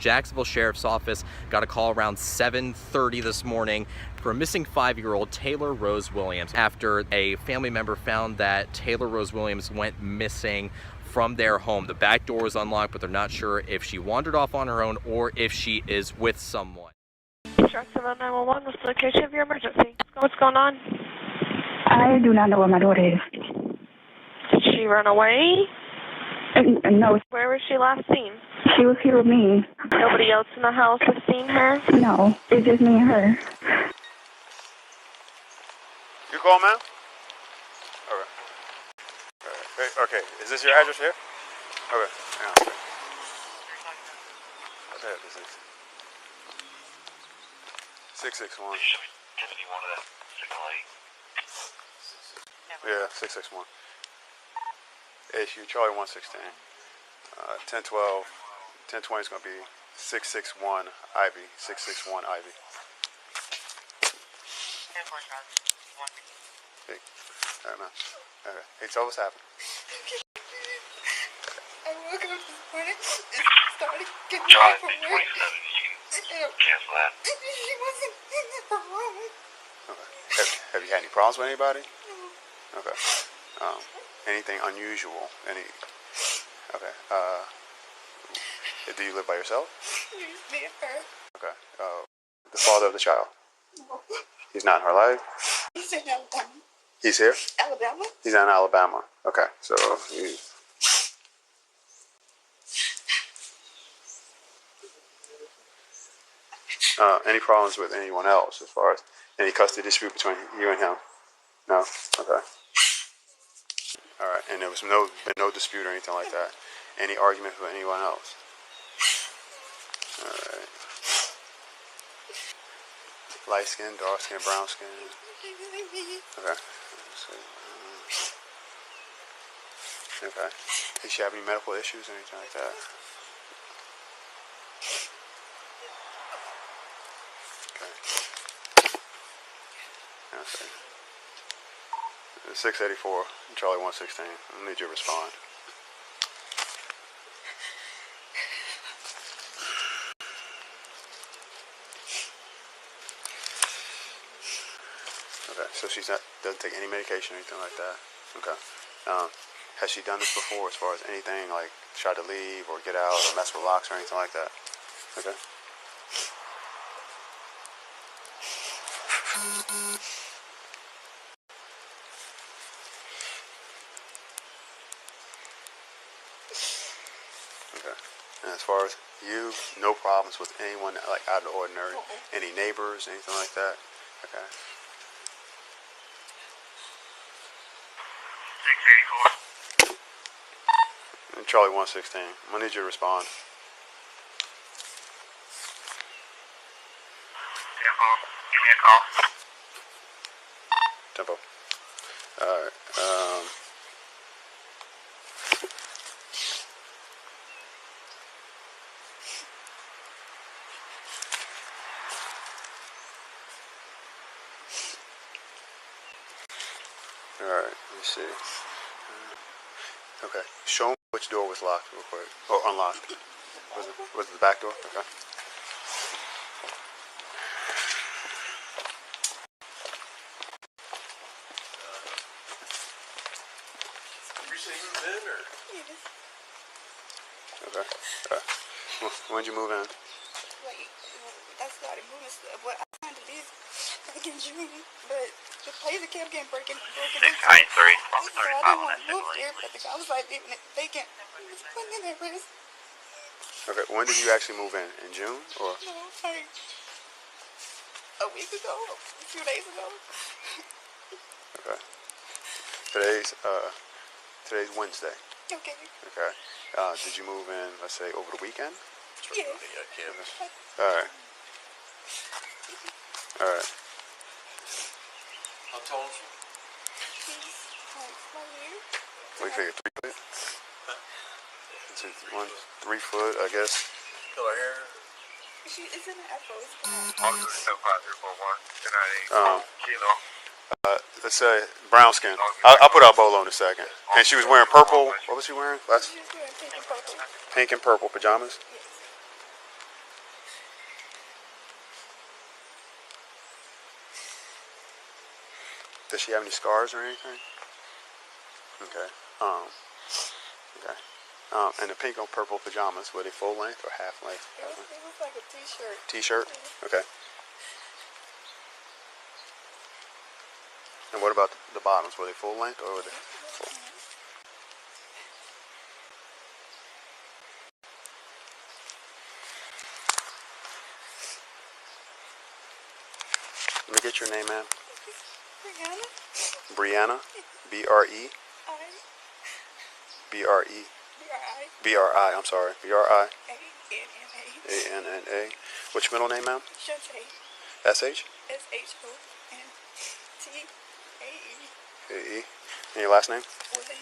Jacksonville Sheriff's Office got a call around 7:30 this morning for a missing 5-year-old Taylor Rose Williams after a family member found that Taylor Rose Williams went missing from their home. The back door was unlocked, but they're not sure if she wandered off on her own or if she is with someone. Jacksonville 911, what's the location of your emergency? What's going on? I do not know where my daughter is. Did she run away? No. Where was she last seen? She was here with me. Nobody else in the house has seen her? No, it's just me and her. You call, ma'am? Okay. Okay, is this your address here? Okay, hang on. Okay, this is 661. Yeah, 661. Issue Charlie 116. 1012. 1020 is going to be 661 Ivy. 661 Ivy. Hey. All right, man. Okay. Hey, tell what's happening. I woke up this morning and started getting ready for work. Cancel that. She wasn't in the room. Okay. Have you had any problems with anybody? No. Okay. Anything unusual? Okay. Do you live by yourself? Just me and her. Okay. The father of the child? No. He's not in her life? He's in Alabama. He's here? Alabama? He's in Alabama. Okay. So, any problems with anyone else as far as any custody dispute between you and him? No? Okay. All right. And there was no dispute or anything like that? Any argument with anyone else? All right. Light skin, dark skin, brown skin? Okay. Okay. Did she have any medical issues or anything like that? Okay. Okay. 684, Charlie 116. I need you to respond. Okay, so doesn't take any medication or anything like that. Okay. Has she done this before as far as anything like tried to leave or get out or mess with locks or anything like that? Okay. Okay. And as far as you, no problems with anyone like out of the ordinary? Any neighbors, anything like that? Okay. 684. And Charlie 116. I'm gonna need you to respond. Tempo, give me a call. Tempo. Alright. Alright, let me see. Okay, show me which door was locked real quick. Or unlocked. Was it the back door? Okay. Yes. Okay. When did you move in? Like, I started moving stuff. What I found it is back in June, but the place that kept getting broken. 693. So I didn't want to move there, but the guy was like leaving it vacant. He was putting in that risk. Okay, when did you actually move in? In June? Or? No, like a week ago, a few days ago. Okay. Today's Wednesday. Okay. Okay. Did you move in, let's say, over the weekend? Yes. Alright. Alright. How tall is she? She's like 1 year. What do you figure, 3 foot? It's 3 foot, I guess. Color hair? She is in an afro. I'll do 75341 Kilo. Let's say brown skin. I'll put out Bolo in a second. And she was wearing purple. What was she wearing? That's She's wearing pink and purple. pink and purple pajamas. Yes. Does she have any scars or anything? Okay. Okay. And the pink or purple pajamas, were they full length or half length? It was like a t-shirt. T-shirt? Okay. And what about the bottoms? Were they full length or were they full? Let me get your name, ma'am. Brianna. Brianna? B-R-E? B-R-E? B-R-I, I'm sorry. B-R-I? A-N-N-A. What's your middle name, ma'am? Shante. S-H? S-H-O-N-T-A-E. A-E. And your last name? Williams.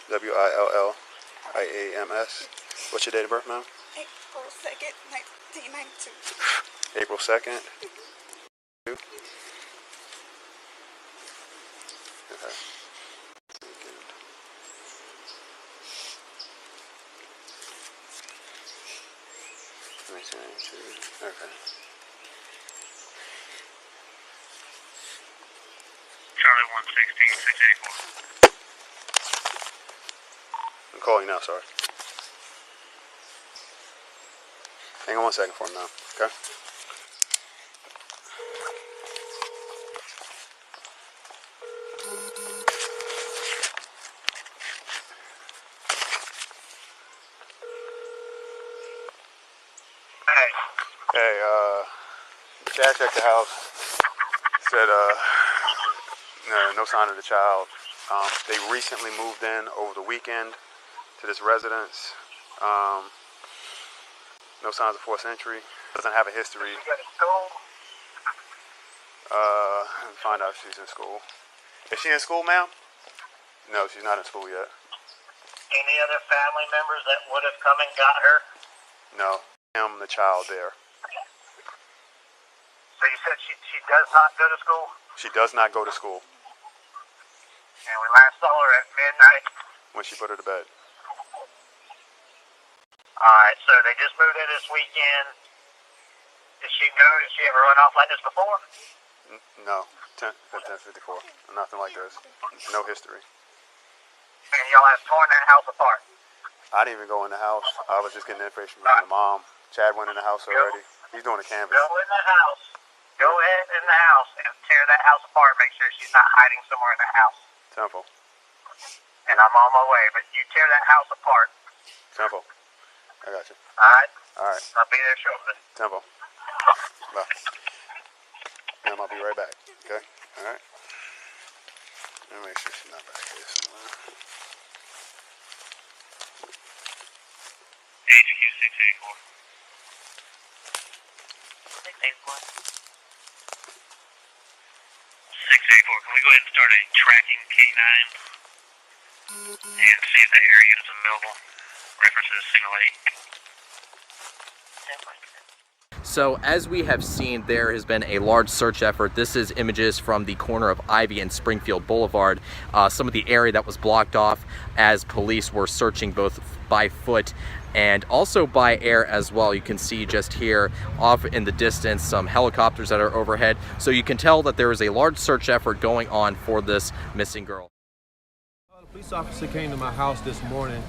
W-I-L-L-I-A-M-S. What's your date of birth, ma'am? April 2nd, 1992. April 2nd. Okay. Okay. Charlie 116, 684. I'm calling you now, sorry. Hang on 1 second for him now, okay? Hey, Chad checked the house, said no sign of the child. They recently moved in over the weekend to this residence. No signs of forced entry. Doesn't have a history. You go to school? Find out if she's in school. Is she in school, ma'am? No, she's not in school yet. Any other family members that would have come and got her? No, I'm the child there. So you said she does not go to school? She does not go to school. And we last saw her at midnight. When she put her to bed. Alright, so they just moved in this weekend. Did she ever run off like this before? No, 1054. Nothing like this. No history. And y'all have torn that house apart? I didn't even go in the house. I was just getting information from the mom. Chad went in the house already. He's doing a canvas. Go in the house. Go ahead in the house and tear that house apart. Make sure she's not hiding somewhere in the house. Temple. And I'm on my way, but you tear that house apart. Temple. I got you. Alright? Alright. I'll be there shortly. Temple. Bye. Ma'am, I'll be right back. Okay? Alright? Let me make sure she's not back here somewhere. HQ 684. 684. Can we go ahead and start a tracking K9 and see if that area is available? References signal 8. So as we have seen, there has been a large search effort. This is images from the corner of Ivy and Springfield Boulevard, some of the area that was blocked off as police were searching both by foot and also by air as well. You can see just here off in the distance some helicopters that are overhead. So you can tell that there is a large search effort going on for this missing girl. The police officer came to my house this morning,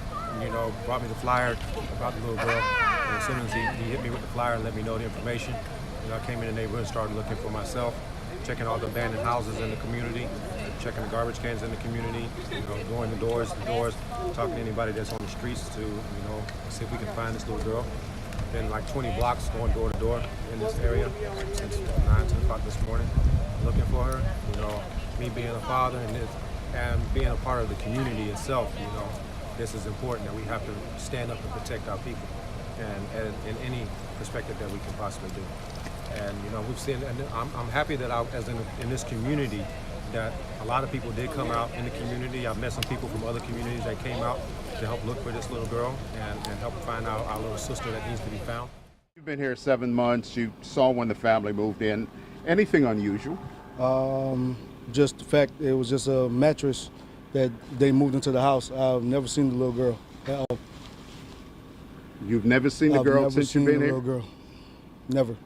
brought me the flyer about the little girl. And as soon as he hit me with the flyer and let me know the information, I came in the neighborhood and started looking for myself, checking all the abandoned houses in the community, checking the garbage cans in the community, going to doors, talking to anybody that's on the streets to, see if we can find this little girl. Been like 20 blocks going door to door in this area since 9, 10 o'clock this morning, looking for her. Me being a father and being a part of the community itself, this is important that we have to stand up and protect our people and in any perspective that we can possibly do. And we've seen, and I'm happy that in this community that a lot of people did come out in the community. I've met some people from other communities that came out to help look for this little girl and help find our little sister that needs to be found. You've been here 7 months. You saw when the family moved in. Anything unusual? Just the fact it was just a mattress that they moved into the house. I've never seen the little girl at all. You've never seen the girl since you've been here? I've never seen the little girl. Never.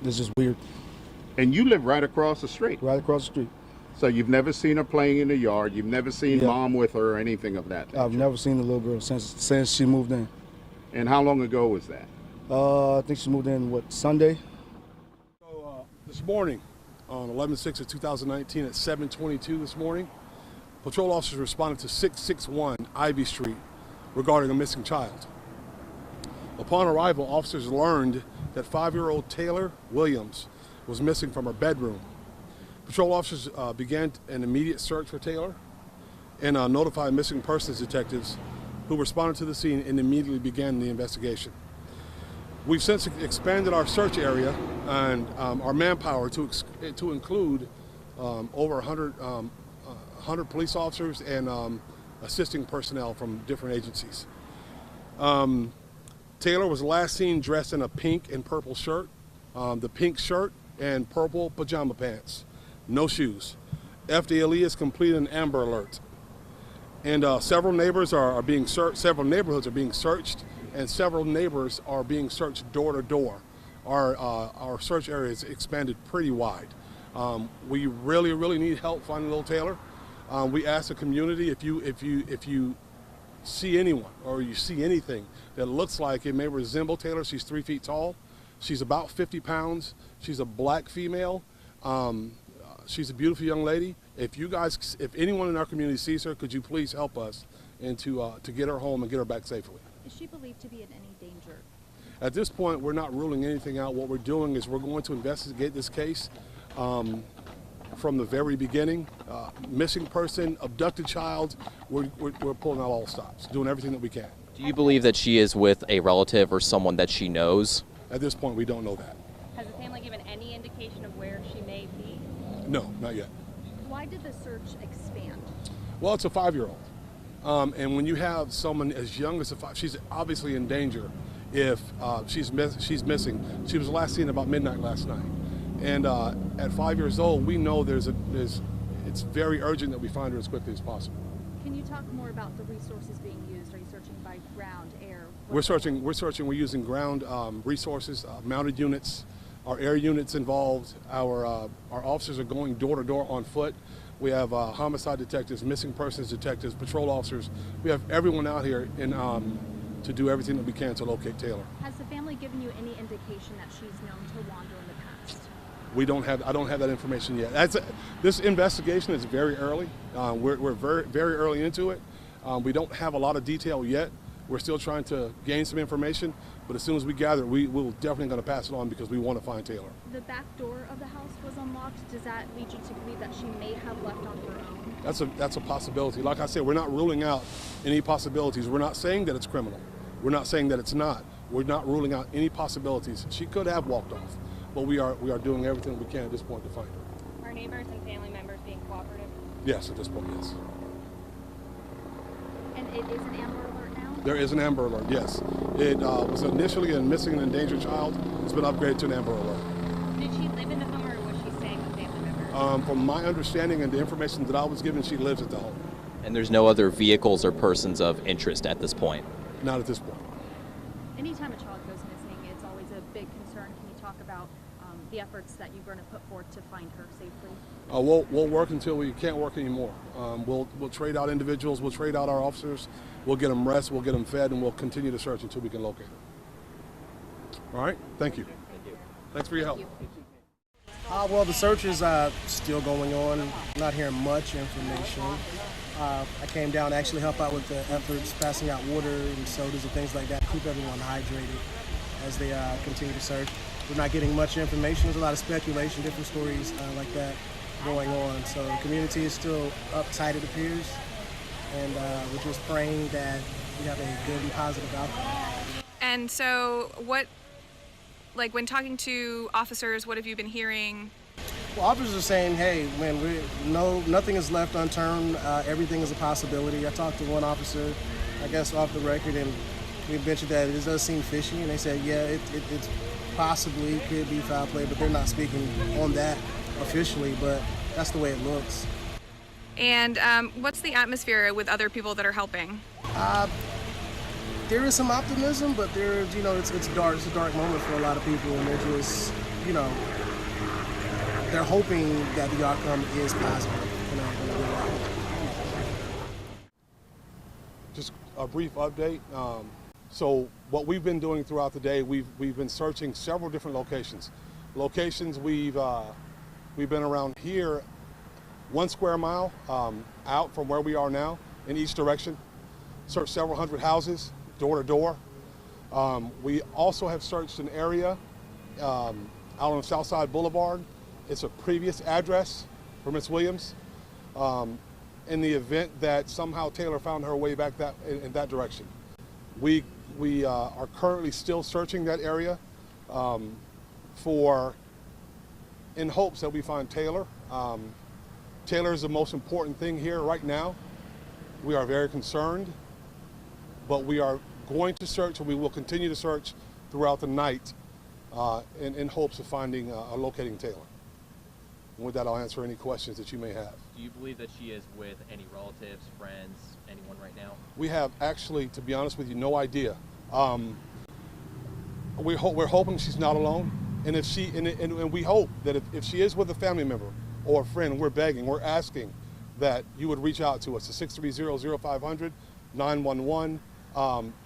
It's just weird. And you live right across the street. Right across the street. So you've never seen her playing in the yard. You've never seen Yeah. mom with her or anything of that nature. I've never seen the little girl since she moved in. And how long ago was that? I think she moved in, Sunday? So, this morning, on 11/6/2019 at 7:22 this morning, patrol officers responded to 661 Ivy Street regarding a missing child. Upon arrival, officers learned that 5-year-old Taylor Williams was missing from her bedroom. Patrol officers began an immediate search for Taylor and notified missing persons detectives who responded to the scene and immediately began the investigation. We've since expanded our search area and our manpower to include over 100 police officers and assisting personnel from different agencies. Taylor was last seen dressed in a pink and purple shirt, the pink shirt and purple pajama pants, no shoes. FDLE has completed an Amber Alert. And several neighbors are being searched, several neighborhoods are being searched, and several neighbors are being searched door to door. Our search area is expanded pretty wide. We really need help finding little Taylor. We ask the community if you see anyone or you see anything that looks like it may resemble Taylor. She's 3 feet tall. She's about 50 pounds. She's a black female. She's a beautiful young lady. If anyone in our community sees her, could you please help us and to get her home and get her back safely? Is she believed to be in any danger? At this point, we're not ruling anything out. What we're doing is we're going to investigate this case from the very beginning. Missing person, abducted child, we're pulling out all stops, doing everything that we can. Do you believe that she is with a relative or someone that she knows? At this point, we don't know that. Has the family given any indication of where she may be? No, not yet. Why did the search expand? Well, it's a 5-year-old. And when you have someone as young as she's obviously in danger if she's missing. She was last seen about midnight last night. And at 5 years old, we know it's very urgent that we find her as quickly as possible. Can you talk more about the resources being used? Are you searching by ground, air? We're searching. We're using ground resources, mounted units, our air units involved. Our officers are going door to door on foot. We have homicide detectives, missing persons detectives, patrol officers. We have everyone out here to do everything that we can to locate Taylor. Has the family given you any indication that she's known to wander in the past? I don't have that information yet. This investigation is very early. We're very early into it. We don't have a lot of detail yet. We're still trying to gain some information, but as soon as we gather, we're definitely going to pass it on because we want to find Taylor. The back door of the house was unlocked. Does that lead you to believe that she may have left on her own? That's a possibility. Like I said, we're not ruling out any possibilities. We're not saying that it's criminal. We're not saying that it's not. We're not ruling out any possibilities. She could have walked off, but we are doing everything we can at this point to find her. Are neighbors and family members being cooperative? Yes, at this point, yes. And it is an Amber Alert now? There is an Amber Alert, yes. It was initially a missing and endangered child. It's been upgraded to an Amber Alert. Did she live in the home or was she staying with family members? From my understanding and the information that I was given, she lives at the home. And there's no other vehicles or persons of interest at this point? Not at this point. Anytime a child goes missing, it's always a big concern. Can you talk about the efforts that you're going to put forth to find her safely? We'll work until we can't work anymore. We'll trade out individuals, we'll trade out our officers, we'll get them rest, we'll get them fed, and we'll continue to search until we can locate her. All right, thank you. Thank you. Thanks for your help. Well, the search is still going on. I'm not hearing much information. I came down to actually help out with the efforts, passing out water and sodas and things like that, keep everyone hydrated as they continue to search. We're not getting much information. There's a lot of speculation, different stories like that going on. So the community is still uptight, it appears, and we're just praying that we have a good and positive outcome. And so when talking to officers, what have you been hearing? Well, officers are saying, hey, man, nothing is left unturned. Everything is a possibility. I talked to one officer, I guess off the record, and we mentioned that it does seem fishy, and they said, yeah, it's possibly could be foul play, but they're not speaking on that officially, but that's the way it looks. And what's the atmosphere with other people that are helping? There is some optimism, but it's dark. It's a dark moment for a lot of people, and they're just, they're hoping that the outcome is positive. Just a brief update. So what we've been doing throughout the day, we've been searching several different locations. We've been around here 1 square mile out from where we are now in each direction. Searched several hundred houses, door to door. We also have searched an area out on Southside Boulevard. It's a previous address for Miss Williams. In the event that somehow Taylor found her way back in that direction. We are currently still searching that area in hopes that we find Taylor. Taylor is the most important thing here right now. We are very concerned, but we are going to search, and we will continue to search throughout the night in hopes of finding locating Taylor. And with that, I'll answer any questions that you may have. Do you believe that she is with any relatives, friends, anyone right now? We have actually, to be honest with you, no idea. We're hoping she's not alone, and if she and we hope that if she is with a family member or a friend, we're begging, we're asking that you would reach out to us at 630-0500, 911.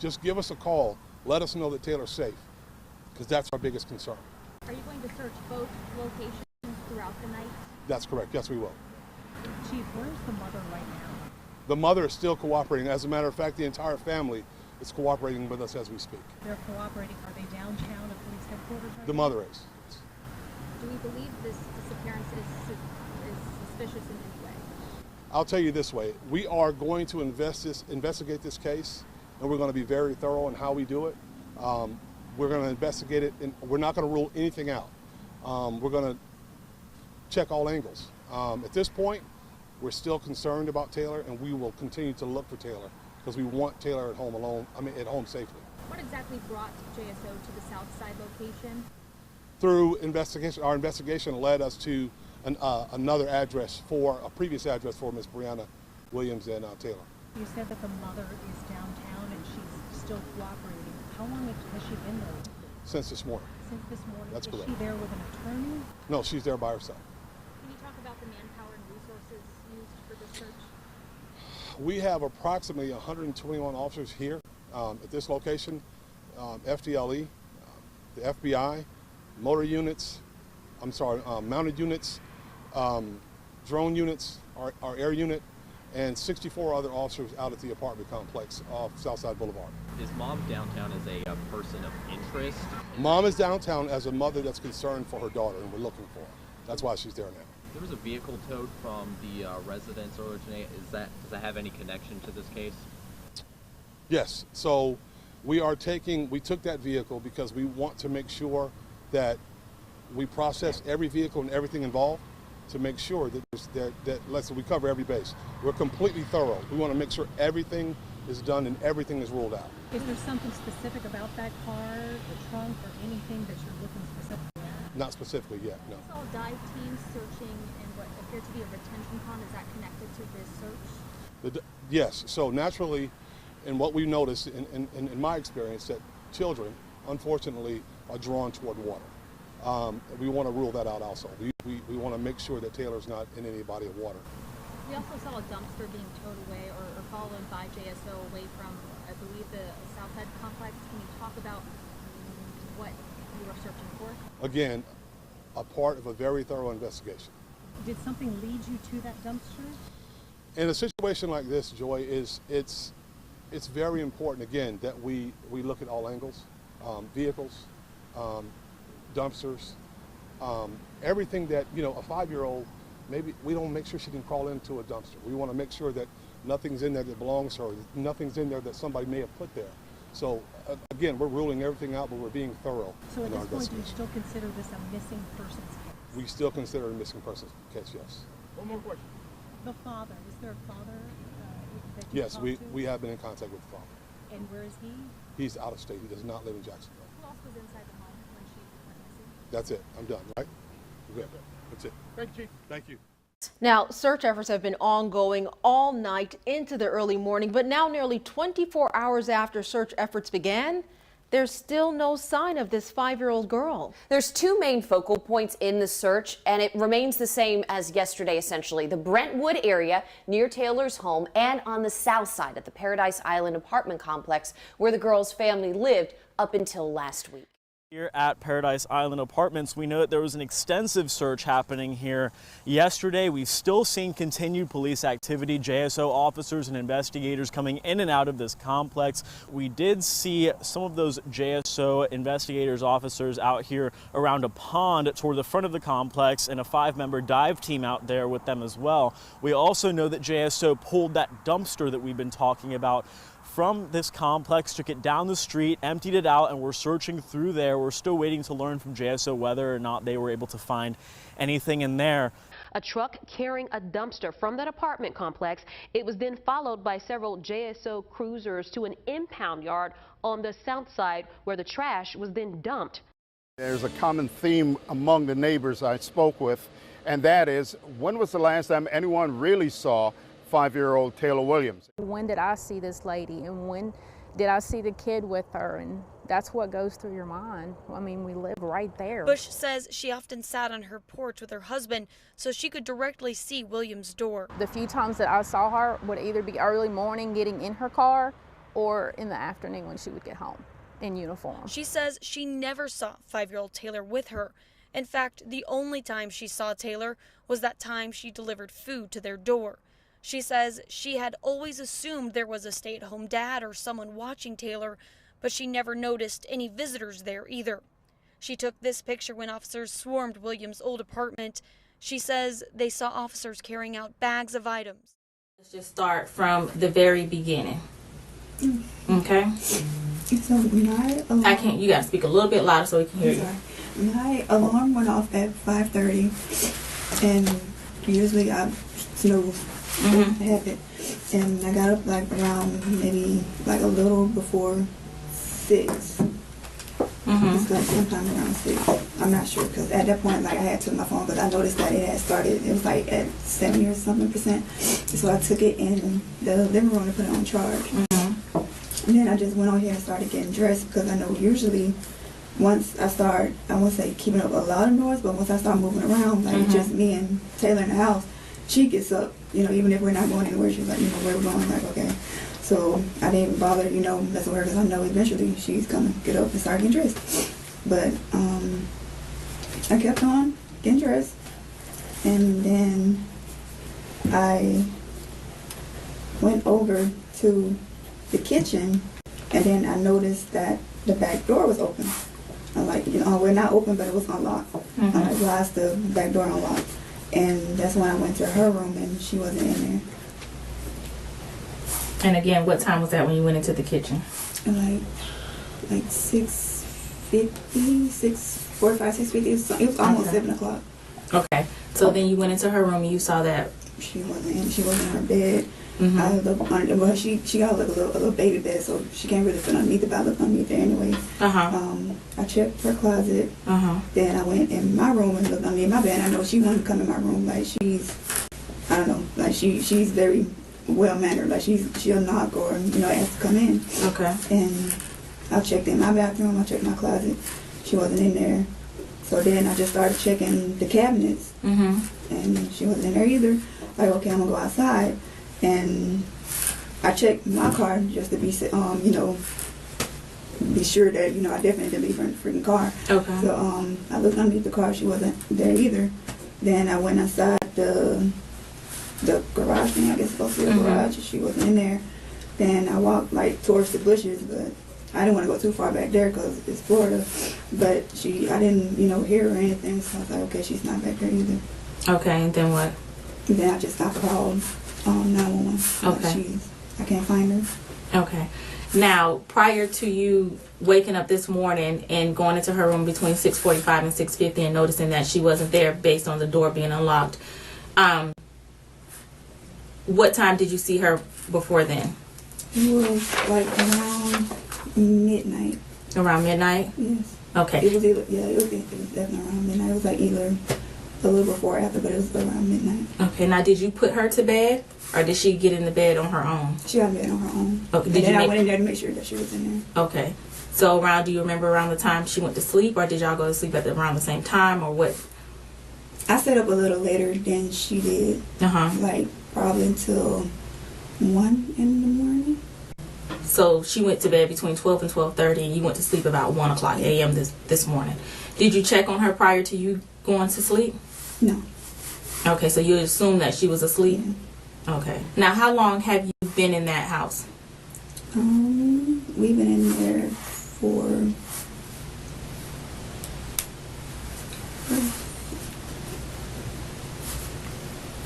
Just give us a call. Let us know that Taylor's safe, because that's our biggest concern. Are you going to search both locations throughout the night? That's correct. Yes, we will. Chief, where's the mother right now? The mother is still cooperating. As a matter of fact, the entire family is cooperating with us as we speak. They're cooperating. Are they downtown at police headquarters? The mother is. Do we believe this disappearance is suspicious in any way? I'll tell you this way. We are going to investigate this case, and we're going to be very thorough in how we do it. We're going to investigate it, and we're not going to rule anything out. We're going to check all angles. At this point, we're still concerned about Taylor, and we will continue to look for Taylor because we want Taylor at home safely. What exactly brought JSO to the South Side location? Through investigation, our investigation led us to another address a previous address for Miss Brianna Williams and Taylor. You said that the mother is downtown and she's still cooperating. How long has she been there? Since this morning. Since this morning? That's correct. Is she there with an attorney? No, she's there by herself. Can you talk about the manpower and resources used for this search? We have approximately 121 officers here at this location, FDLE, the FBI, mounted units, drone units, our air unit, and 64 other officers out at the apartment complex off Southside Boulevard. Is Mom downtown as a person of interest? Mom is downtown as a mother that's concerned for her daughter, and we're looking for her. That's why she's there now. There was a vehicle towed from the residence earlier today. Does that have any connection to this case? Yes. So we took that vehicle because we want to make sure that we process every vehicle and everything involved to make sure that we cover every base. We're completely thorough. We want to make sure everything is done and everything is ruled out. Is there something specific about that car, the trunk, or anything that you're looking specifically at? Not specifically yet, no. I saw dive teams searching in what appeared to be a retention pond. Is that connected to this search? Yes. So naturally, and what we noticed in my experience, that children, unfortunately, are drawn toward water. We want to rule that out also. We want to make sure that Taylor's not in any body of water. We also saw a dumpster being towed away or followed by JSO away from, I believe, the Southside complex. Can you talk about what you are searching for? Again, a part of a very thorough investigation. Did something lead you to that dumpster? In a situation like this, Joy, it's very important, again, that we look at all angles, vehicles, dumpsters, everything that, a 5-year-old, maybe we don't make sure she can crawl into a dumpster. We want to make sure that nothing's in there that belongs to her, nothing's in there that somebody may have put there. So again, we're ruling everything out, but we're being thorough. So at this point, do you still consider this a missing persons case? We still consider it a missing persons case, yes. One more question. The father, is there a father that you Yes, we have been in contact with the father. And where is he? He's out of state. He does not live in Jacksonville. Who else was inside the home when she went missing? That's it. I'm done, right? Good. That's it. Thank you. Thank you. Now, search efforts have been ongoing all night into the early morning, but now nearly 24 hours after search efforts began, there's still no sign of this 5-year-old girl. There's two main focal points in the search, and it remains the same as yesterday, essentially. The Brentwood area near Taylor's home and on the south side at the Paradise Island apartment complex where the girl's family lived up until last week. Here at Paradise Island Apartments, we know that there was an extensive search happening here yesterday. We've still seen continued police activity, JSO officers and investigators coming in and out of this complex. We did see some of those JSO investigators, officers out here around a pond toward the front of the complex, and a 5-member dive team out there with them as well. We also know that JSO pulled that dumpster that we've been talking about from this complex, took it down the street, emptied it out, and we're searching through there. We're still waiting to learn from JSO whether or not they were able to find anything in there. A truck carrying a dumpster from that apartment complex. It was then followed by several JSO cruisers to an impound yard on the south side where the trash was then dumped. There's a common theme among the neighbors I spoke with, and that is, when was the last time anyone really saw 5-year-old Taylor Williams? When did I see this lady, and when did I see the kid with her? And that's what goes through your mind. I mean, we live right there. Bush says she often sat on her porch with her husband so she could directly see Williams' door. The few times that I saw her would either be early morning getting in her car or in the afternoon when she would get home in uniform. She says she never saw 5-year-old Taylor with her. In fact, the only time she saw Taylor was that time she delivered food to their door. She says she had always assumed there was a stay-at-home dad or someone watching Taylor, but she never noticed any visitors there either. She took this picture when officers swarmed Williams' old apartment. She says they saw officers carrying out bags of items. Let's just start from the very beginning. Okay? So my alarm, I can't, you gotta speak a little bit louder so we can hear you. My alarm went off at 5:30, and usually I snooze. Habit, and I got up like around maybe like a little before 6. It's like sometime around 6. I'm not sure, because at that point, like, I had took my phone because I noticed that it had started. It was like at 70 or something %. So I took it in the living room to put it on charge. And then I just went on here and started getting dressed, because I know usually once I start, I won't say keeping up a lot of noise, but once I start moving around, like just me and Taylor in the house, she gets up, you know, even if we're not going anywhere, she's like, you know, where we're going, I'm like, okay. So I didn't even bother, you know, messing with her, because I know eventually she's gonna get up and start getting dressed. But I kept on getting dressed, and then I went over to the kitchen, and then I noticed that the back door was open. I'm like, you know, we're not open, but it was unlocked. I'm like, why is the back door unlocked? And that's when I went to her room, and she wasn't in there. And again, what time was that when you went into the kitchen? Like 6:50, 6:45, 6:50. It was almost 7 o'clock. Okay. So then you went into her room and you saw that she wasn't in her bed. I looked under, well, she got like a little baby bed, so she can't really fit underneath it, but I looked underneath there anyway. I checked her closet. Then I went in my room and looked underneath my bed. I know she wanted to come in my room. Like, she's, I don't know, like she's very well mannered. Like, she'll knock or, you know, ask to come in. Okay. And I checked in my bathroom. I checked my closet. She wasn't in there. So then I just started checking the cabinets, and she wasn't in there either. Like, okay, I'm gonna go outside. And I checked my car just to be, you know, be sure that, you know, I definitely didn't leave her in the freaking car. Okay. So I looked underneath the car. She wasn't there either. Then I went outside the garage thing. I guess it's supposed to be a garage. She wasn't in there. Then I walked like towards the bushes, but I didn't want to go too far back there because it's Florida. But I didn't, you know, hear her or anything. So I was like, okay, she's not back there either. Okay, and then what? And then I just called 911. Okay. I can't find her. Okay. Now, prior to you waking up this morning and going into her room between 6:45 and 6:50 and noticing that she wasn't there based on the door being unlocked, what time did you see her before then? It was like around midnight. Around midnight? Yes. Okay. It was definitely around midnight. It was like either a little before or after, but it was around midnight. Okay. Now, did you put her to bed, or did she get in the bed on her own? She got in bed on her own. Okay. And then I went in there to make sure that she was in there. Okay. So do you remember around the time she went to sleep, or did y'all go to sleep around the same time, or what? I stayed up a little later than she did. Like probably until 1 in the morning. So she went to bed between 12 and 12:30, and you went to sleep about 1 o'clock a.m. this morning. Did you check on her prior to you going to sleep? No. Okay, so you assume that she was asleep? Yeah. Okay. Now, how long have you been in that house? We've been in there for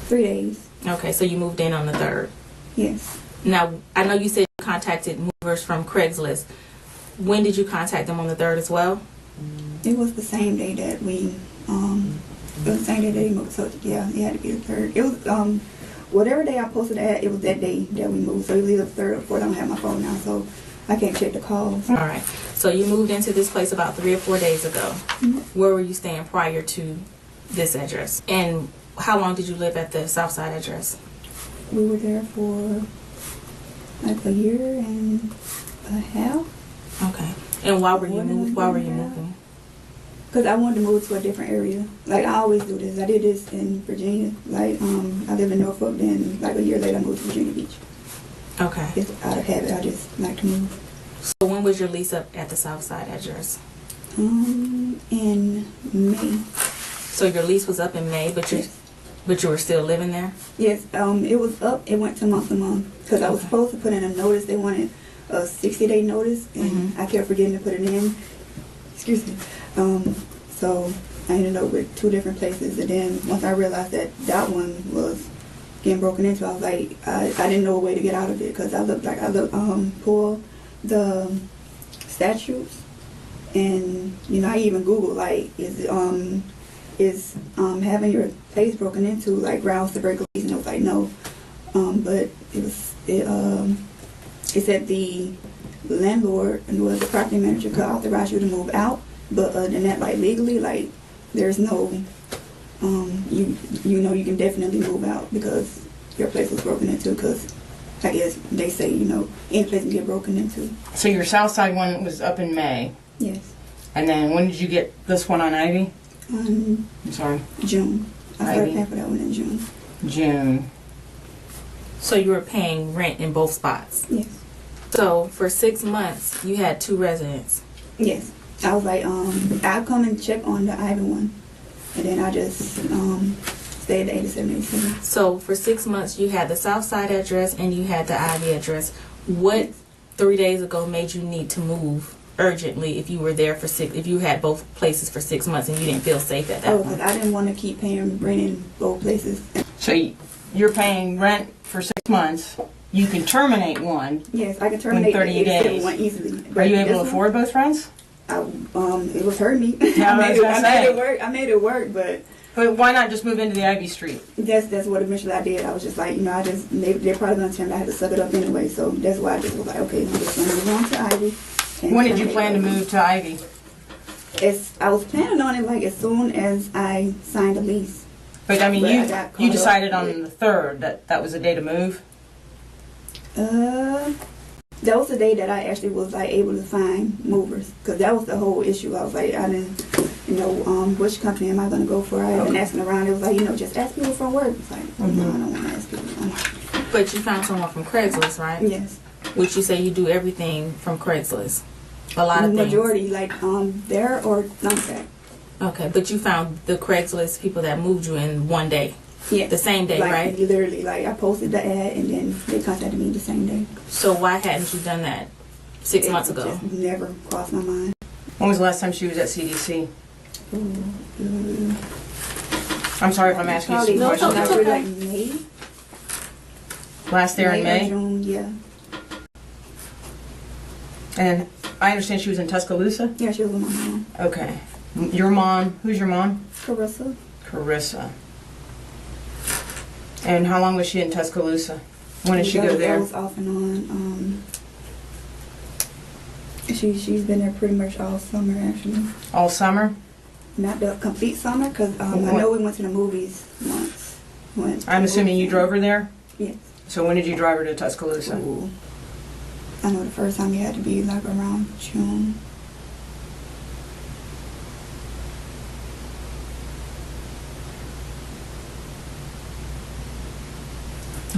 3 days. Okay, so you moved in on the 3rd? Yes. Now, I know you said you contacted movers from Craigslist. When did you contact them on the 3rd as well? It was the same day that we, it was the same day that they moved, so yeah, it had to be the 3rd. It was, whatever day I posted that, it was that day that we moved, so it was either the 3rd or 4th. I don't have my phone now, so I can't check the calls. All right, so you moved into this place about 3 or 4 days ago. Where were you staying prior to this address? And how long did you live at the Southside address? We were there for like a year and a half. Okay. And why were you moving? Because I wanted to move to a different area. Like, I always do this. I did this in Virginia. Like, I live in Norfolk, then like a year later I moved to Virginia Beach. Okay. It's out of habit. I just like to move. So when was your lease up at the Southside address? In May. So your lease was up in May, but you were still living there? Yes. It was up. It went to month to month. Because I was supposed to put in a notice. They wanted a 60-day notice, and I kept forgetting to put it in. Excuse me. So I ended up with 2 different places, and then once I realized that that one was getting broken into, I was like, I didn't know a way to get out of it, because I pulled the statutes, and I even Googled like, is having your place broken into like grounds to break a lease, and it was like no, but it said the landlord and the property manager could authorize you to move out. But other than that, like legally, like there's no, you can definitely move out because your place was broken into. Because I guess they say any place can get broken into. So your Southside one was up in May. Yes. And then when did you get this one on Ivy? I'm sorry. June. I started paying for that one in June. June. So you were paying rent in both spots? Yes. So for 6 months, you had 2 residents? Yes. I was like, I'll come and check on the Ivy one, and then I just stayed at 8787. So for 6 months, you had the Southside address and you had the Ivy address. What 3 days ago made you need to move urgently if you were there for if you had both places for 6 months and you didn't feel safe at that point? Because I didn't want to keep paying rent in both places. So you're paying rent for 6 months. You can terminate one. Yes, I can terminate 30 days. One easily. Are you able to afford both rents? It was hurting me. Yeah, I made it work, but why not just move into the Ivy Street? That's what eventually I did. I was just like, they're probably gonna tell me I had to suck it up anyway. So that's why I just was like, okay, I'm just gonna move on to Ivy. When did you plan to move to Ivy? I was planning on it like as soon as I signed a lease. But I mean, you decided on the 3rd that was the day to move. That was the day that I actually was like able to find movers, because that was the whole issue. I was like, I didn't, which company am I going to go for? I had been asking around. It was like, just ask people from work. It's like, no, I don't want to ask people from work. But you found someone from Craigslist, right? Yes. Which you say you do everything from Craigslist. A lot of things. Majority, like there or thumbtack. Okay, but you found the Craigslist people that moved you in one day. Yeah. The same day, right? Literally, like I posted the ad and then they contacted me the same day. So why hadn't you done that 6 months ago? Just never crossed my mind. When was the last time she was at CDC? I'm sorry if I'm asking you some questions. Probably like May. Last there in May? June, yeah. And I understand she was in Tuscaloosa? Yeah, she was with my mom. Okay. Your mom, who's your mom? Carissa. Carissa. And how long was she in Tuscaloosa? When did she go there? That was off and on. She's been there pretty much all summer, actually. All summer? Not the complete summer, because I know we went to the movies once. I'm assuming you drove her there? Yes. So when did you drive her to Tuscaloosa? I know the first time it had to be like around June.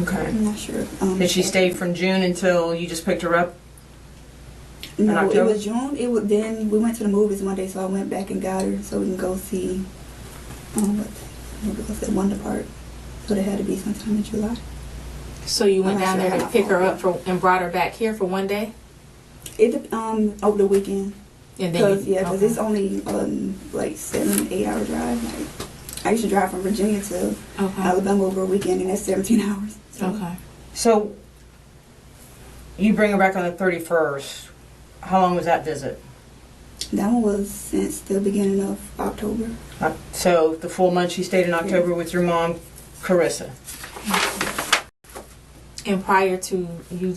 Okay. I'm not sure. Did she stay from June until you just picked her up? No, it was June. Then we went to the movies one day, so I went back and got her so we can go see what was the Wonder Park. So it had to be sometime in July. So you went down there to pick her up and brought her back here for one day? Over the weekend. And then because it's only like 7-8 hour drive. Like I used to drive from Virginia to Alabama over a weekend, and that's 17 hours. So. Okay. So you bring her back on the 31st. How long was that visit? That one was since the beginning of October. So the full month she stayed in October with your mom, Carissa. And prior to you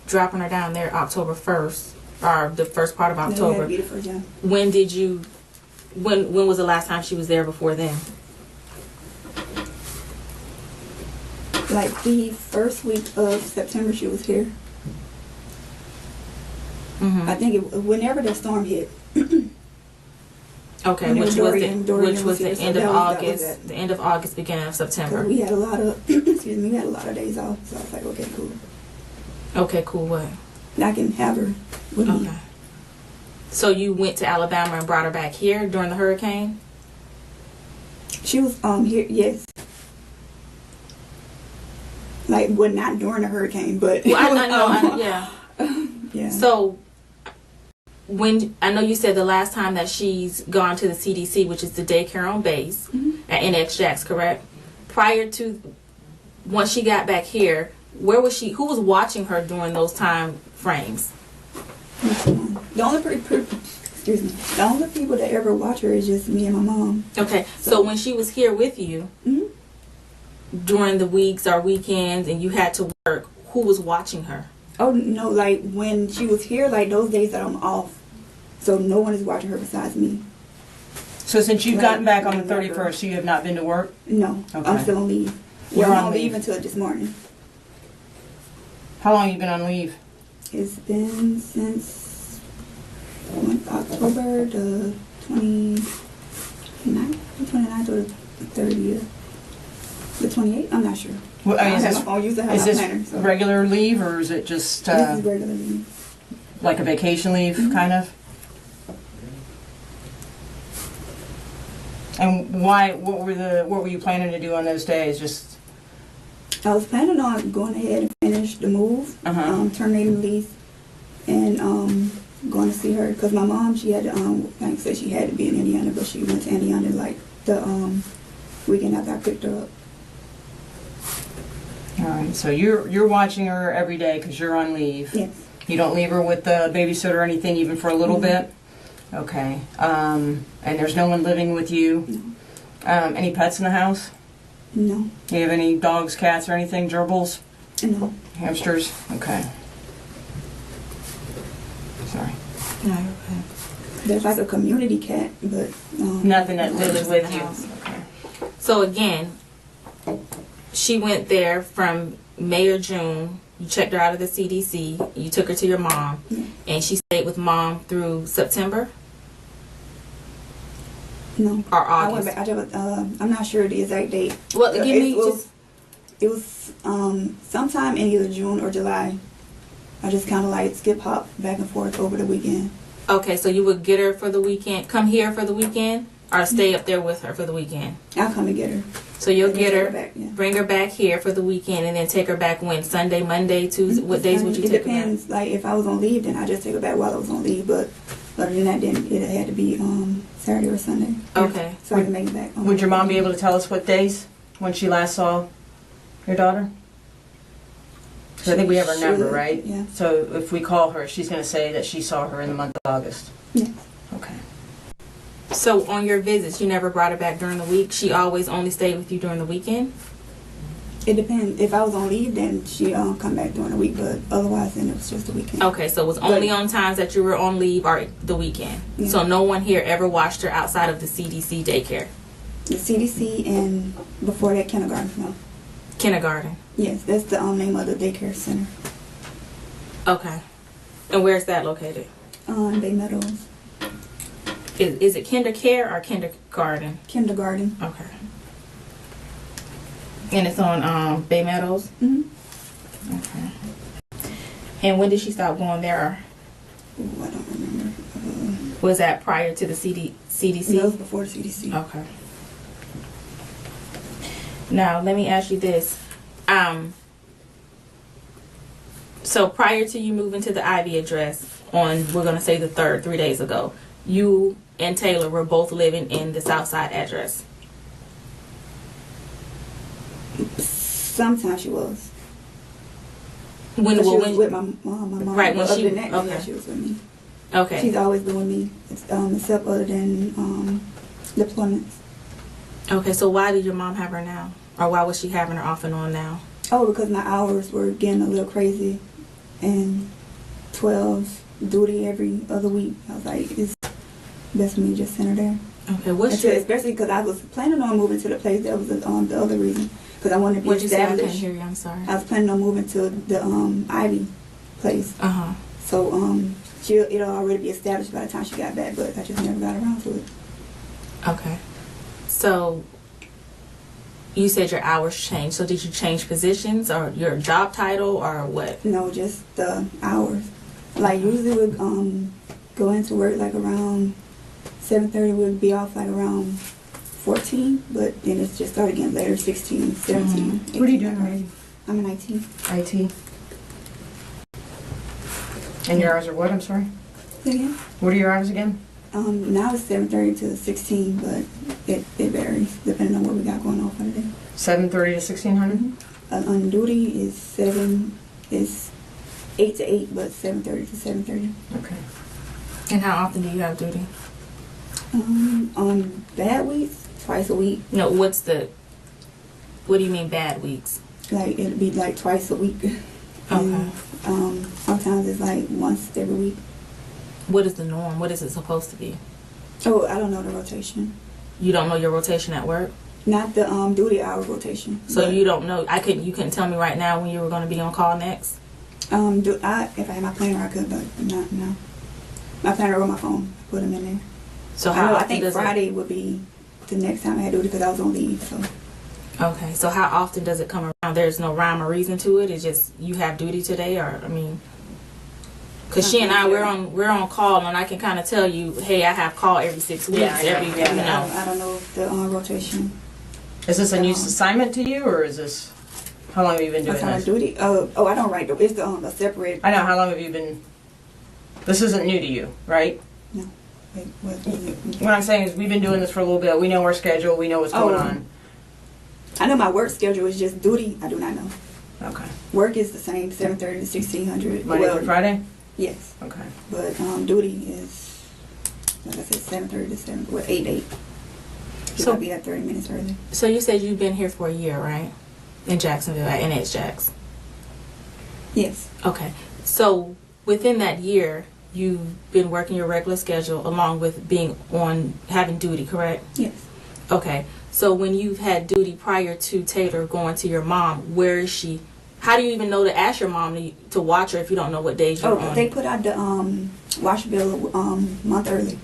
dropping her down there October 1st, or the first part of October, when did you, when was the last time she was there before then? Like the first week of September she was here. I think whenever the storm hit. Okay, which was the end of August, the end of August, beginning of September. We had a lot of we had a lot of days off, so I was like, okay, cool. Okay, cool. What? I can have her with me. So you went to Alabama and brought her back here during the hurricane? She was here, yes. Like, well, not during the hurricane, but well, I know, yeah. Yeah. So when I know you said the last time that she's gone to the CDC, which is the daycare on base at NX Jacks, correct? Prior to once she got back here, where was she? Who was watching her during those time frames? The only people that ever watch her is just me and my mom. Okay, so when she was here with you during the weeks or weekends, and you had to work, who was watching her? Oh no, like when she was here, like those days that I'm off, so no one is watching her besides me. So since you've gotten back on the 31st, you have not been to work? No, okay. I'm still on leave. You're on leave until this morning. How long have you been on leave? It's been since October the 29th or the 30th. The 28th? I'm not sure. Well, I use the is this planner, so. regular leave, or is it just this is regular leave. Like a vacation leave, kind of? And why? What were you planning to do on those days? Just I was planning on going ahead and finish the move, terminating the lease, and going to see her because my mom, she had like I said, she had to be in Indiana, but she went to Indiana like the weekend after I picked her up. All right, so you're watching her every day because you're on leave. Yes. You don't leave her with the babysitter or anything, even for a little bit. Okay. And there's no one living with you. No. Any pets in the house? No. Do you have any dogs, cats, or anything? Gerbils? No. Hamsters? Okay. Sorry. No, you're okay. There's like a community cat, but nothing that lives with you. Okay. So again, she went there from May or June. You checked her out of the CDC. You took her to your mom, and she stayed with mom through September. No. Or August. I'm not sure the exact date. Well, give me just. It was sometime in either June or July. I just kind of like skip hop back and forth over the weekend. Okay, so you would get her for the weekend, come here for the weekend, or stay up there with her for the weekend? I'll come and get her. So you'll get her, back, bring her back here for the weekend, and then take her back when? Sunday, Monday, Tuesday? What days would you take her back? It depends. Like if I was on leave, then I just take her back while I was on leave. But other than that, then it had to be Saturday or Sunday. Okay. So I can make it back. Would your mom be able to tell us what days when she last saw your daughter? Because I think we have her number, right? Yeah. So if we call her, she's going to say that she saw her in the month of August. Yeah. Okay. So on your visits, you never brought her back during the week? She always only stayed with you during the weekend? It depends. If I was on leave, then she come back during the week. But otherwise, then it was just the weekend. Okay, so it was only on times that you were on leave or the weekend. Yeah. So no one here ever watched her outside of the CDC daycare? The CDC and before that, kindergarten. No. Kindergarten? Yes, that's the name of the daycare center. Okay. And where's that located? Bay Meadows. Is it kinder care or kindergarten? Kindergarten. Okay. And it's on Bay Meadows? Mm-hmm. Okay. And when did she stop going there? Ooh, I don't remember. Was that prior to the CDC? No, it was before the CDC. Okay. Now, let me ask you this. So prior to you moving to the Ivy address on, we're going to say the 3rd, 3 days ago, you and Taylor were both living in the Southside address? Sometimes she was. When she well, was when, with my mom. right, when other she, than that, okay. yeah, she was with me. Okay. She's always been with me, except other than deployments. Okay, so why did your mom have her now? Or why was she having her off and on now? Oh, because my hours were getting a little crazy, and 12 duty every other week. I was like, it's best for me to just send her there. Okay, what's your... Especially because I was planning on moving to the place. That was the other reason. Because I wanted to be What'd you say? I established. couldn't hear you, I'm sorry. I was planning on moving to the Ivy place. Uh-huh. So it'll already be established by the time she got back, but I just never got around to it. Okay. So you said your hours changed. So did you change positions or your job title or what? No, just the hours. Like usually we'd go into work like around 7:30. We'd be off like around 14, but then it's just started getting later, 16, 17. What are you doing already? I'm in IT. IT. And your hours are what? I'm sorry. Yeah. What are your hours again? Now it's 7:30 to 16, but it varies depending on what we got going on for the day. 7:30 to 1600. On duty is 8 to 8, but 7:30 to 7:30. Okay. And how often do you have duty? On bad weeks, twice a week. No, what do you mean bad weeks? Like it'd be like twice a week. Okay. And, sometimes it's like once every week. What is the norm? What is it supposed to be? Oh, I don't know the rotation. You don't know your rotation at work? Not the duty hour rotation. So you don't know. You couldn't tell me right now when you were going to be on call next? If I had my planner, I could, but not now. My planner on my phone. I put them in there. So I think Friday would be the next time I had duty because I was on leave. So. Okay. So how often does it come around? There's no rhyme or reason to it. It's just you have duty today, or I mean. Because she and I, we're on call, and I can kind of tell you, hey, I have call every 6 weeks. I don't know the rotation. Is this a new assignment to you, or is this? How long have you been doing this? Duty? Oh, I don't write. It's a separate. I know. How long have you been? This isn't new to you, right? No. Wait, what I'm saying is, we've been doing this for a little bit. We know our schedule. We know what's going on. I know my work schedule is just duty. I do not know. Okay. Work is the same, 7:30 to 1600. Monday through Friday. Yes. Okay. But duty is, like I said, 7:30 to 7. Well, 8. So I'll be at 30 minutes early. So you said you've been here for a year, right? In Jacksonville at NHJAX. Yes. Okay. So within that year, you've been working your regular schedule along with having duty, correct? Yes. Okay. So when you've had duty prior to Taylor going to your mom, where is she? How do you even know to ask your mom to watch her if you don't know what days you're on? They put out the wash bill month early.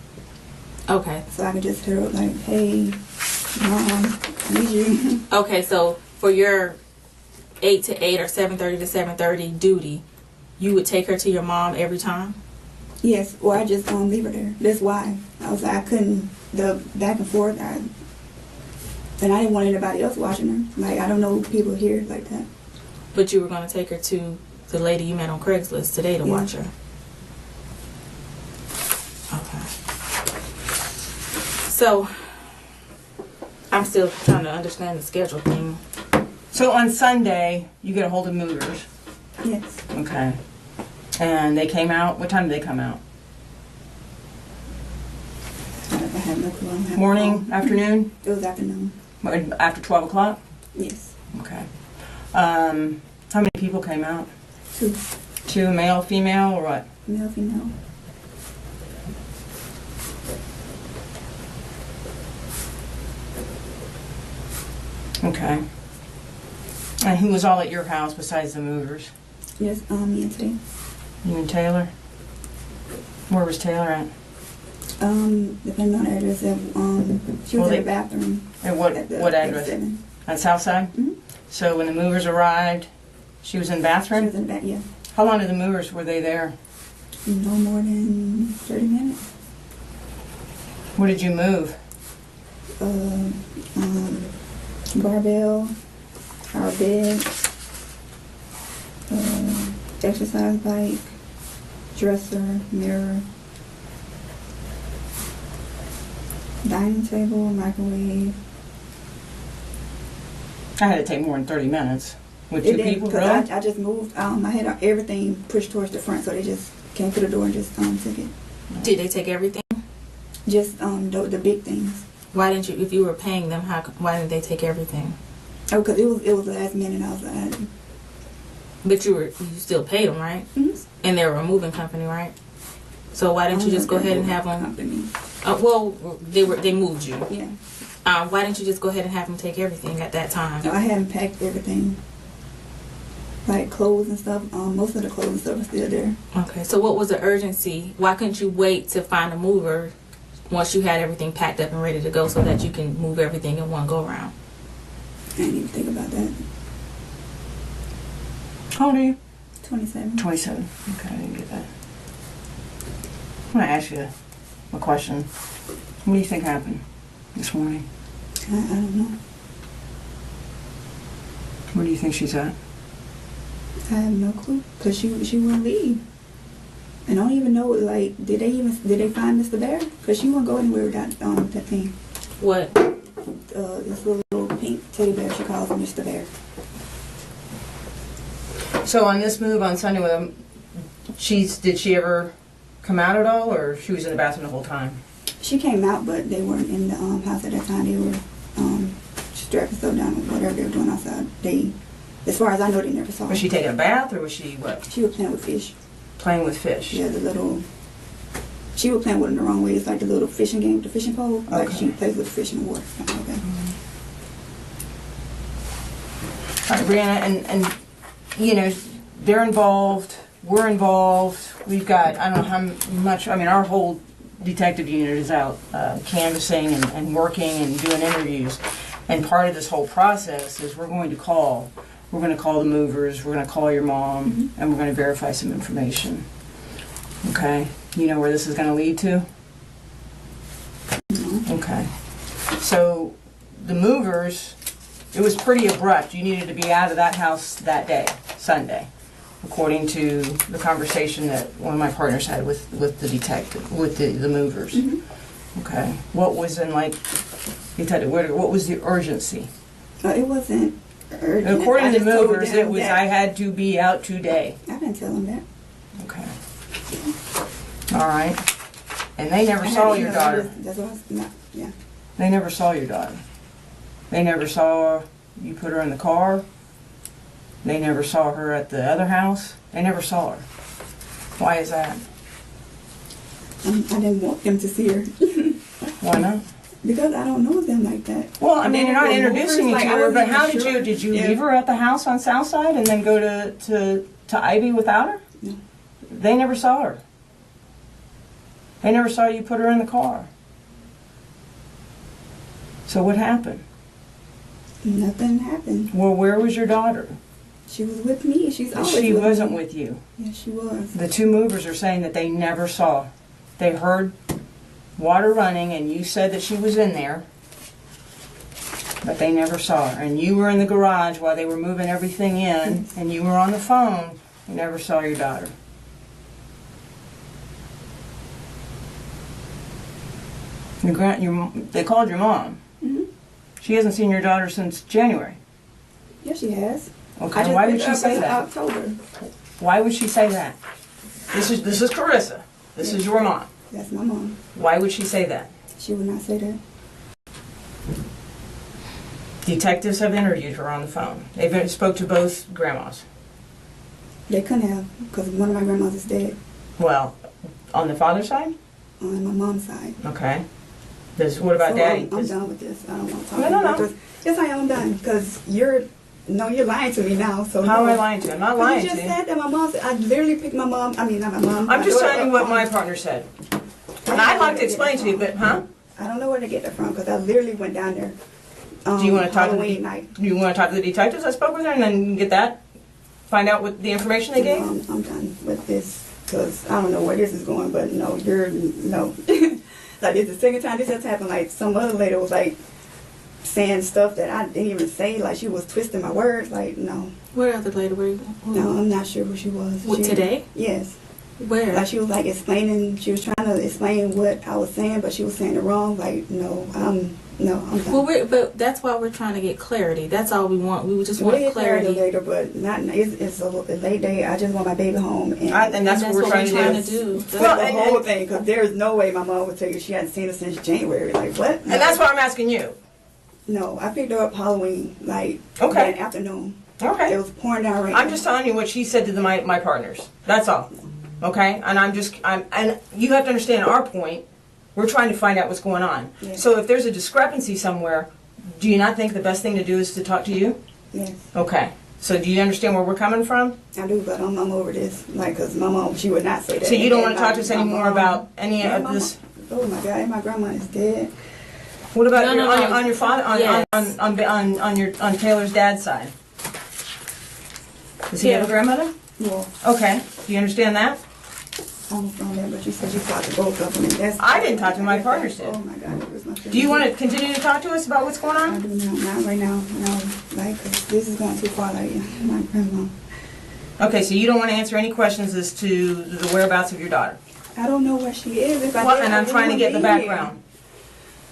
Okay. So I can just hear it like, hey, mom, I need you. Okay, so for your 8 to 8 or 7:30 to 7:30 duty, you would take her to your mom every time? Yes, or I just leave her there. That's why. I was like, I couldn't, the back and forth, and I didn't want anybody else watching her. Like, I don't know people here like that. But you were going to take her to the lady you met on Craigslist today to watch her? Okay. So, I'm still trying to understand the schedule thing. So on Sunday, you get a hold of movers. Yes. Okay. And they came out. What time did they come out? I have no clue. Morning, afternoon? It was afternoon. After 12 o'clock? Yes. Okay. How many people came out? 2. 2, male, female, or what? Male, female. Okay. And who was all at your house besides the movers? Yes, me and Taylor. You and Taylor? Where was Taylor at? Depending on the address, she was in the bathroom. At what address? On South Side? Mm-hmm. So when the movers arrived, she was in the bathroom? She was in the bath, yeah. How long did the movers, were they there? No more than 30 minutes. What did you move? Barbell, our bed, exercise bike, dresser, mirror, dining table, microwave. I had to take more than 30 minutes. With two people, really? I just moved. I had everything pushed towards the front, so they just came to the door and just took it. Did they take everything? Just the big things. Why didn't you, if you were paying them, why didn't they take everything? Oh, because it was last minute. I was like, but you still paid them, right? Mm-hmm. And they were a moving company, right? So why didn't you just go ahead and have them? Well, they moved you. Yeah. Why didn't you just go ahead and have them take everything at that time? No, I hadn't packed everything. Like clothes and stuff. Most of the clothes and stuff are still there. Okay. So what was the urgency? Why couldn't you wait to find a mover once you had everything packed up and ready to go so that you can move everything in one go round? I didn't even think about that. How old are you? 27. 27. Okay, I didn't get that. I'm going to ask you a question. What do you think happened this morning? I don't know. Where do you think she's at? I have no clue. Because she wouldn't leave. And I don't even know, like, did they find Mr. Bear? Because she wouldn't go anywhere without that thing. What? This little pink teddy bear, she calls him Mr. Bear. So on this move on Sunday with him, did she ever come out at all, or she was in the bathroom the whole time? She came out, but they weren't in the house at that time. They were strapping stuff down or whatever they were doing outside. As far as I know, they never saw her. Was she taking a bath, or was she what? She was playing with fish. Playing with fish? Yeah, she was playing with them the wrong way. It's like the little fishing game, the fishing pole. Okay. Like she plays with fish in the water. Okay. All right, Brianna, and you know, they're involved, we're involved, we've got, I don't know how much, I mean, our whole detective unit is out canvassing and working and doing interviews. And part of this whole process is we're going to call the movers, we're going to call your mom, and we're going to verify some information. Okay? You know where this is going to lead to? Okay. So the movers, it was pretty abrupt. You needed to be out of that house that day, Sunday, according to the conversation that one of my partners had with the detective, with the movers. Okay. What was what was the urgency? It wasn't urgent. According to the movers, it was I had to be out today. I didn't tell them that. Okay. All right. And they never saw your daughter. That's what I was not. Yeah. They never saw your daughter. They never saw you put her in the car. They never saw her at the other house. They never saw her. Why is that? I didn't want them to see her. Why not? Because I don't know them like that. Well, I mean, you're not introducing me to her, but how did you leave her at the house on Southside and then go to Ivy without her? No. They never saw her. They never saw you put her in the car. So what happened? Nothing happened. Well, where was your daughter? She was with me. She's always with me. She wasn't with you. Yeah, she was. The two movers are saying that they never saw. They heard water running and you said that she was in there, but they never saw her. And you were in the garage while they were moving everything in, and you were on the phone. You never saw your daughter. They called your mom. She hasn't seen your daughter since January. Yes, she has. Okay, why would she say that? October. Why would she say that? This is Carissa. This is your mom. That's my mom. Why would she say that? She would not say that. Detectives have interviewed her on the phone. They've spoke to both grandmas. They couldn't have, because one of my grandmas is dead. Well, on the father's side? On my mom's side. Okay. What about Daddy? I'm done with this. I don't want to talk No. about this. Yes, I am done, because you're No, you're lying to me now. So How am no. I lying to you? I'm not lying You to just you. said that my mom. I literally picked my mom. I mean, not my mom. I'm my just daughter telling you up what my from- partner said. And I'd like to explain to you, but I don't know where to get that from because I literally went down there. Do you want to talk to Halloween night? Do you want to talk to the detectives I spoke with her and then get that? Find out what the information they gave? I'm done with this because I don't know where this is going, but no, no. Like, it's the second time this has happened. Like, some other lady was, like, saying stuff that I didn't even say. Like, she was twisting my words. Like, no. Where other lady? No, I'm not sure who she was. What, today? Yes. Where? Like, she was, like, explaining. She was trying to explain what I was saying, but she was saying it wrong. Like, no, I'm done. Well, but that's why we're trying to get clarity. That's all we want. We just want We'll get clarity. later, but not. It's a late day. I just want my baby home, And that's what we're trying to do. Well, the whole thing, because there's no way my mom would tell you she hadn't seen her since January. Like, what? And that's why I'm asking you. No, I picked her up Halloween, like, Okay. that afternoon. Okay. It was pouring down rain. I'm just telling you what she said to my partners. That's all. Okay? And and you have to understand our point. We're trying to find out what's going on. Yeah. So if there's a discrepancy somewhere, do you not think the best thing to do is to talk to you? Yes. Okay. So do you understand where we're coming from? I do, but I'm over this. Like, because my mom, she would not say that. So you don't want to And talk to us anymore about any and of this? Oh my God, and my grandma is dead. What about No, on your father on Taylor's dad's side? Does he have a grandmother? Yeah. Okay. Do you understand that? I don't know that, but you said you talked to both of them. And that's I didn't talk to my partners did. Oh my God, it was my Do you want to continue to talk to us about what's going on? I do not right now. No, like, 'cause this is going too far. Like, my grandma. Okay, so you don't want to answer any questions as to the whereabouts of your daughter? I don't know where she is. If I Well, did, and I I'm trying to get the wouldn't be background.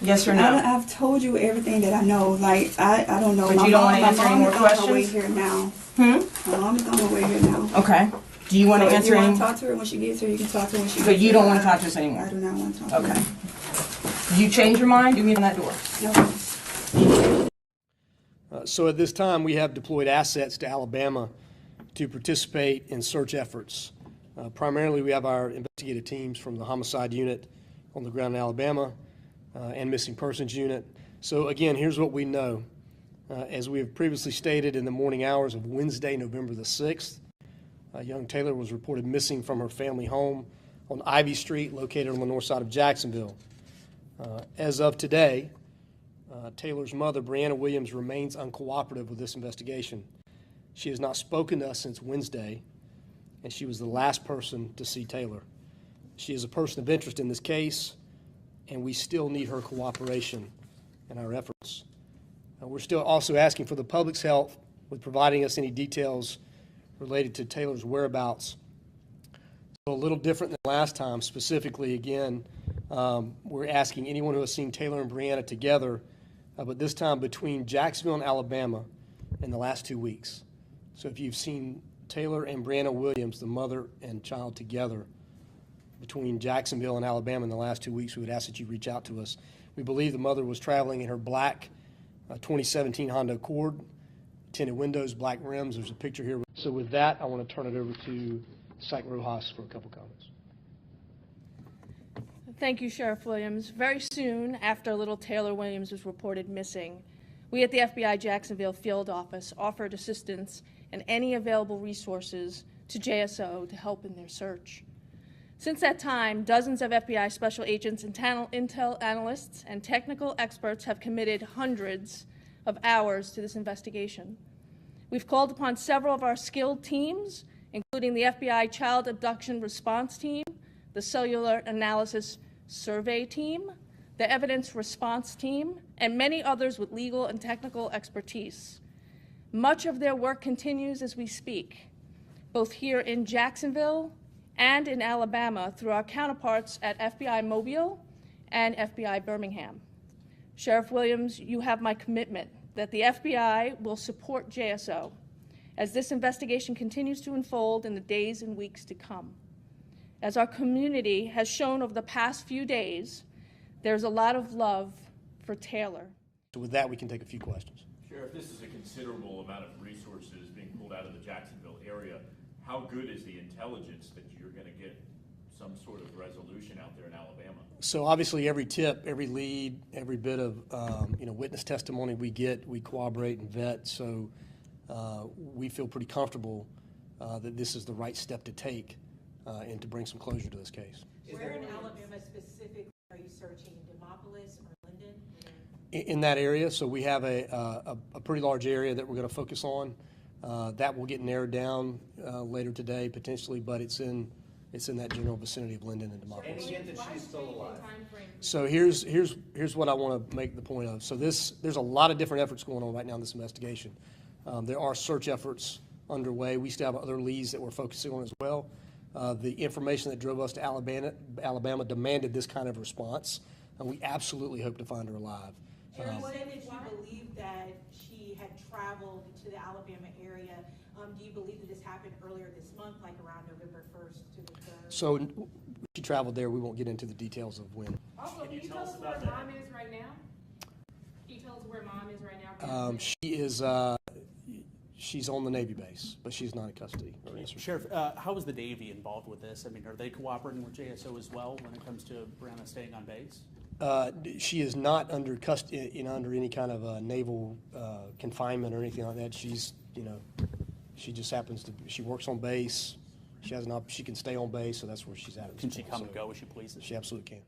Yes or here. no? I've told you everything that I know. Like, I don't know. But My you don't mom- want to answer my any mom more is on her way questions? here now. Hmm? My mom is on her way here now. Okay. Do you want to So answer if you any? want to talk to her when she gets here, you can talk to her when she gets But here. you don't want to talk to us anymore? I do not want to talk Okay. to her. Do you change your mind? Do you mean that door? No. So at this time, we have deployed assets to Alabama to participate in search efforts. Primarily, we have our investigative teams from the homicide unit on the ground in Alabama and missing persons unit. So again, here's what we know. As we have previously stated, in the morning hours of Wednesday, November the 6th, young Taylor was reported missing from her family home on Ivy Street, located on the north side of Jacksonville. As of today, Taylor's mother, Brianna Williams, remains uncooperative with this investigation. She has not spoken to us since Wednesday, and she was the last person to see Taylor. She is a person of interest in this case, and we still need her cooperation in our efforts. We're still also asking for the public's help with providing us any details related to Taylor's whereabouts. So a little different than last time. Specifically, again, we're asking anyone who has seen Taylor and Brianna together, but this time between Jacksonville and Alabama in the last 2 weeks. So if you've seen Taylor and Brianna Williams, the mother and child, together between Jacksonville and Alabama in the last 2 weeks, we would ask that you reach out to us. We believe the mother was traveling in her black 2017 Honda Accord, tinted windows, black rims. There's a picture here. So with that, I want to turn it over to Psych Rojas for a couple comments. Thank you, Sheriff Williams. Very soon after little Taylor Williams was reported missing, we at the FBI Jacksonville Field Office offered assistance and any available resources to JSO to help in their search. Since that time, dozens of FBI special agents, intel analysts, and technical experts have committed hundreds of hours to this investigation. We've called upon several of our skilled teams, including the FBI Child Abduction Response Team, the Cellular Analysis Survey Team, the Evidence Response Team, and many others with legal and technical expertise. Much of their work continues as we speak, both here in Jacksonville and in Alabama through our counterparts at FBI Mobile and FBI Birmingham. Sheriff Williams, you have my commitment that the FBI will support JSO as this investigation continues to unfold in the days and weeks to come. As our community has shown over the past few days, there's a lot of love for Taylor. So with that, we can take a few questions. Sheriff, this is a considerable amount of resources being pulled out of the Jacksonville area. How good is the intelligence that you're going to get some sort of resolution out there in Alabama? So obviously every tip, every lead, every bit of witness testimony we get, we corroborate and vet. So we feel pretty comfortable that this is the right step to take and to bring some closure to this case. Where in Alabama specifically are you searching? Demopolis or Linden? In that area, so we have a pretty large area that we're going to focus on. That will get narrowed down later today potentially, but it's in that general vicinity of Linden and Demopolis. Any hint that she's still alive? So here's what I want to make the point of. So there's a lot of different efforts going on right now in this investigation. There are search efforts underway. We still have other leads that we're focusing on as well. The information that drove us to Alabama demanded this kind of response, and we absolutely hope to find her alive. You said that you believe that she had traveled to the Alabama area. Do you believe that this happened earlier this month, like around November 1st to the 3rd? So she traveled there. We won't get into the details of when. Also, can you tell us where mom is right now? Can you tell us where mom is right now? She is. She's on the Navy base, but she's not in custody. Sheriff, how is the Navy involved with this? I mean, are they cooperating with JSO as well when it comes to Brianna staying on base? She is not under custody, under any kind of naval confinement or anything like that. She's, she just happens to. She works on base. She has she can stay on base, so that's where she's at. Can she come and go as she pleases? She absolutely can.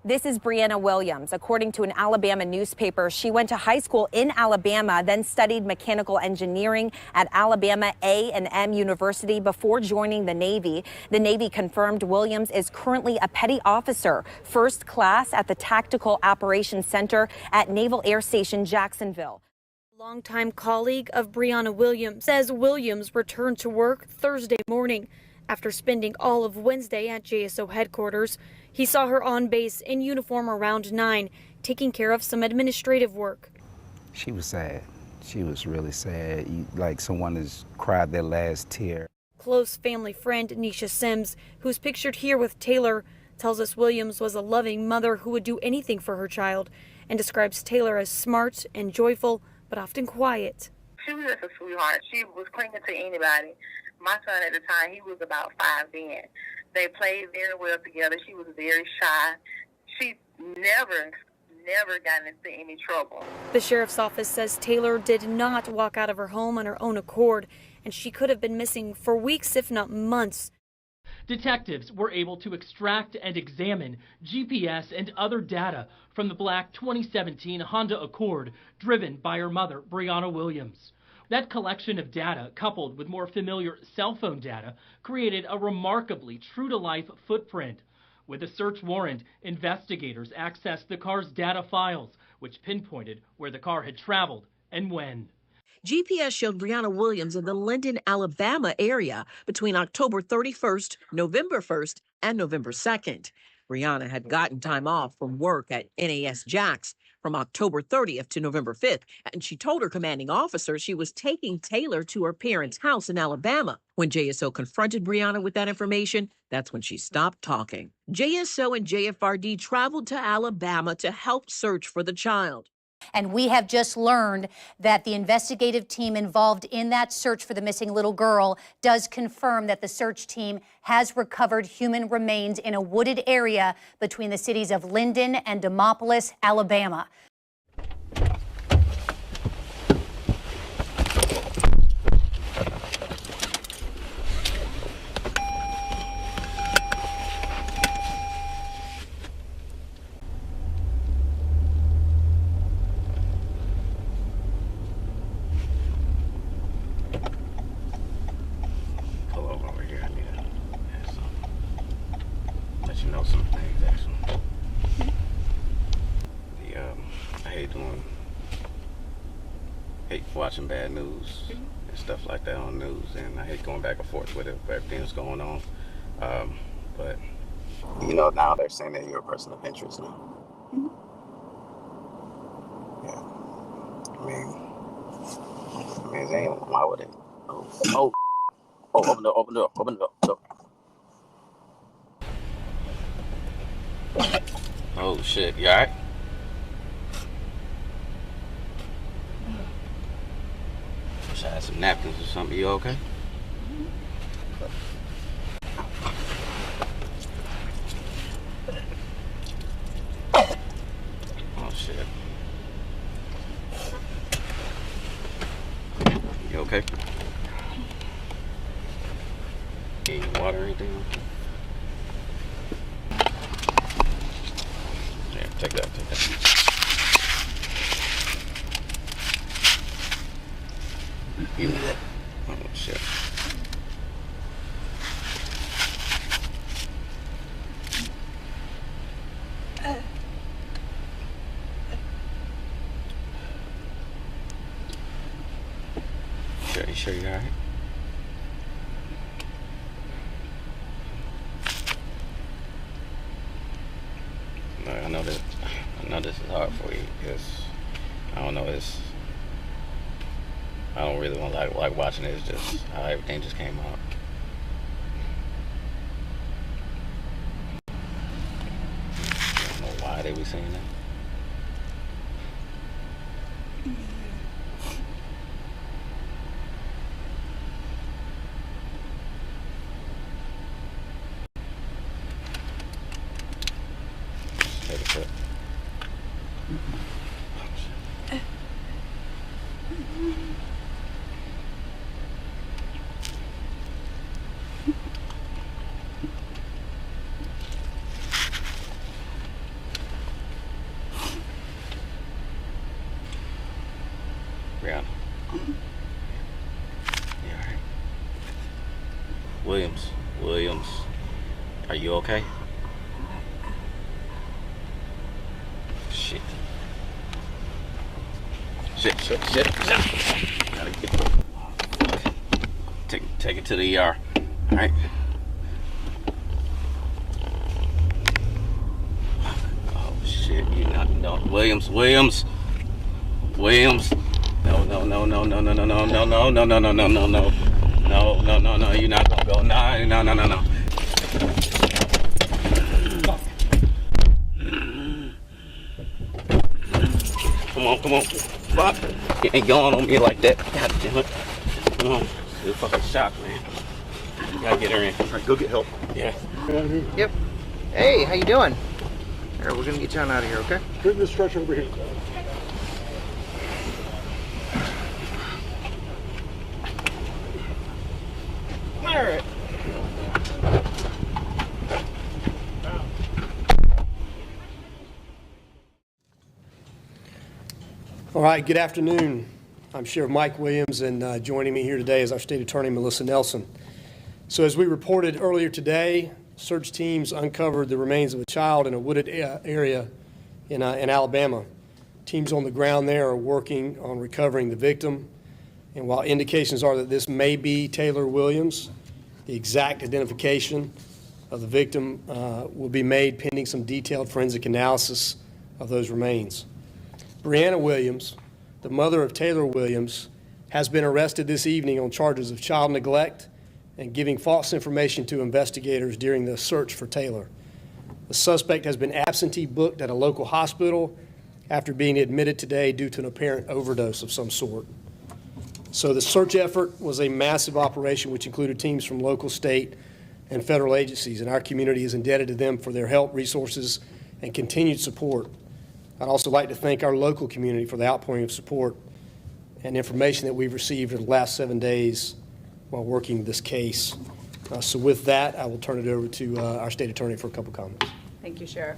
This is Brianna Williams. According to an Alabama newspaper, she went to high school in Alabama, then studied mechanical engineering at Alabama A&M University before joining the Navy. The Navy confirmed Williams is currently a petty officer, first class at the Tactical Operations Center at Naval Air Station Jacksonville. Longtime colleague of Brianna Williams says Williams returned to work Thursday morning. After spending all of Wednesday at JSO headquarters, he saw her on base in uniform around 9, taking care of some administrative work. She was sad. She was really sad, like someone has cried their last tear. Close family friend Nisha Sims, who's pictured here with Taylor, tells us Williams was a loving mother who would do anything for her child, and describes Taylor as smart and joyful, but often quiet. She was just a sweetheart. She was clinging to anybody. My son at the time, he was about 5 then. They played very well together. She was very shy. She never got into any trouble. The sheriff's office says Taylor did not walk out of her home on her own accord, and she could have been missing for weeks, if not months. Detectives were able to extract and examine GPS and other data from the black 2017 Honda Accord driven by her mother, Brianna Williams. That collection of data, coupled with more familiar cell phone data, created a remarkably true-to-life footprint. With a search warrant, investigators accessed the car's data files, which pinpointed where the car had traveled and when. GPS showed Brianna Williams in the Linden, Alabama area between October 31st, November 1st, and November 2nd. Brianna had gotten time off from work at NAS Jax from October 30th to November 5th, and she told her commanding officer she was taking Taylor to her parents' house in Alabama. When JSO confronted Brianna with that information, that's when she stopped talking. JSO and JFRD traveled to Alabama to help search for the child. And we have just learned that the investigative team involved in that search for the missing little girl does confirm that the search team has recovered human remains in a wooded area between the cities of Linden and Demopolis, Alabama. hate watching bad news and stuff like that on news, and I hate going back and forth with it, with everything that's going on. But you know, now they're saying that you're a person of interest now. Yeah. I mean, they ain't, why would they? Oh, open the door. Oh shit, you alright? Wish I had some napkins or something. You okay? Oh shit. You okay? Any water or anything? Yeah, take that, take that. You, oh shit. You sure you're alright? I know this is hard for you because I don't know, I don't really want to like watching it. It's just how everything just came out. I don't know why they be saying that. Take a sip. Brianna. You alright? Williams, are you okay? Shit. Gotta get take it to the ER. Alright? Oh shit, you not no Williams. No, you're not gonna go. No. Come on. Fuck. You ain't going on me like that. God damn it. Come on. You're fucking shocked, man. You gotta get her in. Alright, go get help. Yeah. Yep. Hey, how you doing? Alright, we're gonna get John out of here, okay? Bring this stretcher over here. Alright. All right, good afternoon. I'm Sheriff Mike Williams, and joining me here today is our State Attorney, Melissa Nelson. So as we reported earlier today, search teams uncovered the remains of a child in a wooded area in Alabama. Teams on the ground there are working on recovering the victim, and while indications are that this may be Taylor Williams, the exact identification of the victim will be made pending some detailed forensic analysis of those remains. Brianna Williams, the mother of Taylor Williams, has been arrested this evening on charges of child neglect and giving false information to investigators during the search for Taylor. The suspect has been absentee booked at a local hospital after being admitted today due to an apparent overdose of some sort. So the search effort was a massive operation which included teams from local, state, and federal agencies, and our community is indebted to them for their help, resources, and continued support. I'd also like to thank our local community for the outpouring of support and information that we've received in the last 7 days while working this case. So with that, I will turn it over to our State Attorney for a couple comments. Thank you, Sheriff.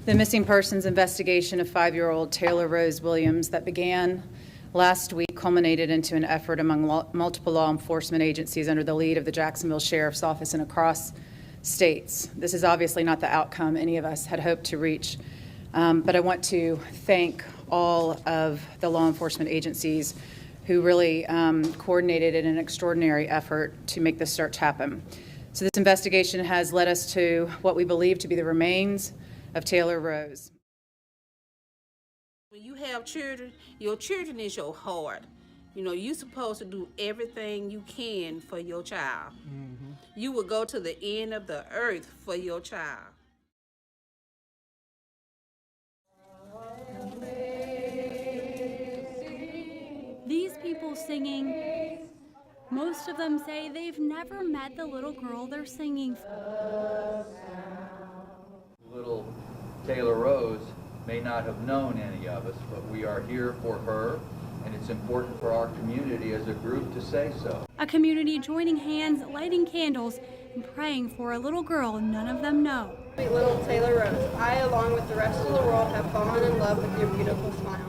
The missing persons investigation of 5-year-old Taylor Rose Williams that began last week culminated into an effort among multiple law enforcement agencies under the lead of the Jacksonville Sheriff's Office and across states. This is obviously not the outcome any of us had hoped to reach. But I want to thank all of the law enforcement agencies who really coordinated in an extraordinary effort to make this search happen. So this investigation has led us to what we believe to be the remains of Taylor Rose. When you have children, your children is your heart. You know, you're supposed to do everything you can for your child. Mm-hmm. You will go to the end of the earth for your child. These people singing, most of them say they've never met the little girl they're singing for. Little Taylor Rose may not have known any of us, but we are here for her and it's important for our community as a group to say so. A community joining hands, lighting candles, and praying for a little girl none of them know. Sweet little Taylor Rose, I, along with the rest of the world, have fallen in love with your beautiful smile.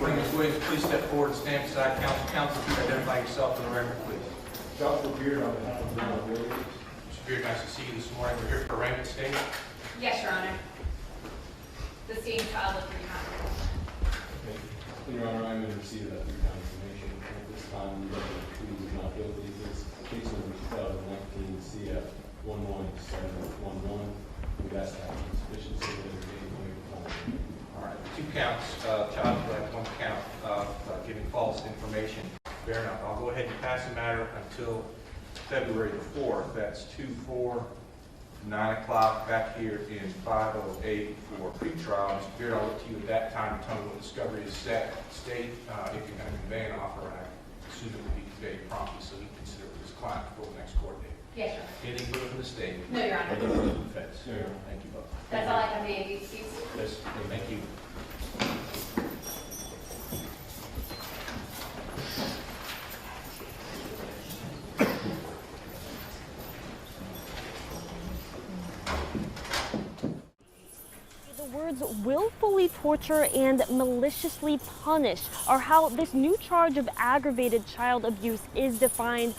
Ms. Williams, please step forward and stand beside counsel. Counsel, please identify yourself for the record, please. Dr. Beard on behalf of Brianna Williams. Mr. Beard, nice to see you this morning. We're here for arraignment statement. Yes, Your Honor. The same child of 3 Your Honor, I'm in receipt of that 3-count information. At this time, the judge pleads not guilty. This case number 2019 CF 11711. We've asked that sufficiency of the All right, 2 counts, child neglect, 1 count of giving false information. Fair enough. I'll go ahead and pass the matter until February the 4th. That's 2/4, 9 o'clock back here in 508 for pretrial. Mr. Beard, I'll look to you at that time to tell me what discovery is set. State if you're going to convey an offer, I assume it will be conveyed promptly so he can consider it with his client before the next court date. Yes, Your Honor. Anything further from the state? No, Your Honor. Anything further from the defense? No, Your Honor. Thank you both. That's all I have, the agencies. Yes, thank you. The words willfully torture and maliciously punish are how this new charge of aggravated child abuse is defined.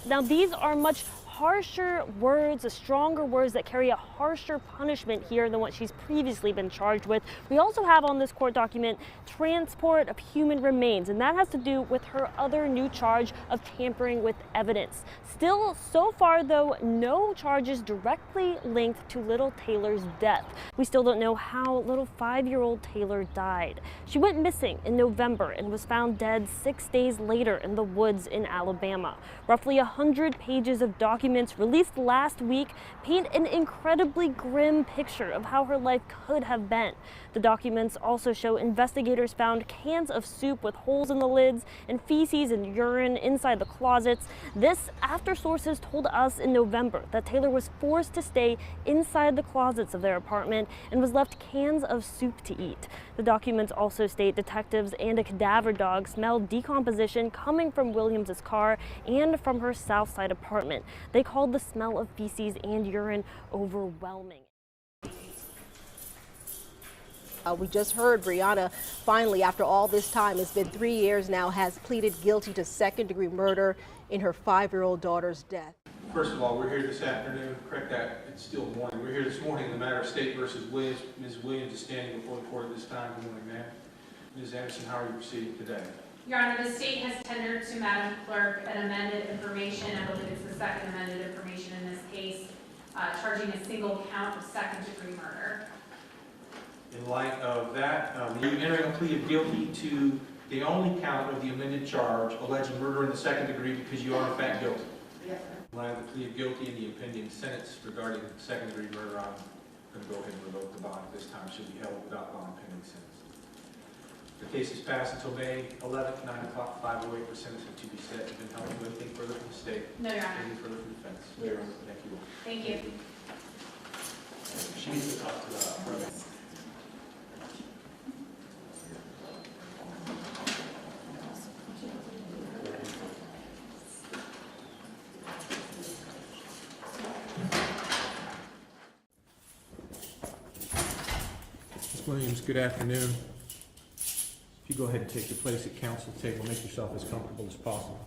Now these are much harsher words, stronger words that carry a harsher punishment here than what she's previously been charged with. We also have on this court document transport of human remains, and that has to do with her other new charge of tampering with evidence. Still, so far though, no charges directly linked to little Taylor's death. We still don't know how little 5-year-old Taylor died. She went missing in November and was found dead 6 days later in the woods in Alabama. Roughly 100 pages of documents released last week paint an incredibly grim picture of how her life could have been. The documents also show investigators found cans of soup with holes in the lids and feces and urine inside the closets. This after sources told us in November that Taylor was forced to stay inside the closets of their apartment and was left cans of soup to eat. The documents also state detectives and a cadaver dog smelled decomposition coming from Williams's car and from her South Side apartment. They called the smell of feces and urine overwhelming. We just heard Brianna finally, after all this time, it's been 3 years now, has pleaded guilty to second-degree murder in her 5-year-old daughter's death. First of all, we're here this afternoon. Correct that, it's still morning. We're here this morning in the matter of State versus Williams. Ms. Williams is standing before the court at this time. Good morning, ma'am. Ms. Anderson, how are you proceeding today? Your Honor, the state has tendered to Madam Clerk an amended information. I believe it's the second amended information in this case, charging a single count of second-degree murder. In light of that, are you entering a plea of guilty to the only count of the amended charge alleging murder in the second degree because you are in fact guilty? Yes, sir. In light of the plea of guilty and the impending sentence regarding second-degree murder, I'm going to go ahead and revoke the bond. This time should be held without bond pending sentence. The case is passed until May 11th, 9 o'clock, 508 for sentencing to be set. You've been held. Anything further from the state? No, Your Honor. Anything further from the defense? No, Your Honor. Thank you. Thank you. She needs to talk to the brother. Ms. Williams, good afternoon. If you go ahead and take your place at council table, make yourself as comfortable as possible.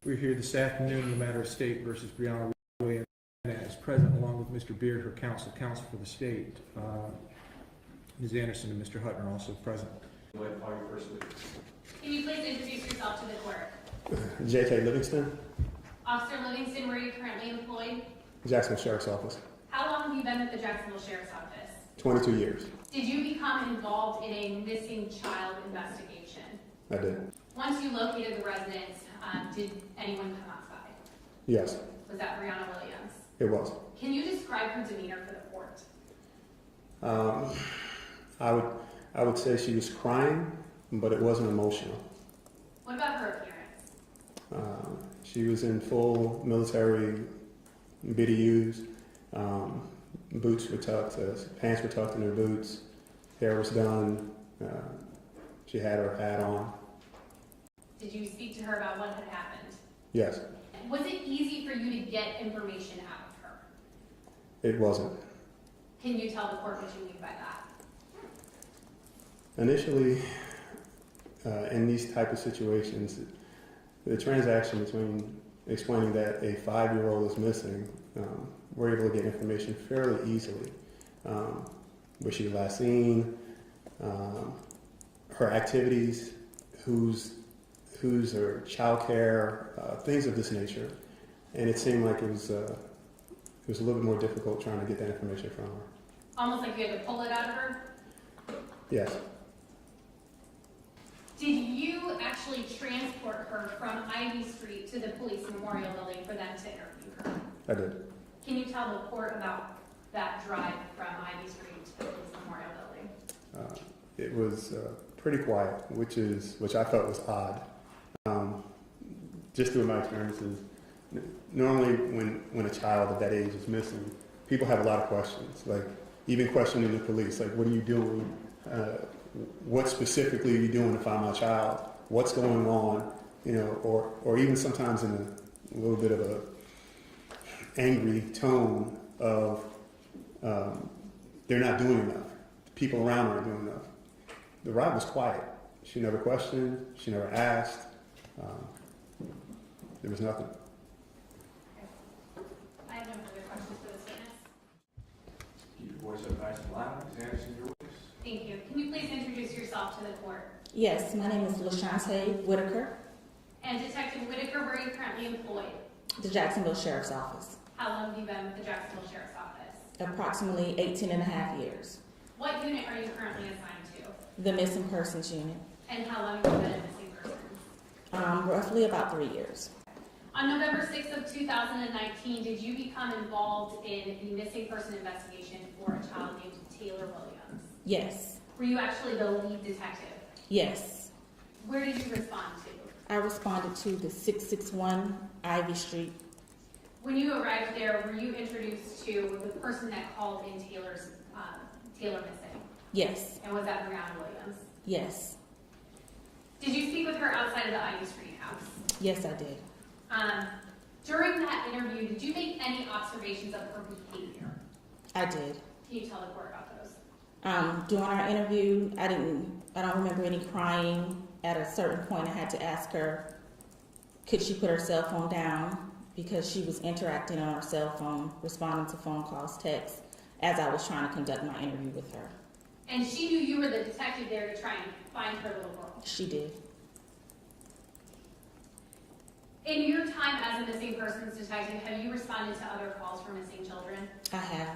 We're here this afternoon in the matter of State versus Brianna Williams. Is present along with Mr. Beard, her counsel for the state. Ms. Anderson and Mr. Hutton are also present. Go ahead and call your first witness. Can you please introduce yourself to the court? J.K. Livingston, Officer Livingston, where are you currently employed? Jacksonville Sheriff's Office. How long have you been with the Jacksonville Sheriff's Office? 22 years. Did you become involved in a missing child investigation? I did. Once you located the residence, did anyone come outside? Yes, Was that Brianna Williams? it was. Can you describe her demeanor for the court? I would say she was crying, but it wasn't emotional. What about her appearance? She was in full military BDUs. Boots were tucked, pants were tucked in her boots, hair was done, she had her hat on. Did you speak to her about what had happened? Yes, Was it easy for you to get information out of her? it wasn't. Can you tell the court what you mean by that? Initially, in these type of situations, the transaction between explaining that a 5-year-old is missing, we're able to get information fairly easily. Was she last seen? Her activities, who's her child care, things of this nature. And it seemed like it was a little bit more difficult trying to get that information from her. Almost like you had to pull it out of her? Yes, Did you actually transport her from Ivy Street to the police memorial building for them to interview her? I did. Can you tell the court about that drive from Ivy Street to the police memorial building? It was pretty quiet, which I felt was odd. Just through my experiences, normally when a child of that age is missing, people have a lot of questions, like even questioning the police, like, what are you doing? What specifically are you doing to find my child? What's going on? You know, or even sometimes in a little bit of a angry tone of they're not doing enough. People around her aren't doing enough. The ride was quiet. She never questioned. She never asked. There was nothing. I have no further questions for this witness. Keep your voice up nice and loud. Ms. Anderson, your voice. Thank you. Can you please introduce yourself to the court? Yes, my name is LaShante Whitaker, And Detective Whitaker, where are you currently employed? the Jacksonville Sheriff's Office. How long have you been with the Jacksonville Sheriff's Office? Approximately 18 and a half years. What unit are you currently assigned to? The Missing Persons Unit. And how long have you been a missing person? Roughly about 3 years. On November 6th of 2019, did you become involved in the missing person investigation for a child named Taylor Williams? Yes. Were you actually the lead detective? Yes. Where did you respond to? I responded to the 661 Ivy Street. When you arrived there, were you introduced to the person that called in Taylor missing? Yes. And was that Brianna Williams? Yes. Did you speak with her outside of the Ivy Street house? Yes, I did. During that interview, did you make any observations of her behavior? I did. Can you tell the court about those? During our interview, I don't remember any crying. At a certain point, I had to ask her, could she put her cell phone down, because she was interacting on her cell phone, responding to phone calls, texts, as I was trying to conduct my interview with her. And she knew you were the detective there to try and find her little girl. She did. In your time as a missing persons detective, have you responded to other calls for missing children? I have.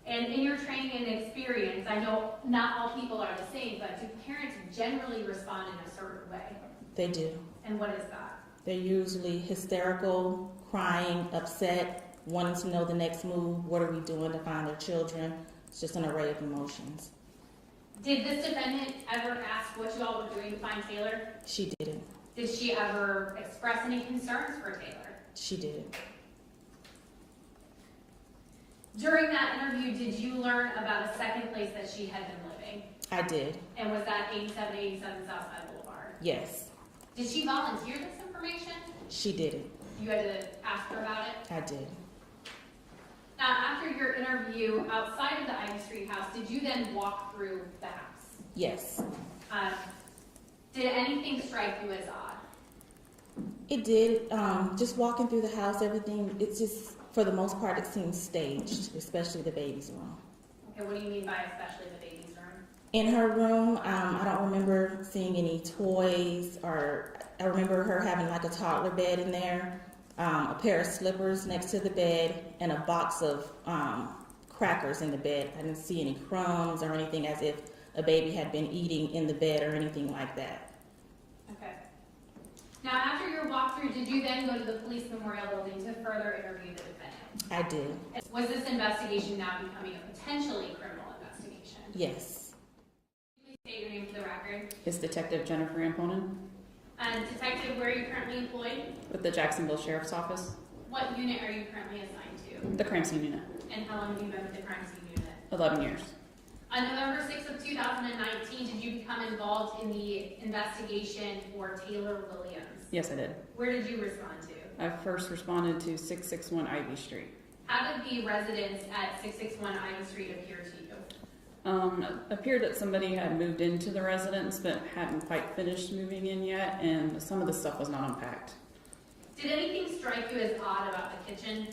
And in your training and experience, I know not all people are the same, but do parents generally respond in a certain way? They do. And what is that? They're usually hysterical, crying, upset, wanting to know the next move. What are we doing to find their children? It's just an array of emotions. Did this defendant ever ask what you all were doing to find Taylor? She didn't. Did she ever express any concerns for Taylor? She didn't. During that interview, did you learn about a second place that she had been living? I did. And was that 8787 Southside Boulevard? Yes. Did she volunteer this information? She didn't. You had to ask her about it? I did. Now, after your interview outside of the Ivy Street house, did you then walk through the house? Yes. Did anything strike you as odd? It did. Just walking through the house, everything, it's just, for the most part, it seems staged, especially the baby's room. Okay, what do you mean by especially the baby's room? In her room, I don't remember seeing any toys, or I remember her having like a toddler bed in there, a pair of slippers next to the bed, and a box of crackers in the bed. I didn't see any crumbs or anything as if a baby had been eating in the bed or anything like that. Okay. Now, after your walkthrough, did you then go to the police memorial building to further interview the defendant? I did. Was this investigation now becoming a potentially criminal investigation? Yes. Please state your name for the record. It's Detective Jennifer Amponin And Detective, where are you currently employed? with the Jacksonville Sheriff's Office. What unit are you currently assigned to? The crime scene unit. And how long have you been with the crime scene unit? 11 years. On November 6th of 2019, did you become involved in the investigation for Taylor Williams? Yes, I did. Where did you respond to? I first responded to 661 Ivy Street. How did the residents at 661 Ivy Street appear to you? It appeared that somebody had moved into the residence but hadn't quite finished moving in yet, and some of the stuff was not unpacked. Did anything strike you as odd about the kitchen?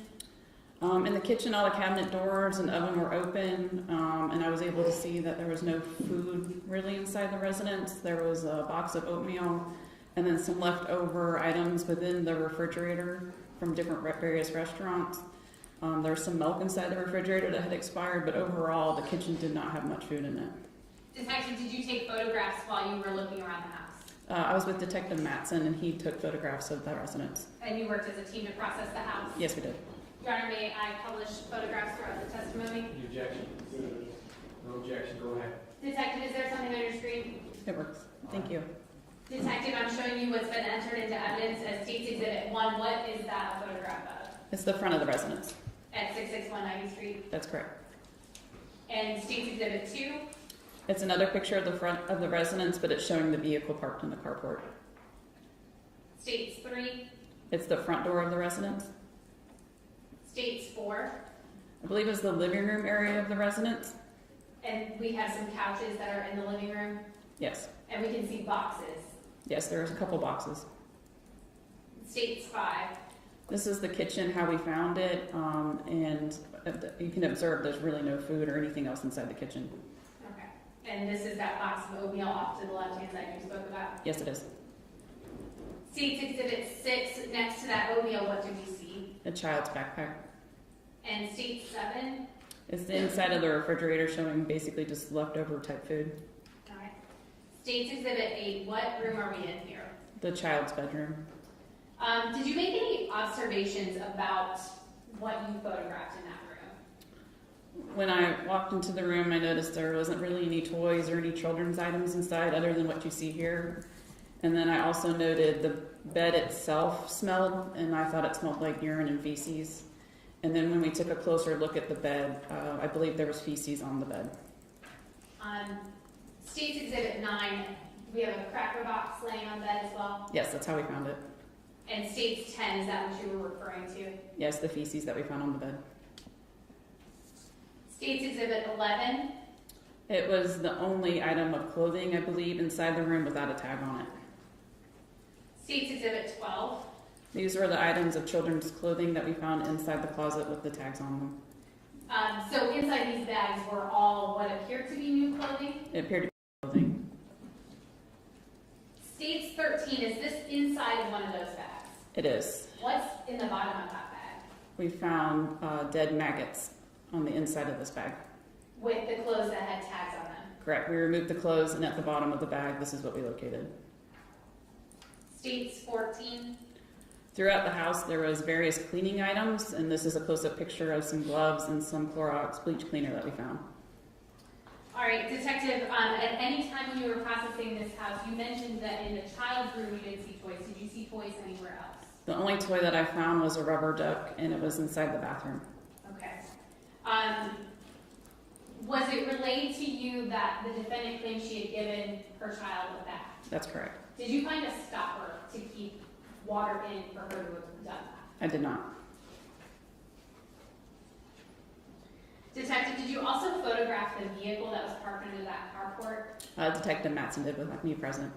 In the kitchen, all the cabinet doors and oven were open, and I was able to see that there was no food really inside the residence. There was a box of oatmeal and then some leftover items within the refrigerator from different various restaurants. There was some milk inside the refrigerator that had expired, but overall the kitchen did not have much food in it. Detective, did you take photographs while you were looking around the house? I was with Detective Matson, and he took photographs of the residence. And you worked as a team to process the house? Yes, we did. Your Honor, may I publish photographs throughout the testimony? Any objection? No objection, go ahead. Detective, is there something on your screen? It works. Thank you. Detective, I'm showing you what's been entered into evidence as State's Exhibit 1. What is that a photograph of? It's the front of the residence. At 661 Ivy Street? That's correct. And State's Exhibit 2? It's another picture of the front of the residence, but it's showing the vehicle parked in the carport. State's 3? It's the front door of the residence. State's 4? I believe it's the living room area of the residence. And we have some couches that are in the living room? Yes. And we can see boxes? Yes, there's a couple boxes. State's 5? This is the kitchen, how we found it, and you can observe there's really no food or anything else inside the kitchen. Okay. And this is that box of oatmeal off to the left-hand side you spoke about? Yes, it is. State's Exhibit 6, next to that oatmeal, what do we see? A child's backpack. And State 7? It's the inside of the refrigerator showing basically just leftover type food. All right. State's Exhibit 8, what room are we in here? The child's bedroom. Did you make any observations about what you photographed in that room? When I walked into the room, I noticed there wasn't really any toys or any children's items inside other than what you see here. And then I also noted the bed itself smelled, and I thought it smelled like urine and feces. And then when we took a closer look at the bed, I believe there was feces on the bed. State's Exhibit 9, we have a cracker box laying on bed as well? Yes, that's how we found it. And State's 10, is that what you were referring to? Yes, the feces that we found on the bed. State's Exhibit 11? It was the only item of clothing, I believe, inside the room without a tag on it. State's Exhibit 12? These were the items of children's clothing that we found inside the closet with the tags on them. So inside these bags were all what appeared to be new clothing? It appeared to be clothing. State's 13, is this inside of one of those bags? It is. What's in the bottom of that bag? We found dead maggots on the inside of this bag. With the clothes that had tags on them? Correct. We removed the clothes, and at the bottom of the bag, this is what we located. State's 14? Throughout the house, there was various cleaning items, and this is a close-up picture of some gloves and some Clorox bleach cleaner that we found. All right, Detective, at any time when you were processing this house, you mentioned that in the child's room you didn't see toys. Did you see toys anywhere else? The only toy that I found was a rubber duck, and it was inside the bathroom. Okay. Was it relayed to you that the defendant claimed she had given her child a bath? That's correct. Did you find a stopper to keep water in for her to have done that? I did not. Detective, did you also photograph the vehicle that was parked under that carport? Detective Matson did with me present.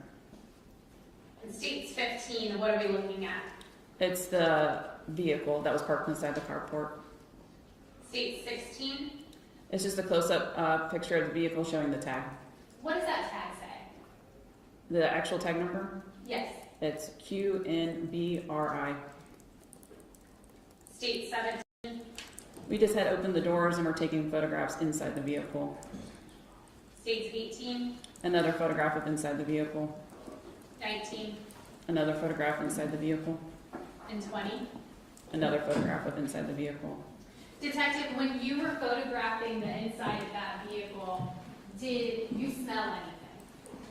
In State's 15, what are we looking at? It's the vehicle that was parked inside the carport. State 16? It's just a close-up picture of the vehicle showing the tag. What does that tag say? The actual tag number? Yes. It's QNBRI. State 17? We just had opened the doors and we're taking photographs inside the vehicle. State's 18? Another photograph of inside the vehicle. 19? Another photograph inside the vehicle. And 20? Another photograph of inside the vehicle. Detective, when you were photographing the inside of that vehicle, did you smell anything?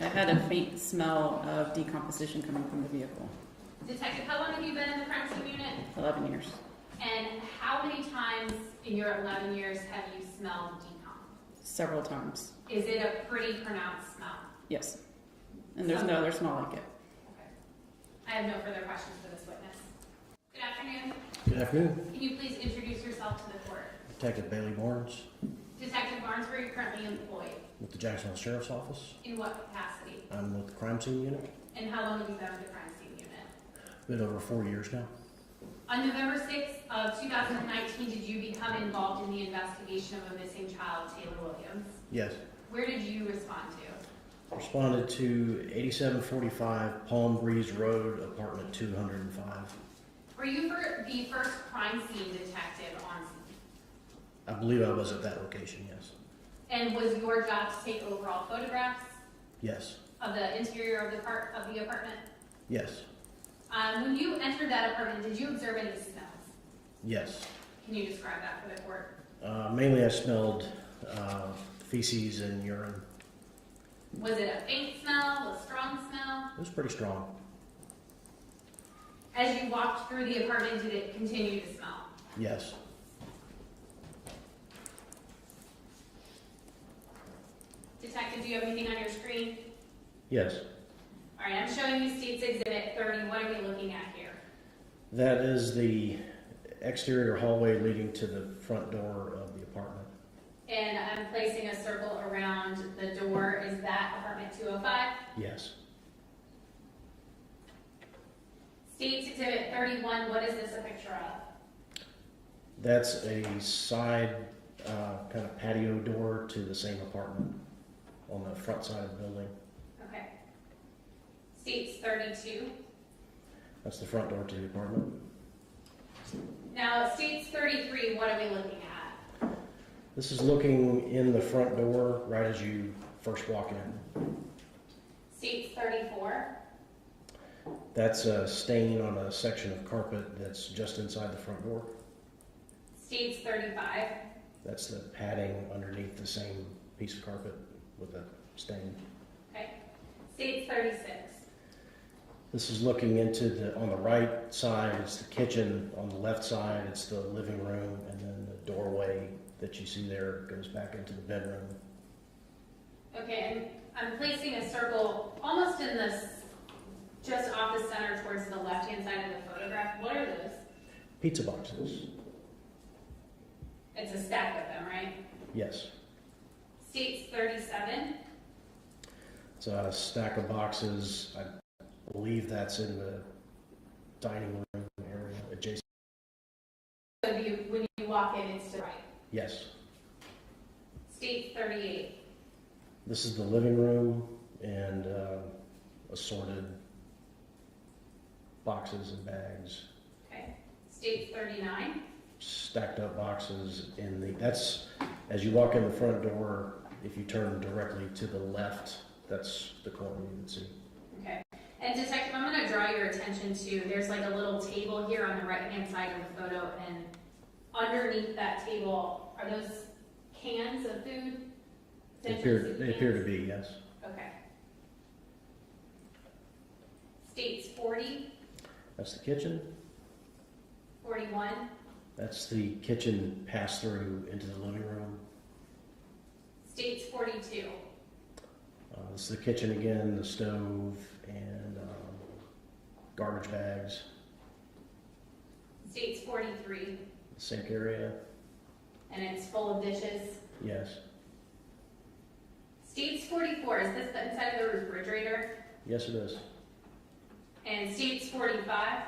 I had a faint smell of decomposition coming from the vehicle. Detective, how long have you been in the crime scene unit? 11 years. And how many times in your 11 years have you smelled decomp? Several times. Is it a pretty pronounced smell? Yes. And there's no other smell like it. I have no further questions for this witness. Good afternoon. Good afternoon. Can you please introduce yourself to the court? Detective Bailey Barnes Detective Barnes, where are you currently employed? with the Jacksonville Sheriff's Office. In what capacity? I'm with the crime scene unit. And how long have you been with the crime scene unit? Been over 4 years now. On November 6th of 2019, did you become involved in the investigation of a missing child, Taylor Williams? Yes. Where did you respond to? Responded to 8745 Palm Breeze Road, apartment 205. Were you the first crime scene detective on scene? I believe I was at that location, yes. And was your job to take overall photographs Yes. of the interior of the apartment? Yes. When you entered that apartment, did you observe any smells? Yes. Can you describe that for the court? Mainly I smelled feces and urine. Was it a faint smell, a strong smell? It was pretty strong. As you walked through the apartment, did it continue to smell? Yes. Detective, do you have anything on your screen? Yes. All right, I'm showing you State's Exhibit 30. What are we looking at here? That is the exterior hallway leading to the front door of the apartment. And I'm placing a circle around the door. Is that apartment 205? Yes. State's Exhibit 31, what is this a picture of? That's a side kind of patio door to the same apartment on the front side of the building. Okay. State's 32. That's the front door to the apartment. Now, State's 33, what are we looking at? This is looking in the front door right as you first walk in. State's 34. That's a stain on a section of carpet that's just inside the front door. State's 35. That's the padding underneath the same piece of carpet with a stain. Okay. State's 36. This is looking into on the right side, it's the kitchen. On the left side, it's the living room, and then the doorway that you see there goes back into the bedroom. Okay, and I'm placing a circle almost in this, just off the center towards the left-hand side of the photograph. What are those? Pizza boxes. It's a stack of them, right? Yes. State's 37. It's a stack of boxes. I believe that's in the dining room area adjacent. So when you walk in, it's to the right. Yes. State's 38. This is the living room and assorted boxes and bags. Okay. State's 39. Stacked up boxes in the, that's, as you walk in the front door, if you turn directly to the left, that's the corner you would see. Okay. And Detective, I'm going to draw your attention to, there's like a little table here on the right-hand side of the photo, and underneath that table, are those cans of food? They appear to be, yes. Okay. State's 40. That's the kitchen. 41. That's the kitchen pass-through into the living room. State's 42. This is the kitchen again, the stove, and garbage bags. State's 43. The sink area. And it's full of dishes. Yes. State's 44. Is this the inside of the refrigerator? Yes, it is. And State's 45.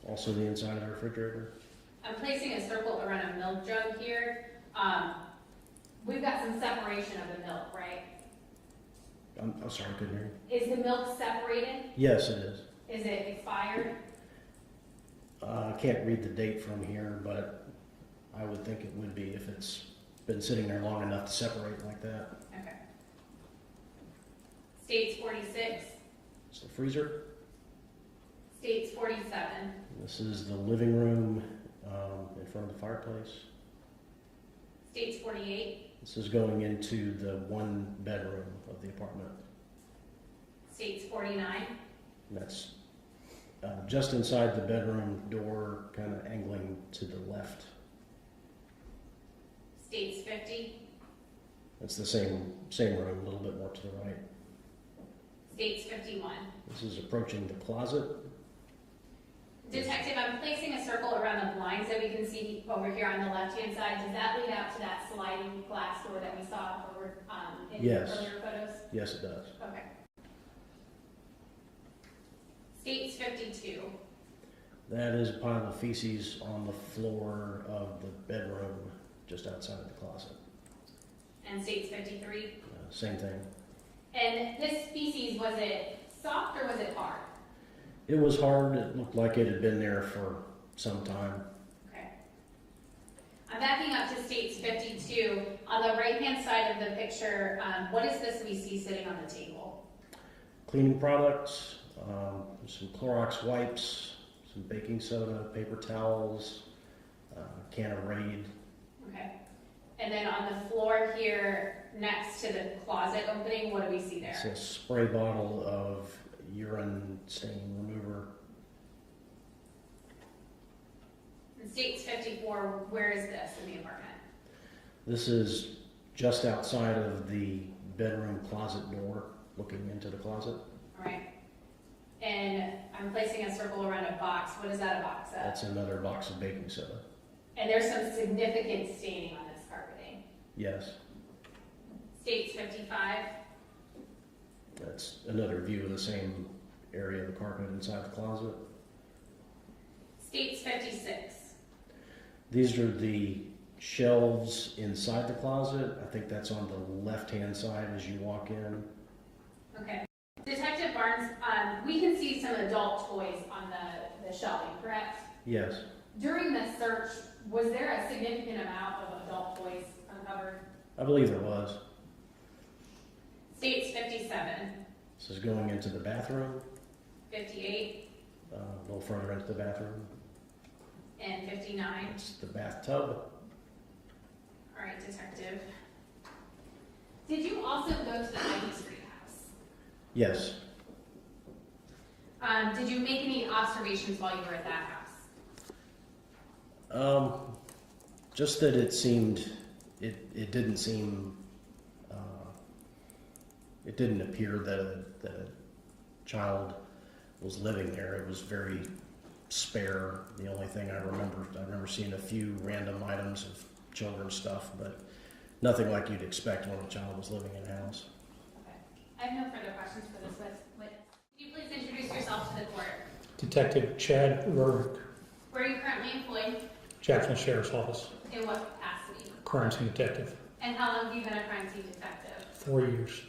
Also the inside of the refrigerator. I'm placing a circle around a milk jug here. We've got some separation of the milk, right? I'm sorry, I couldn't hear you. Is the milk separated? Yes, it is. Is it expired? I can't read the date from here, but I would think it would be if it's been sitting there long enough to separate like that. Okay. State's 46. It's the freezer. State's 47. This is the living room in front of the fireplace. State's 48. This is going into the one bedroom of the apartment. State's 49. And that's Just inside the bedroom door, kind of angling to the left. States 50. It's the same room, a little bit more to the right. States 51. This is approaching the closet. Detective, I'm placing a circle around the blinds that we can see over here on the left-hand side. Does that lead out to that sliding glass door that we saw over in Yes. earlier photos? Yes, it does. Okay. States 52. That is a pile of feces on the floor of the bedroom just outside of the closet. And states 53. Same thing. And this feces, was it soft or was it hard? It was hard. It looked like it had been there for some time. Okay. I'm backing up to states 52. On the right-hand side of the picture, what is this we see sitting on the table? Cleaning products, some Clorox wipes, some baking soda, paper towels, can of Raid. Okay. And then on the floor here, next to the closet opening, what do we see there? It's a spray bottle of urine stain remover. In states 54, where is this in the apartment? This is just outside of the bedroom closet door, looking into the closet. All right. And I'm placing a circle around a box. What is that a box of? That's another box of baking soda. And there's some significant staining on this carpeting. Yes. States 55. That's another view of the same area of the carpet inside the closet. States 56. These are the shelves inside the closet. I think that's on the left-hand side as you walk in. Okay. Detective Barnes, we can see some adult toys on the shelving, correct? Yes. During the search, was there a significant amount of adult toys uncovered? I believe there was. States 57. This is going into the bathroom, 58. a little further into the bathroom. And 59. It's the bathtub. All right, detective. Did you also go to the Ivy Street house? Yes. Did you make any observations while you were at that house? Just that it seemed, it didn't seem, it didn't appear that a child was living there. It was very spare. The only thing I remember seeing a few random items of children's stuff, but nothing like you'd expect when a child was living in a house. Okay. I have no further questions for this witness. Could you please introduce yourself to the court? Detective Chad Rurick, Where are you currently employed? Jacksonville Sheriff's Office, In what capacity? crime scene detective, And how long have you been a crime scene detective? 4 years.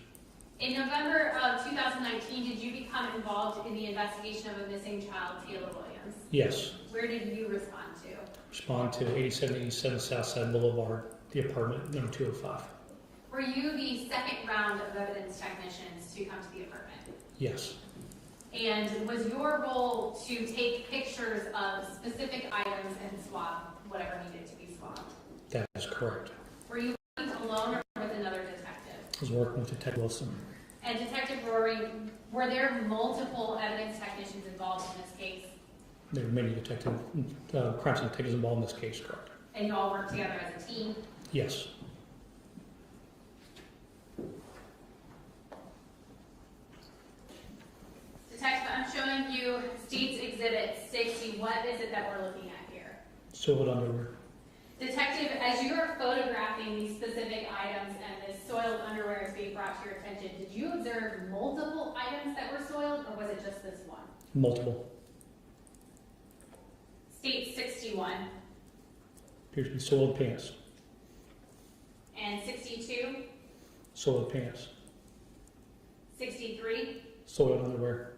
In November of 2019, did you become involved in the investigation of a missing child, Taylor Williams? Yes. Where did you respond to? Respond to 8787 Southside Boulevard, the apartment number 205. Were you the second round of evidence technicians to come to the apartment? Yes. And was your role to take pictures of specific items and swab whatever needed to be swabbed? That is correct. Were you working alone or with another detective? I was working with Detective Wilson. And Detective Rory, were there multiple evidence technicians involved in this case? There are many crime scene detectives involved in this case, correct? And you all worked together as a team? Yes. Detective, I'm showing you State's Exhibit 60. What is it that we're looking at here? Soiled underwear. Detective, as you are photographing these specific items and this soiled underwear is being brought to your attention, did you observe multiple items that were soiled, or was it just this one? Multiple. State 61 Appears to be soiled pants. and 62, Soiled pants. 63, Soiled underwear.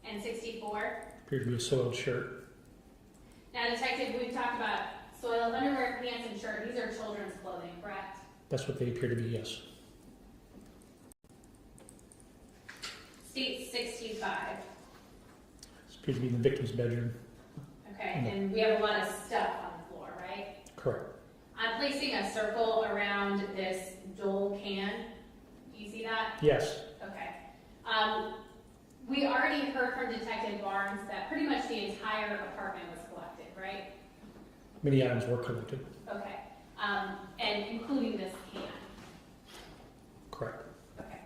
and 64. Appears to be a soiled shirt. Now, Detective, we've talked about soiled underwear, pants, and shirt. These are children's clothing, correct? That's what they appear to be, yes. State 65. This appears to be in the victim's bedroom. Okay, and we have a lot of stuff on the floor, right? Correct. I'm placing a circle around this Dole can. Do you see that? Yes. Okay. We already heard from Detective Barnes that pretty much the entire apartment was collected, right? Many items were collected. Okay. And including this can. Correct. Okay.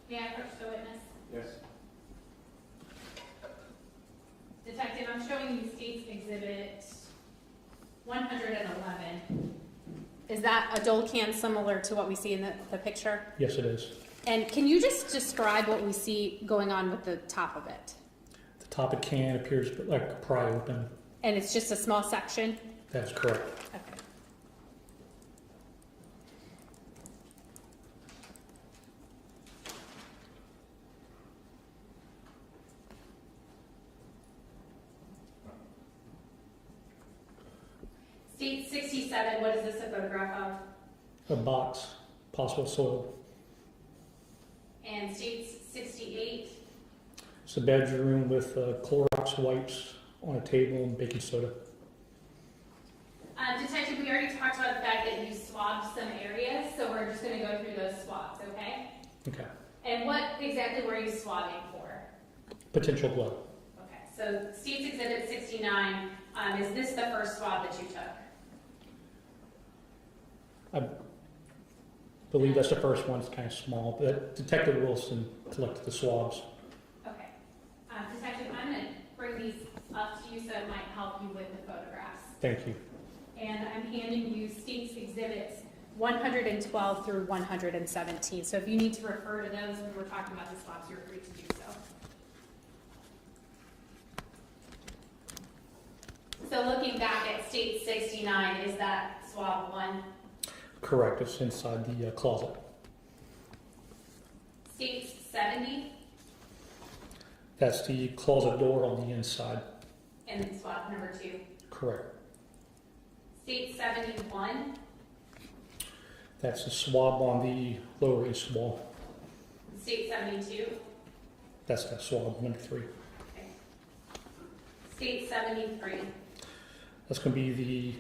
May I approach the witness? Yes. Detective, I'm showing you State's Exhibit 111. Is that a dole can similar to what we see in the picture? Yes, it is. And can you just describe what we see going on with the top of it? The top of the can appears like a pry open. And it's just a small section? That's correct. Okay. State 67, what is this a photograph of? A box, possible soil. And State 68, It's a bedroom with Clorox wipes on a table and baking soda. Detective, we already talked about the fact that you swabbed some areas, so we're just going to go through those swabs, okay? Okay. And what exactly were you swabbing for? Potential blood. Okay, so State's Exhibit 69, is this the first swab that you took? I believe that's the first one. It's kind of small, but Detective Wilson collected the swabs. Okay. Detective, I'm going to bring these up to you so it might help you with the photographs. Thank you. And I'm handing you State's Exhibits 112 through 117. So if you need to refer to those when we're talking about the swabs, you're free to do so. So looking back at State 69, is that swab 1? Correct. It's inside the closet. State 70? That's the closet door on the inside. And then swab number 2? Correct. State 71? That's the swab on the lower east wall. State 72? That's that swab number 3. Okay. State 73? That's going to be the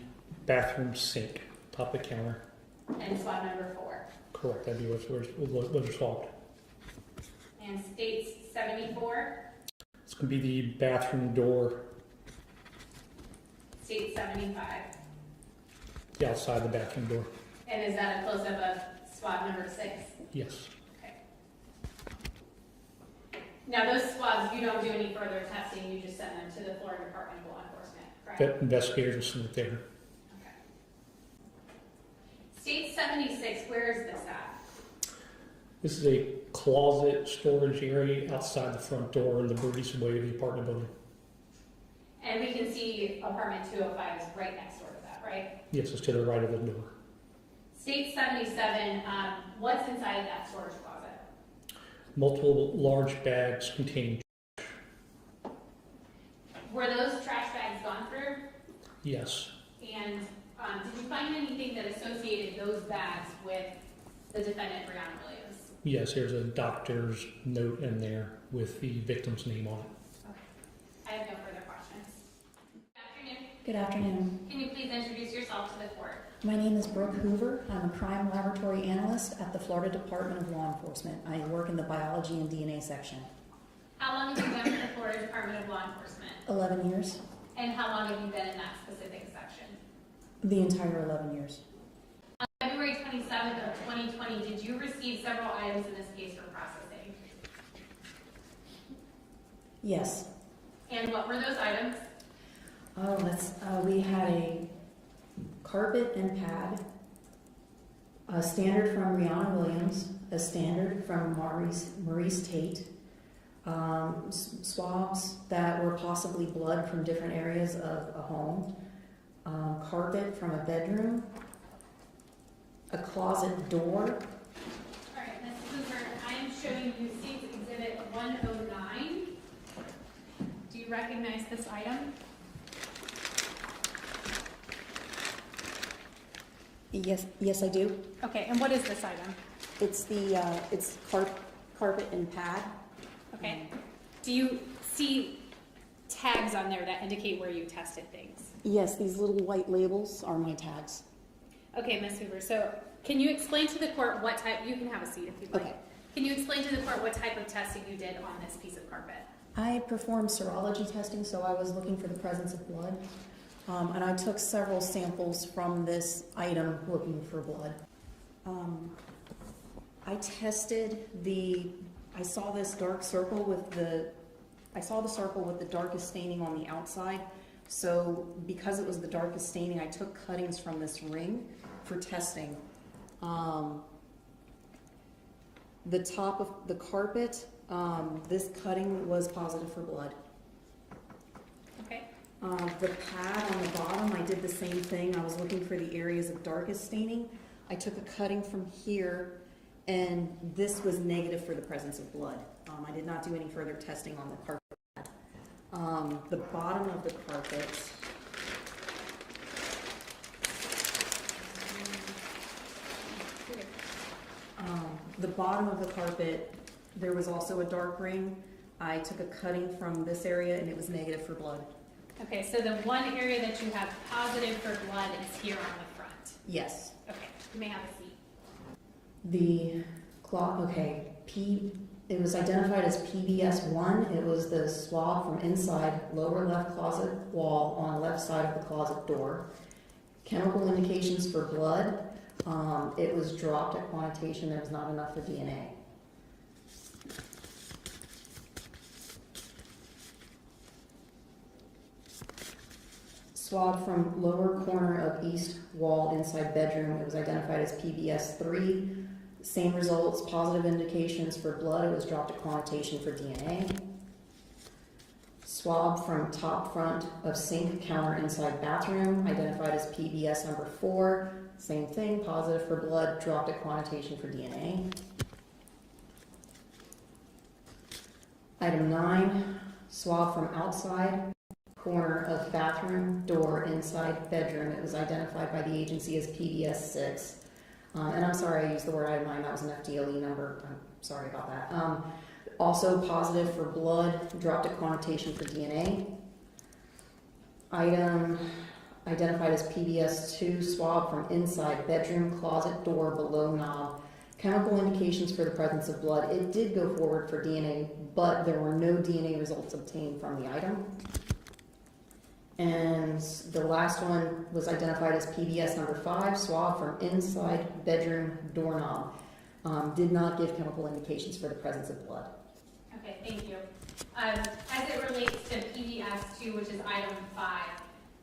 bathroom sink, top of the counter. And swab number 4? Correct. That'd be what are swabbed. And State 74? It's going to be the bathroom door. State 75? The outside the bathroom door. And is that a close-up of swab number 6? Yes. Okay. Now those swabs, you don't do any further testing, you just send them to the Florida Department of Law Enforcement, correct? That investigators will send it there. Okay. State 76, where is this at? This is a closet storage area outside the front door in the Birdie's Way of the apartment building. And we can see apartment 205 is right next door to that, right? Yes, it's to the right of the door. State 77, what's inside of that storage closet? Multiple large bags containing. Were those trash bags gone through? Yes. And did you find anything that associated those bags with the defendant, Brianna Williams? Yes, there's a doctor's note in there with the victim's name on it. Okay. I have no further questions. Good afternoon. Good afternoon. Can you please introduce yourself to the court? My name is Brooke Hoover. I'm a crime laboratory analyst at the Florida Department of Law Enforcement. I work in the biology and DNA section. How long have you been with the Florida Department of Law Enforcement? 11 years. And how long have you been in that specific section? The entire 11 years. On February 27th of 2020, did you receive several items in this case for processing? Yes. And what were those items? Oh, we had a carpet and pad, a standard from Brianna Williams, a standard from Maurice Tate, swabs that were possibly blood from different areas of a home, carpet from a bedroom, a closet door. All right, Ms. Hoover, I am showing you State's Exhibit 109. Do you recognize this item? Yes, I do. Okay, and what is this item? It's it's carpet and pad. Okay. Do you see tags on there that indicate where you tested things? Yes, these little white labels are my tags. Okay, Ms. Hoover, so can you explain to the court what type, you can have a seat if you'd like. Okay. Can you explain to the court what type of testing you did on this piece of carpet? I performed serology testing, so I was looking for the presence of blood. And I took several samples from this item looking for blood. I tested I saw this dark circle with the circle with the darkest staining on the outside. So because it was the darkest staining, I took cuttings from this ring for testing. The top of the carpet, this cutting was positive for blood. Okay. The pad on the bottom, I did the same thing. I was looking for the areas of darkest staining. I took a cutting from here, and this was negative for the presence of blood. I did not do any further testing on the carpet pad. The bottom of the carpet, there was also a dark ring. I took a cutting from this area, and it was negative for blood. Okay, so the one area that you have positive for blood is here on the front. Yes. Okay, you may have a seat. It was identified as PBS1. It was the swab from inside lower left closet wall on left side of the closet door. Chemical indications for blood. It was dropped at quantitation. There was not enough for DNA. Swab from lower corner of east wall inside bedroom. It was identified as PBS3. Same results, positive indications for blood. It was dropped at quantitation for DNA. Swab from top front of sink counter inside bathroom, identified as PBS number 4. Same thing, positive for blood, dropped at quantitation for DNA. Item 9, swab from outside corner of bathroom door inside bedroom. It was identified by the agency as PBS6. And I'm sorry I used the word item 9, that was an FDLE number. I'm sorry about that. Also positive for blood, dropped at quantitation for DNA. Item identified as PBS2, swab from inside bedroom, closet door, below knob. Chemical indications for the presence of blood. It did go forward for DNA, but there were no DNA results obtained from the item. And the last one was identified as PBS number 5, swab from inside bedroom doorknob. Did not give chemical indications for the presence of blood. Okay, thank you. As it relates to PBS2, which is item 5,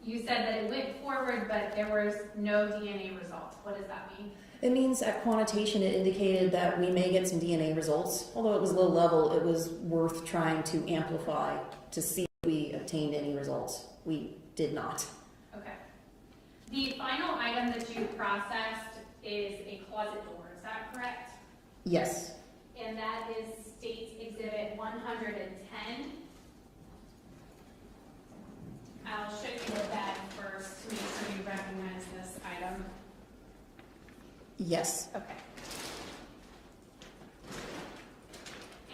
you said that it went forward, but there was no DNA results. What does that mean? It means at quantitation it indicated that we may get some DNA results. Although it was low level, it was worth trying to amplify to see if we obtained any results. We did not. Okay. The final item that you processed is a closet door. Is that correct? Yes. And that is State's Exhibit 110. I'll show you the bag first to make sure you recognize this item. Yes. Okay.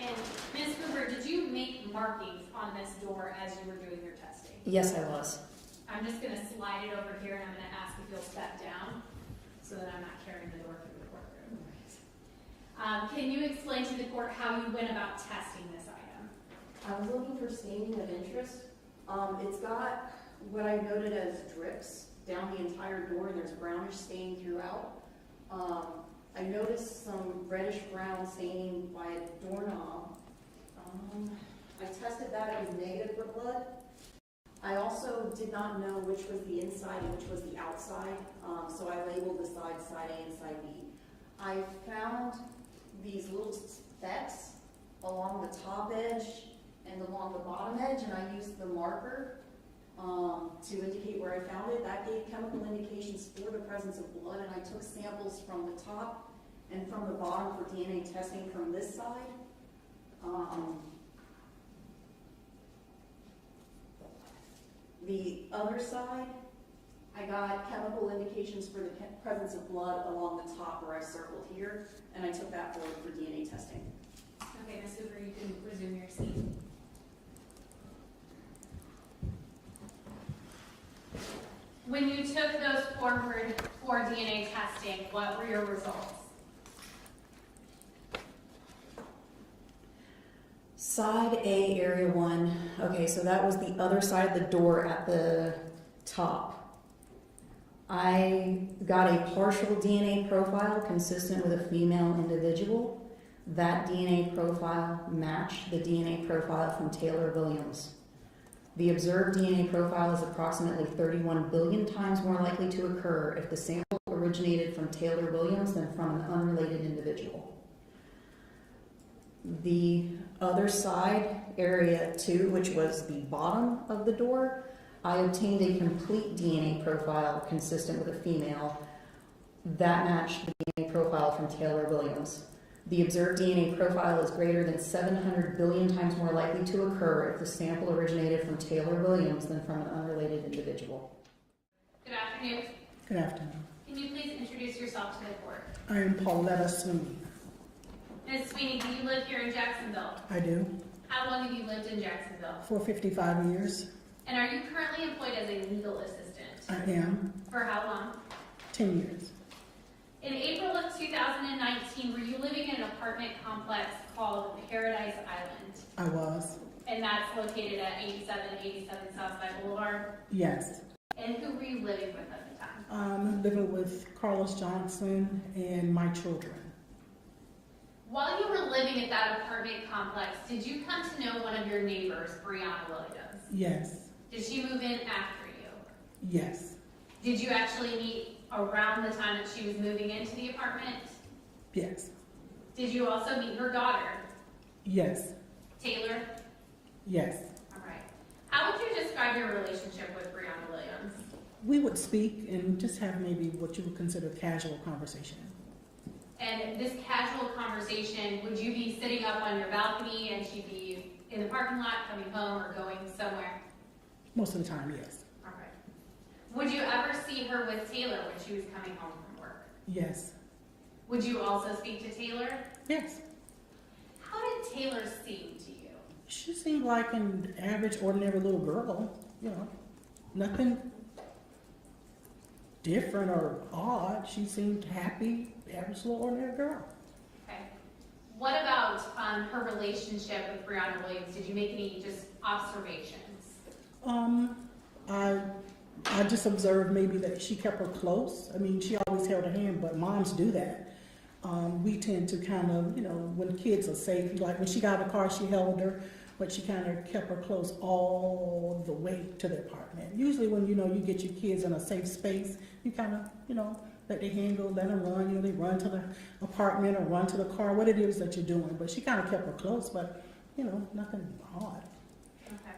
And Ms. Hoover, did you make markings on this door as you were doing your testing? Yes, I was. I'm just going to slide it over here and I'm going to ask if you'll step down so that I'm not carrying the door through the courtroom. Can you explain to the court how you went about testing this item? I was looking for staining of interest. It's got what I noted as drips down the entire door, and there's brownish stain throughout. I noticed some reddish brown staining by a doorknob. I tested that, it was negative for blood. I also did not know which was the inside and which was the outside, so I labeled the side A and side B. I found these little specks along the top edge and along the bottom edge, and I used the marker to indicate where I found it. That gave chemical indications for the presence of blood, and I took samples from the top and from the bottom for DNA testing from this side. The other side, I got chemical indications for the presence of blood along the top where I circled here, and I took that forward for DNA testing. Okay, Ms. Hoover, you can resume your seat. When you took those forward for DNA testing, what were your results? Side A, area 1. Okay, so that was the other side of the door at the top. I got a partial DNA profile consistent with a female individual. That DNA profile matched the DNA profile from Taylor Williams. The observed DNA profile is approximately 31 billion times more likely to occur if the sample originated from Taylor Williams than from an unrelated individual. The other side, area 2, which was the bottom of the door, I obtained a complete DNA profile consistent with a female. That matched the DNA profile from Taylor Williams. The observed DNA profile is greater than 700 billion times more likely to occur if the sample originated from Taylor Williams than from an unrelated individual. Good afternoon. Good afternoon. Can you please introduce yourself to the court? I am Pauletta Sweeney. Ms. Sweeney, do you live here in Jacksonville? I do. How long have you lived in Jacksonville? For 55 years. And are you currently employed as a legal assistant? I am. For how long? 10 years. In April of 2019, were you living in an apartment complex called Paradise Island? I was. And that's located at 8787 Southside Boulevard? Yes. And who were you living with at the time? Living with Carlos Johnson and my children. While you were living at that apartment complex, did you come to know one of your neighbors, Brianna Williams? Yes. Did she move in after you? Yes. Did you actually meet around the time that she was moving into the apartment? Yes. Did you also meet her daughter, Yes. Taylor? Yes. All right. How would you describe your relationship with Brianna Williams? We would speak and just have maybe what you would consider casual conversation. And this casual conversation, would you be sitting up on your balcony and she'd be in the parking lot, coming home, or going somewhere? Most of the time, yes. All right. Would you ever see her with Taylor when she was coming home from work? Yes. Would you also speak to Taylor? Yes. How did Taylor seem to you? She seemed like an average, ordinary little girl, you know, nothing different or odd. She seemed happy, average little ordinary girl. Okay. What about her relationship with Brianna Williams? Did you make any just observations? I just observed maybe that she kept her close. I mean, she always held her hand, but moms do that. We tend to kind of, you know, when kids are safe, like when she got out of the car, she held her, but she kind of kept her close all the way to the apartment. Usually when, you know, you get your kids in a safe space, you kind of, you know, let their hand go, let them run, you know, they run to the apartment or run to the car, what it is that you're doing. But she kind of kept her close, but, you know, nothing odd. Okay.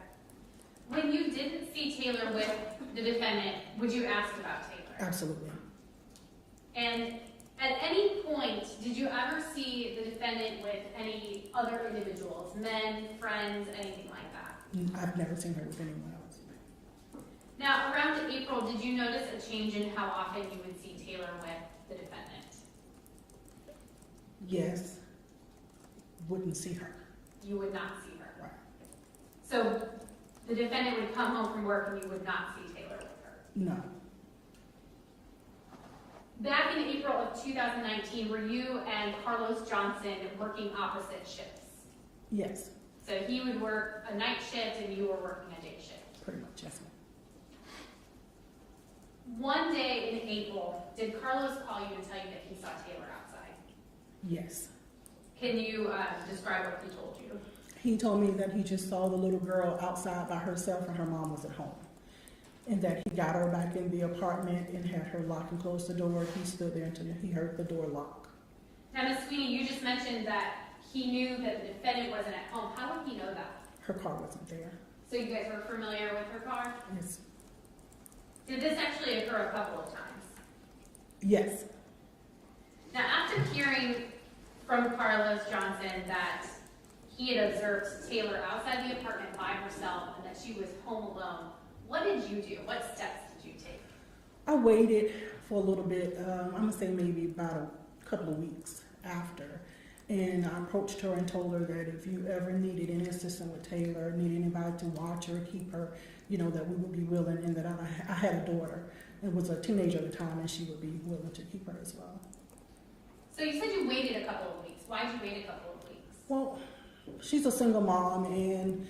When you didn't see Taylor with the defendant, would you ask about Taylor? Absolutely. And at any point, did you ever see the defendant with any other individuals, men, friends, anything like that? I've never seen her with anyone else. Now, around April, did you notice a change in how often you would see Taylor with the defendant? Yes. Wouldn't see her. You would not see her. Right. So the defendant would come home from work and you would not see Taylor with her? No. Back in April of 2019, were you and Carlos Johnson working opposite shifts? Yes. So he would work a night shift and you were working a day shift? Pretty much, yes. One day in April, did Carlos call you and tell you that he saw Taylor outside? Yes. Can you describe what he told you? He told me that he just saw the little girl outside by herself and her mom was at home. And that he got her back in the apartment and had her lock and close the door. He stood there until he heard the door lock. Now, Ms. Sweeney, you just mentioned that he knew that the defendant wasn't at home. How would he know that? Her car wasn't there. So you guys were familiar with her car? Yes. Did this actually occur a couple of times? Yes. Now, after hearing from Carlos Johnson that he had observed Taylor outside the apartment by herself and that she was home alone, what did you do? What steps did you take? I waited for a little bit, I'm gonna say maybe about a couple of weeks after. And I approached her and told her that if you ever needed any assistance with Taylor, needed anybody to watch her, keep her, you know, that we would be willing, and that I had a daughter and was a teenager at the time, and she would be willing to keep her as well. So you said you waited a couple of weeks. Why did you wait a couple of weeks? Well, she's a single mom, and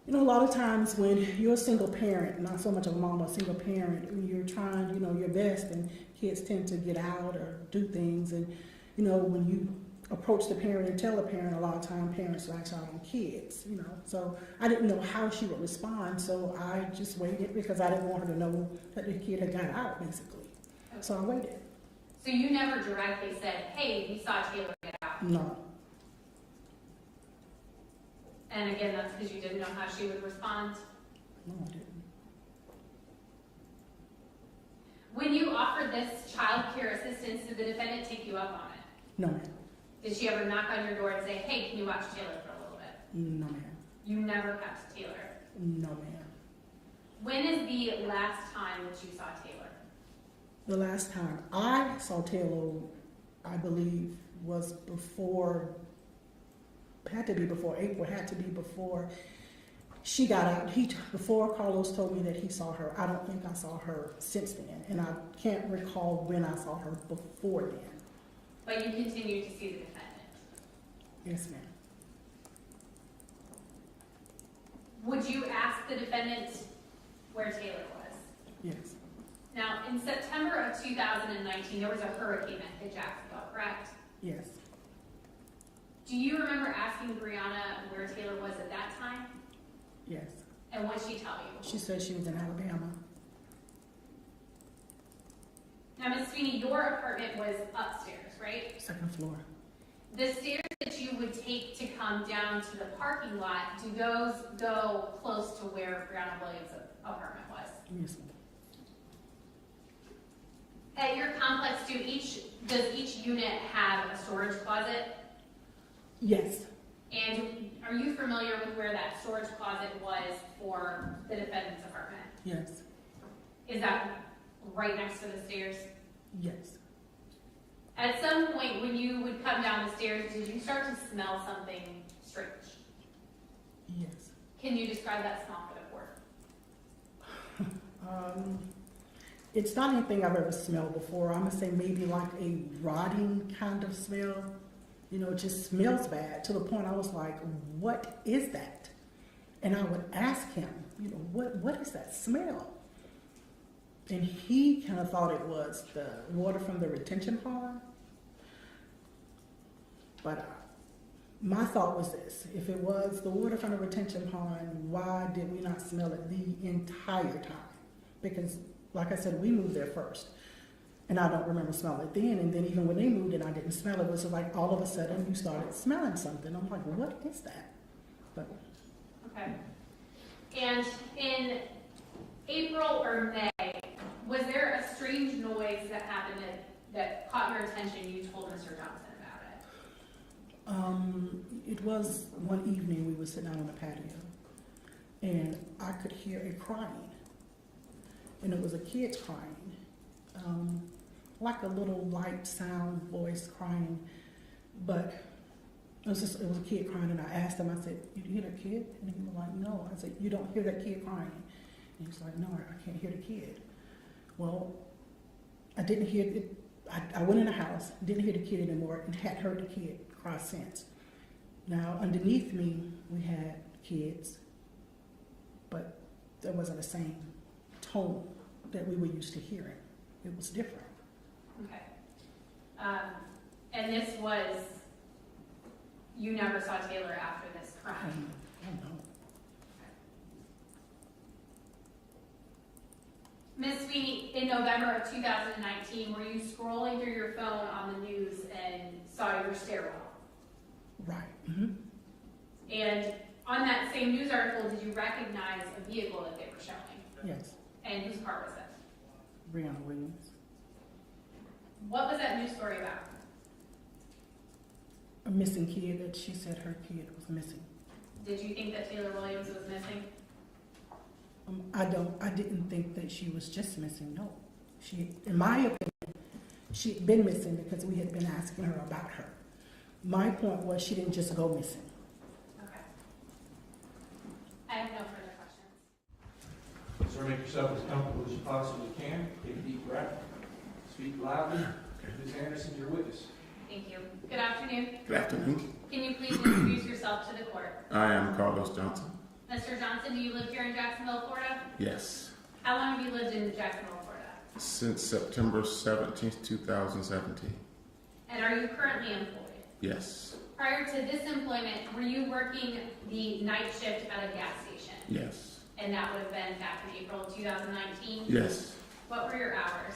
you know, a lot of times when you're a single parent, not so much of a mom, but a single parent, when you're trying, you know, your best, and kids tend to get out or do things, and you know, when you approach the parent and tell the parent, a lot of time parents lash out on kids, you know. So I didn't know how she would respond, so I just waited because I didn't want her to know that the kid had got out, basically. So I waited. So you never directly said, hey, we saw Taylor get out? No. And again, that's because you didn't know how she would respond? No, I didn't. When you offered this child care assistance, did the defendant take you up on it? No, ma'am. Did she ever knock on your door and say, hey, can you watch Taylor for a little bit? No, ma'am. You never kept Taylor? No, ma'am. When is the last time that you saw Taylor? The last time I saw Taylor, I believe, was before, had to be before April, had to be before she got out. Before Carlos told me that he saw her, I don't think I saw her since then. And I can't recall when I saw her before then. But you continued to see the defendant? Yes, ma'am. Would you ask the defendant where Taylor was? Yes. Now, in September of 2019, there was a hurricane that hit Jacksonville, correct? Yes. Do you remember asking Brianna where Taylor was at that time? Yes. And what did she tell you? She said she was in Alabama. Now, Ms. Sweeney, your apartment was upstairs, right? Second floor. The stairs that you would take to come down to the parking lot, do those go close to where Brianna Williams' apartment was? Yes, ma'am. At your complex, does each unit have a storage closet? Yes. And are you familiar with where that storage closet was for the defendant's apartment? Yes. Is that right next to the stairs? Yes. At some point when you would come down the stairs, did you start to smell something strange? Yes. Can you describe that smell for the court? It's not anything I've ever smelled before. I'm gonna say maybe like a rotting kind of smell. You know, it just smells bad to the point I was like, what is that? And I would ask him, you know, what is that smell? And he kind of thought it was the water from the retention pond. But my thought was this: if it was the water from the retention pond, why did we not smell it the entire time? Because, like I said, we moved there first. And I don't remember smelling it then. And then even when they moved in, I didn't smell it. It was like all of a sudden you started smelling something. I'm like, what is that? But Okay. And in April or May, was there a strange noise that happened that caught your attention? You told Mr. Johnson about it. It was one evening we were sitting out on the patio, and I could hear a crying. And it was a kid crying. Like a little light sound voice crying, but it was a kid crying, and I asked him, I said, you hear that kid? And he was like, no. I said, you don't hear that kid crying? And he was like, no, I can't hear the kid. Well, I didn't hear it. I went in the house, didn't hear the kid anymore, and had heard the kid cry since. Now, underneath me, we had kids, but there wasn't the same tone that we were used to hearing. It was different. Okay. And this was, you never saw Taylor after this crime? I don't know. Ms. Sweeney, in November of 2019, were you scrolling through your phone on the news and saw your stairwell? Right. Mm-hmm. And on that same news article, did you recognize a vehicle that they were showing? Yes. And whose car was it? Brianna Williams. What was that news story about? A missing kid that she said her kid was missing. Did you think that Taylor Williams was missing? I didn't think that she was just missing, no. She, in my opinion, she had been missing because we had been asking her about her. My point was she didn't just go missing. Okay. I have no further questions. Sir, make yourself as comfortable as you possibly can. Take a deep breath. Speak loudly. Ms. Anderson, your witness. Thank you. Good afternoon. Good afternoon. Can you please introduce yourself to the court? I am Carlos Johnson. Mr. Johnson, do you live here in Jacksonville, Florida? Yes. How long have you lived in Jacksonville, Florida? Since September 17th, 2017. And are you currently employed? Yes. Prior to this employment, were you working the night shift at a gas station? Yes. And that would have been back in April of 2019? Yes. What were your hours?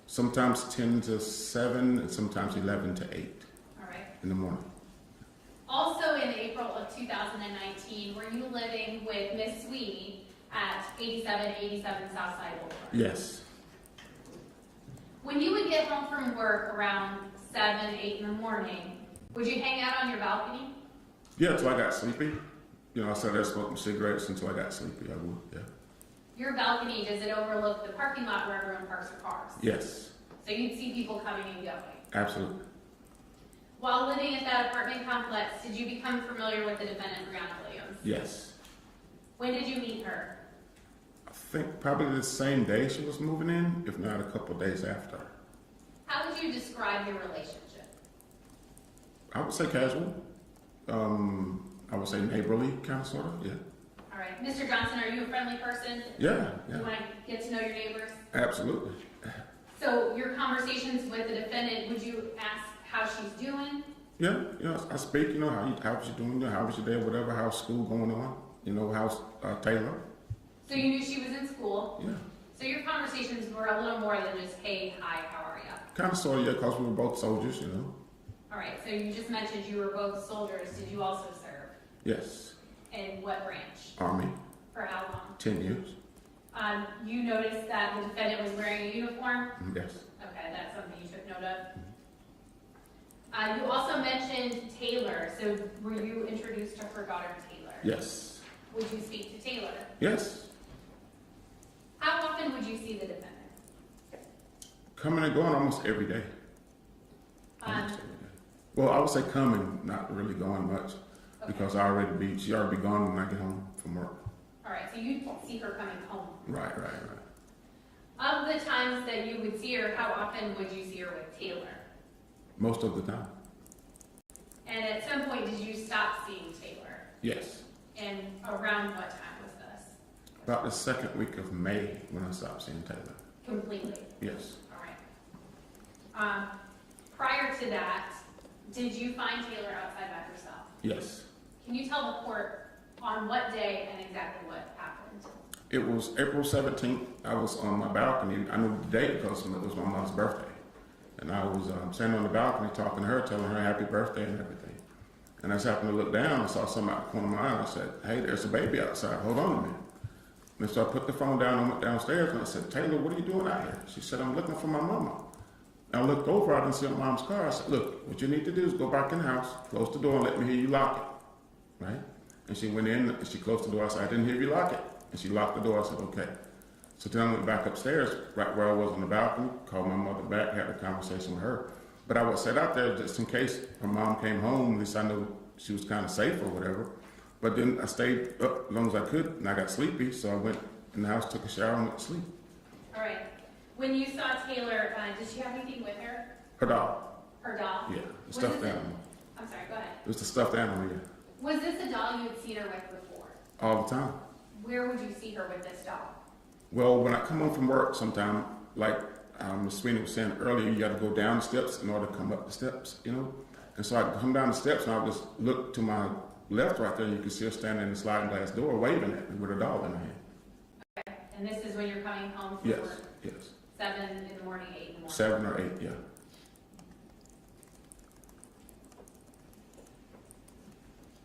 Sometimes 10 to 7 and sometimes 11 to 8 All right. in the morning. Also in April of 2019, were you living with Miss Sweeney at 8787 Southside Boulevard? Yes. When you would get home from work around 7, 8 in the morning, would you hang out on your balcony? Yeah, until I got sleepy. You know, I sat there smoking cigarettes until I got sleepy. I would, yeah. Your balcony, does it overlook the parking lot where everyone parks their cars? Yes. So you'd see people coming and going. Absolutely. While living at that apartment complex, did you become familiar with the defendant, Brianna Williams? Yes. When did you meet her? I think probably the same day she was moving in, if not a couple of days after. How would you describe your relationship? I would say casual. I would say neighborly, kind of, sort of, yeah. All right. Mr. Johnson, are you a friendly person? Yeah, You want to get to know your neighbors? absolutely. So your conversations with the defendant, would you ask how she's doing? Yeah, you know, I speak, you know, how's you doing, you know, how was your day, whatever, how's school going on, you know, how's Taylor? So you knew she was in school? Yeah. So your conversations were a little more than just, hey, hi, how are you? Kind of, sort of, yeah, because we were both soldiers, you know. All right, so you just mentioned you were both soldiers. Did you also serve? Yes. In what branch? Army. For how long? 10 years. You noticed that the defendant was wearing a uniform? Yes. Okay, that's something you took note of. You also mentioned Taylor. So were you introduced to her daughter, Taylor? Yes. Would you speak to Taylor? Yes. How often would you see the defendant? Coming and going almost every day. Almost every day. Well, I would say coming, not really going much, because she already be gone when I get home from work. All right, so you see her coming home. Right. Of the times that you would see her, how often would you see her with Taylor? Most of the time. And at some point, did you stop seeing Taylor? Yes. And around what time was this? About the second week of May when I stopped seeing Taylor. Completely? Yes. All right. Prior to that, did you find Taylor outside by herself? Yes. Can you tell the court on what day and exactly what happened? It was April 17th. I was on my balcony. I knew the date because it was my mother's birthday. And I was standing on the balcony talking to her, telling her happy birthday and everything. And I just happened to look down and saw something out the corner of my eye. I said, hey, there's a baby outside. Hold on a minute. And so I put the phone down and went downstairs and I said, Taylor, what are you doing out here? She said, I'm looking for my mama. And I looked over, I didn't see my mom's car. I said, look, what you need to do is go back in the house, close the door and let me hear you lock it. Right? And she went in and she closed the door. I said, I didn't hear you lock it. And she locked the door. I said, okay. So then I went back upstairs, right where I was on the balcony, called my mother back, had a conversation with her. But I would sit out there just in case her mom came home, at least I knew she was kind of safe or whatever. But then I stayed up as long as I could, and I got sleepy, so I went in the house, took a shower, and went to sleep. All right. When you saw Taylor, did she have anything with her? Her doll. Her doll? Yeah, the stuffed animal. I'm sorry, go ahead. It was the stuffed animal, yeah. Was this a doll you had seen her with before? All the time. Where would you see her with this doll? Well, when I come home from work sometime, like Ms. Sweeney was saying earlier, you got to go down the steps in order to come up the steps, you know? And so I come down the steps and I just look to my left right there and you can see her standing in the sliding glass door waving at me with a doll in her hand. Okay. And this is when you're coming home from Yes, work? yes. 7 in the morning, 8 in the morning? 7 or 8, yeah.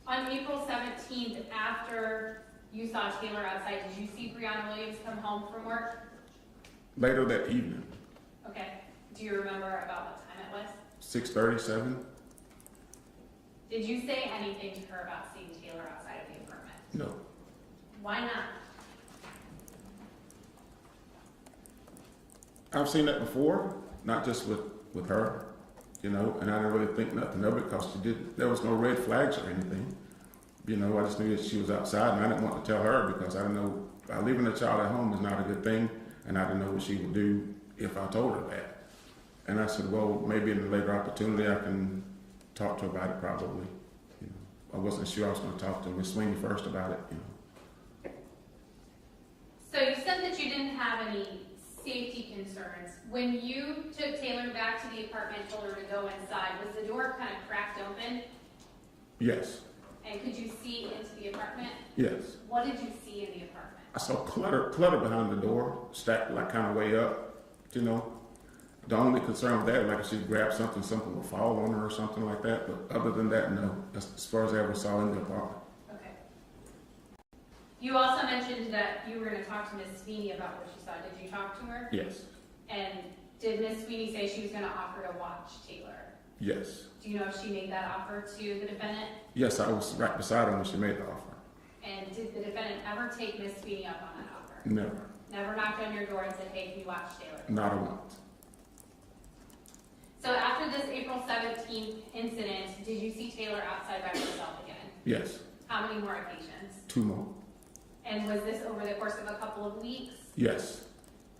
On April 17th, after you saw Taylor outside, did you see Brianna Williams come home from work? Later that evening, Okay. Do you remember about what time it was? 6:30, 7? Did you say anything to her about seeing Taylor outside of the apartment? No. Why not? I've seen that before, not just with her, you know, and I didn't really think nothing of it because there was no red flags or anything. You know, I just knew that she was outside and I didn't want to tell her because I didn't know, leaving a child at home is not a good thing and I didn't know what she would do if I told her that. And I said, well, maybe in a later opportunity I can talk to her about it probably. You know, I wasn't sure I was going to talk to Miss Sweeney first about it, you know. So you said that you didn't have any safety concerns. When you took Taylor back to the apartment, told her to go inside, was the door kind of cracked open? Yes. And could you see into the apartment? Yes. What did you see in the apartment? I saw clutter behind the door, stacked like kind of way up, you know. The only concern with that, like if she grabbed something, something would fall on her or something like that. But other than that, no. That's as far as I ever saw in the apartment. Okay. You also mentioned that you were going to talk to Miss Sweeney about what she saw. Did you talk to her? Yes. And did Miss Sweeney say she was going to offer to watch Taylor? Yes. Do you know if she made that offer to the defendant? Yes, I was right beside her when she made the offer. And did the defendant ever take Miss Sweeney up on that offer? Never. Never knocked on your door and said, hey, can you watch Taylor? Not a once. So after this April 17th incident, did you see Taylor outside by herself again? Yes. How many more occasions? 2 more. And was this over the course of a couple of weeks? Yes.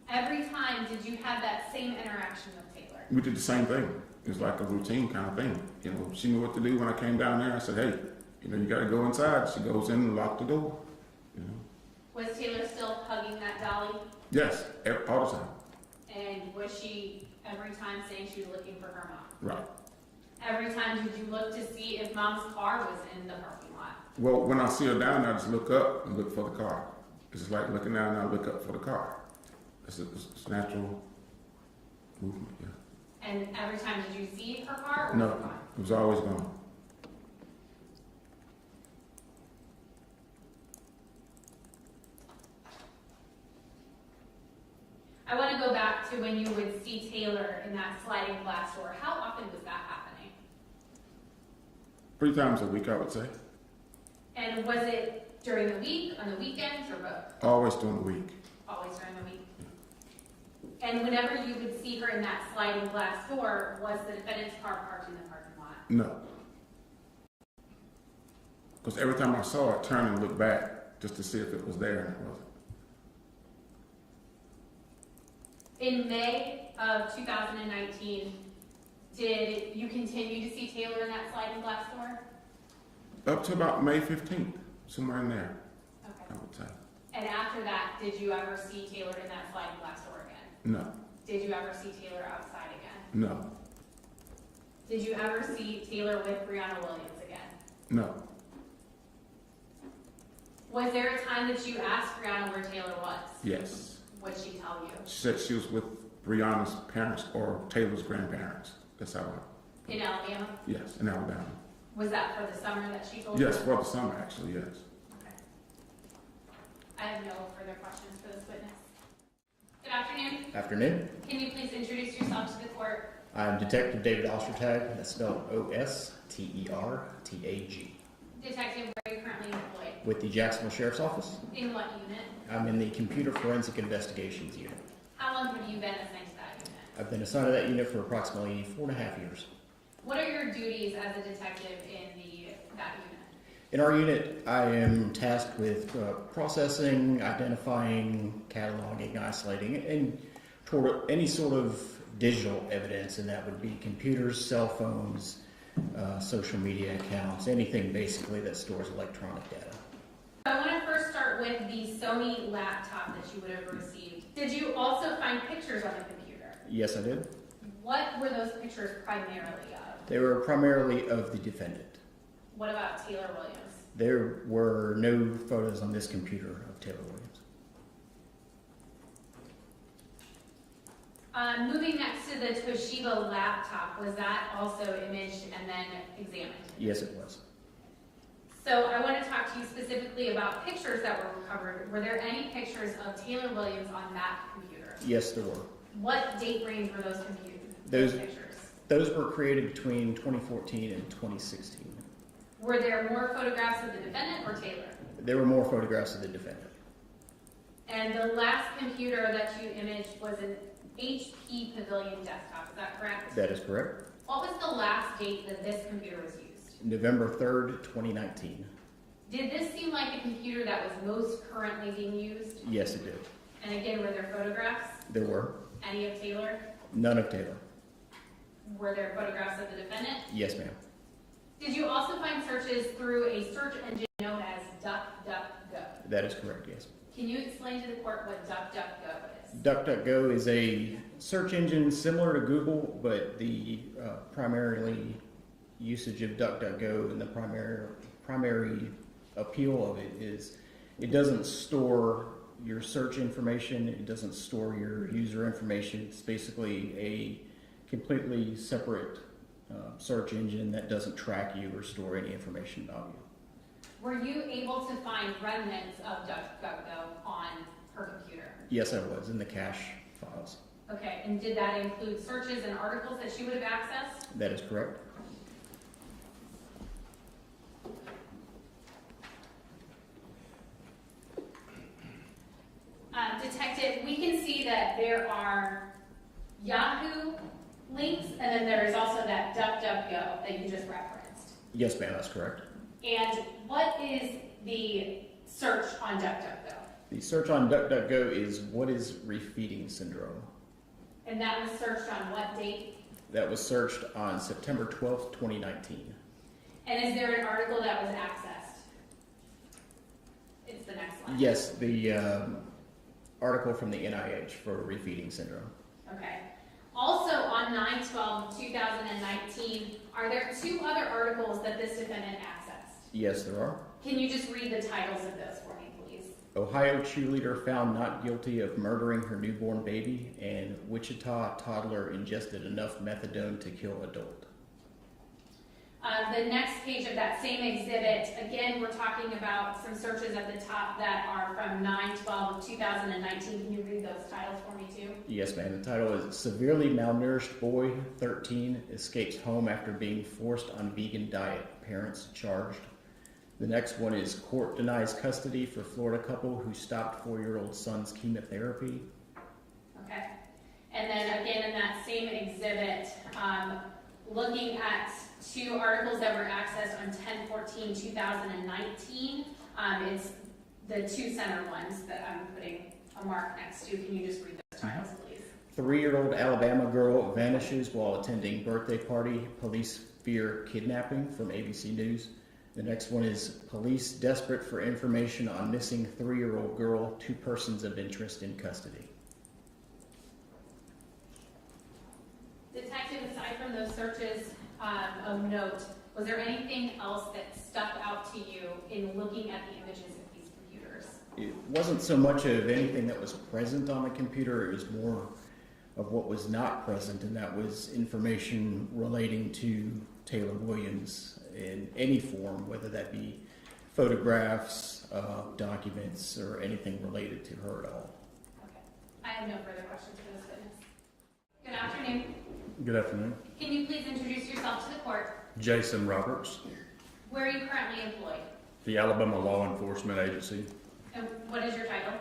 Every time, did you have that same interaction with Taylor? We did the same thing. It was like a routine kind of thing. You know, she knew what to do when I came down there. I said, hey, you know, you got to go inside. She goes in and lock the door. You know. Was Taylor still hugging that dolly? Yes, all the time. And was she every time saying she was looking for her mom? Right. Every time did you look to see if mom's car was in the parking lot? Well, when I see her down there, I just look up and look for the car. It's just like looking down and I look up for the car. It's natural movement, yeah. And every time did you see her car or No, was it gone? it was always gone. I want to go back to when you would see Taylor in that sliding glass door. How often was that happening? 3 times a week, I would say. And was it during the week, on the weekends, or both? Always during the week. Always during the week. And whenever you would see her in that sliding glass door, was the defendant's car parked in the parking lot? No. Because every time I saw it, I turned and looked back just to see if it was there, and it wasn't. In May of 2019, did you continue to see Taylor in that sliding glass door? Up to about May 15th, somewhere in there, Okay. I would say. And after that, did you ever see Taylor in that sliding glass door again? No. Did you ever see Taylor outside again? No. Did you ever see Taylor with Brianna Williams again? No. Was there a time that you asked Brianna where Taylor was? Yes. What did she tell you? She said she was with Brianna's parents or Taylor's grandparents. That's how I... In Alabama? Yes, in Alabama. Was that for the summer that she told you? Yes, for the summer, actually, yes. Okay. I have no further questions for this witness. Good afternoon. Afternoon. Can you please introduce yourself to the court? I'm Detective David Ostertag. That's spelled O-S-T-E-R-T-A-G. Detective, where are you currently employed? With the Jacksonville Sheriff's Office. In what unit? I'm in the Computer Forensic Investigations Unit. How long have you been assigned to that unit? I've been assigned to that unit for approximately 4.5 years. What are your duties as a detective in that unit? In our unit, I am tasked with processing, identifying, cataloging, isolating, and toward any sort of digital evidence, and that would be computers, cell phones, social media accounts, anything basically that stores electronic data. I want to first start with the Sony laptop that you would have received. Did you also find pictures on the computer? Yes, I did. What were those pictures primarily of? They were primarily of the defendant. What about Taylor Williams? There were no photos on this computer of Taylor Williams. Moving next to the Toshiba laptop, was that also imaged and then examined? Yes, it was. So I want to talk to you specifically about pictures that were recovered. Were there any pictures of Taylor Williams on that computer? Yes, there were. What date range were those pictures? Those were created between 2014 and 2016. Were there more photographs of the defendant or Taylor? There were more photographs of the defendant. And the last computer that you imaged was an HP Pavilion desktop, is that correct? That is correct. What was the last date that this computer was used? November 3rd, 2019. Did this seem like a computer that was most currently being used? Yes, it did. And again, were there photographs? There were. Any of Taylor? None of Taylor. Were there photographs of the defendant? Yes, ma'am. Did you also find searches through a search engine known as DuckDuckGo? That is correct, yes. Can you explain to the court what DuckDuckGo is? DuckDuckGo is a search engine similar to Google, but the primarily usage of DuckDuckGo and the primary appeal of it is it doesn't store your search information, it doesn't store your user information. It's basically a completely separate search engine that doesn't track you or store any information about you. Were you able to find remnants of DuckDuckGo on her computer? Yes, I was, in the cache files. Okay, and did that include searches and articles that she would have accessed? That is correct. Detective, we can see that there are Yahoo links, and then there is also that DuckDuckGo that you just referenced. Yes, ma'am, that's correct. And what is the search on DuckDuckGo? The search on DuckDuckGo is what is refeeding syndrome. And that was searched on what date? That was searched on September 12th, 2019. And is there an article that was accessed? It's the next one. Yes, the article from the NIH for refeeding syndrome. Okay. Also on 9/12/2019, are there two other articles that this defendant accessed? Yes, there are. Can you just read the titles of those for me, please? Ohio cheerleader found not guilty of murdering her newborn baby, and Wichita toddler ingested enough methadone to kill adult. The next page of that same exhibit, again, we're talking about some searches at the top that are from 9/12/2019. Can you read those titles for me too? Yes, ma'am. The title is Severely Malnourished Boy, 13, Escapes Home After Being Forced on Vegan Diet. Parents Charged. The next one is Court Denies Custody for Florida Couple Who Stopped 4-year-old Son's Chemotherapy. Okay. And then again in that same exhibit, looking at two articles that were accessed on 10/14/2019. It's the two center ones that I'm putting a mark next to. Can you just read those titles, please? 3-year-old Alabama girl vanishes while attending birthday party. Police fear kidnapping from ABC News. The next one is Police Desperate for Information on Missing 3-year-old Girl. 2 persons of interest in custody. Detective, aside from those searches of note, was there anything else that stuck out to you in looking at the images of these computers? It wasn't so much of anything that was present on the computer, it was more of what was not present, and that was information relating to Taylor Williams in any form, whether that be photographs, documents, or anything related to her at all. Okay. I have no further questions for this witness. Good afternoon. Good afternoon. Can you please introduce yourself to the court? Jason Roberts, Where are you currently employed? the Alabama Law Enforcement Agency, And what is your title?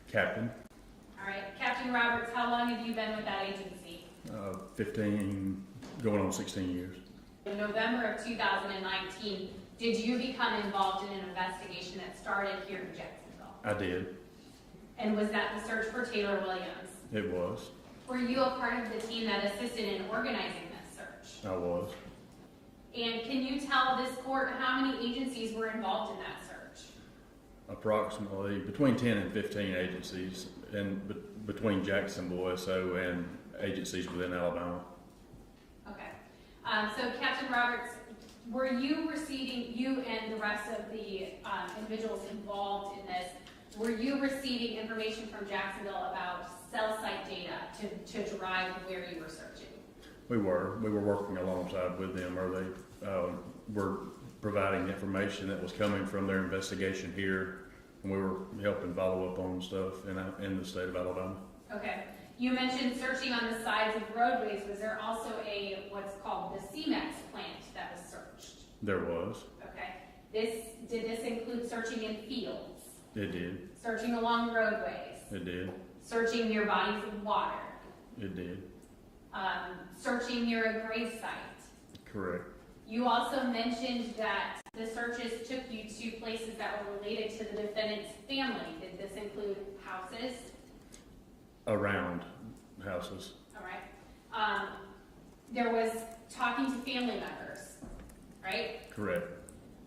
captain, All right. Captain Roberts, how long have you been with that agency? 15, going on 16 years. In November of 2019, did you become involved in an investigation that started here in Jacksonville? I did. And was that the search for Taylor Williams? It was. Were you a part of the team that assisted in organizing this search? I was. And can you tell this court how many agencies were involved in that search? Approximately between 10 and 15 agencies, and between Jacksonville SO and agencies within Alabama. Okay. So Captain Roberts, were you receiving, you and the rest of the individuals involved in this, were you receiving information from Jacksonville about cell site data to drive where you were searching? We were working alongside with them, or they were providing information that was coming from their investigation here, and we were helping follow up on stuff in the state of Alabama. Okay. You mentioned searching on the sides of roadways. Was there also what's called the CMEX plant that was searched? There was. Okay. Did this include searching in fields? It did. Searching along roadways? It did. Searching near bodies of water? It did. Searching near a grave site? Correct. You also mentioned that the searches took you to places that were related to the defendant's family. Did this include houses? Around houses. All right. there was talking to family members, right? Correct.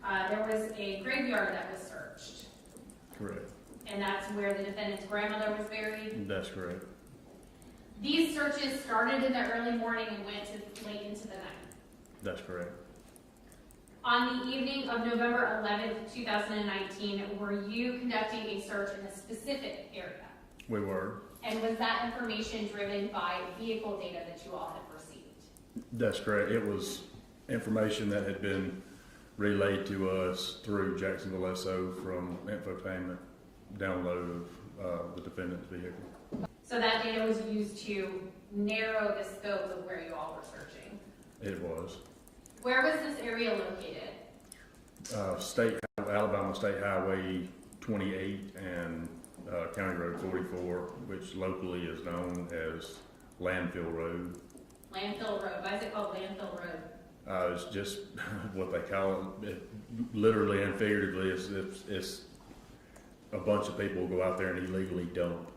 There was a graveyard that was searched, Correct. and that's where the defendant's grandmother was buried. That's correct. These searches started in the early morning and went to late into the night. That's correct. On the evening of November 11th, 2019, were you conducting a search in a specific area? We were. And was that information driven by vehicle data that you all had received? That's correct. It was information that had been relayed to us through Jacksonville SO from infotainment download of the defendant's vehicle. So that data was used to narrow the scope of where you all were searching. It was. Where was this area located? Alabama State Highway 28 and County Road 44, which locally is known as Landfill Road. Landfill Road. Why is it called Landfill Road? It's just what they call it. Literally and figuratively, it's a bunch of people go out there and illegally dump.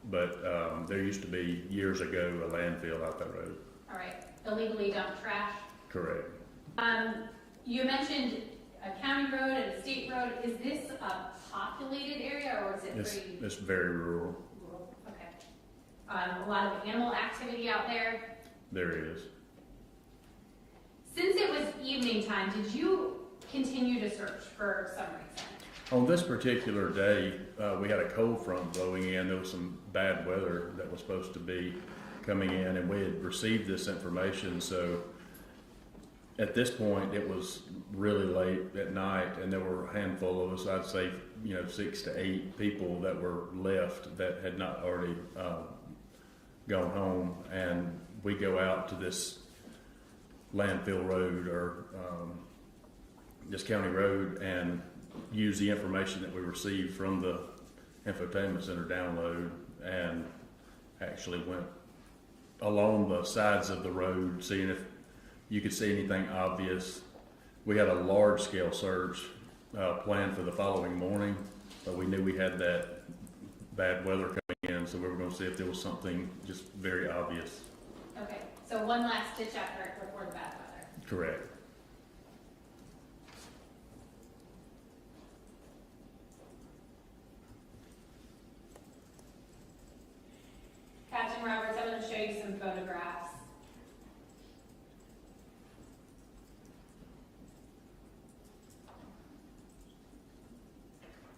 But there used to be, years ago, a landfill out that road. All right. Illegally dumped trash? Correct. You mentioned a county road and a state road. Is this a populated area, or is it pretty? It's very rural. Rural. Okay. A lot of animal activity out there. There is. Since it was evening time, did you continue to search for some reason? On this particular day, we had a cold front blowing in. There was some bad weather that was supposed to be coming in, and we had received this information. So at this point, it was really late at night, and there were a handful of us, I'd say, 6 to 8 people that were left that had not already gone home. And we go out to this landfill road or this county road and use the information that we received from the infotainment center download, and actually went along the sides of the road, seeing if you could see anything obvious. We had a large scale search planned for the following morning, but we knew we had that bad weather coming in, so we were going to see if there was something just very obvious. Okay, so one last ditch effort before the bad weather. Correct. Captain Roberts, I'm going to show you some photographs.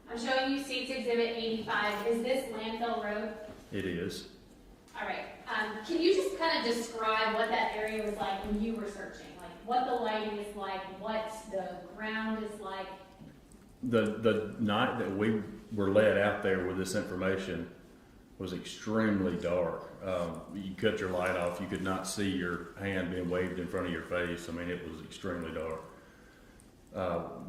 I'm showing you State's Exhibit 85. Is this Landfill Road? It is. All right. Can you just kind of describe what that area was like when you were searching? Like what the lighting is like, what the ground is like? The night that we were led out there with this information was extremely dark. You cut your light off, you could not see your hand being waved in front of your face. I mean, it was extremely dark.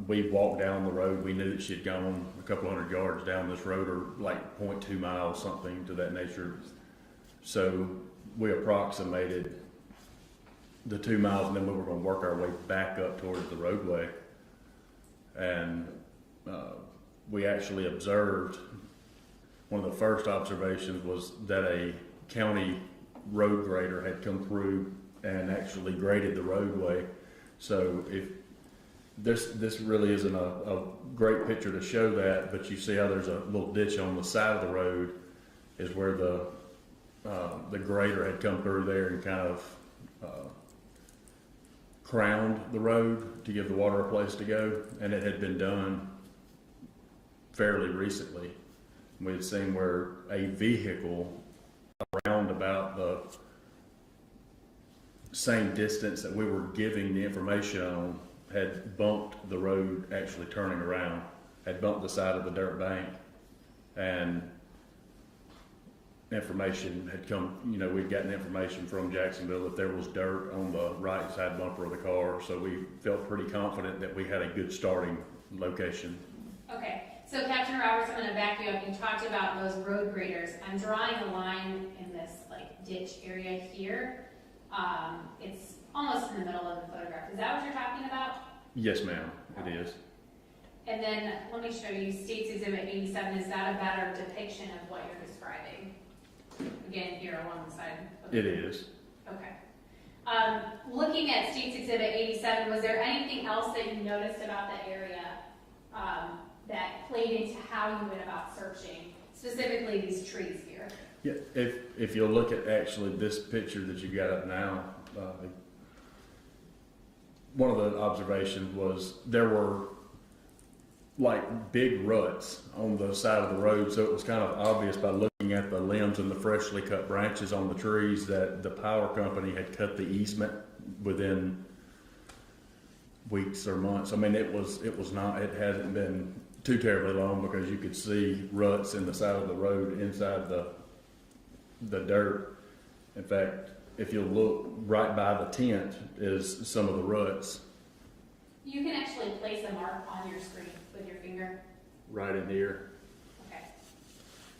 We walked down the road. We knew that she had gone a couple hundred yards down this road, or like 0.2 miles, something to that nature. So we approximated the 2 miles, and then we were going to work our way back up towards the roadway. And we actually observed, one of the first observations was that a county road grader had come through and actually graded the roadway. So if this really isn't a great picture to show that, but you see how there's a little ditch on the side of the road is where the grader had come through there and kind of crowned the road to give the water a place to go, and it had been done fairly recently. We had seen where a vehicle around about the same distance that we were giving the information on had bumped the road, actually turning around, had bumped the side of the dirt bank, and information had come, we'd gotten information from Jacksonville that there was dirt on the right side bumper of the car, so we felt pretty confident that we had a good starting location. Okay, so Captain Roberts, I'm going to back you up. You talked about those road graders. I'm drawing a line in this ditch area here. It's almost in the middle of the photograph. Is that what you're talking about? Yes, ma'am, it is. And then let me show you State's Exhibit 87. Is that a better depiction of what you're describing? Again, here along the side. It is. Okay. Looking at State's Exhibit 87, was there anything else that you noticed about the area that played into how you went about searching, specifically these trees here? Yeah, if you'll look at actually this picture that you got up now, one of the observations was there were like big ruts on the side of the road, so it was kind of obvious by looking at the limbs and the freshly cut branches on the trees that the power company had cut the easement within weeks or months. I mean, it hadn't been too terribly long, because you could see ruts in the side of the road inside the dirt. In fact, if you look right by the tent is some of the ruts. You can actually place a mark on your screen with your finger. Right in here. Okay.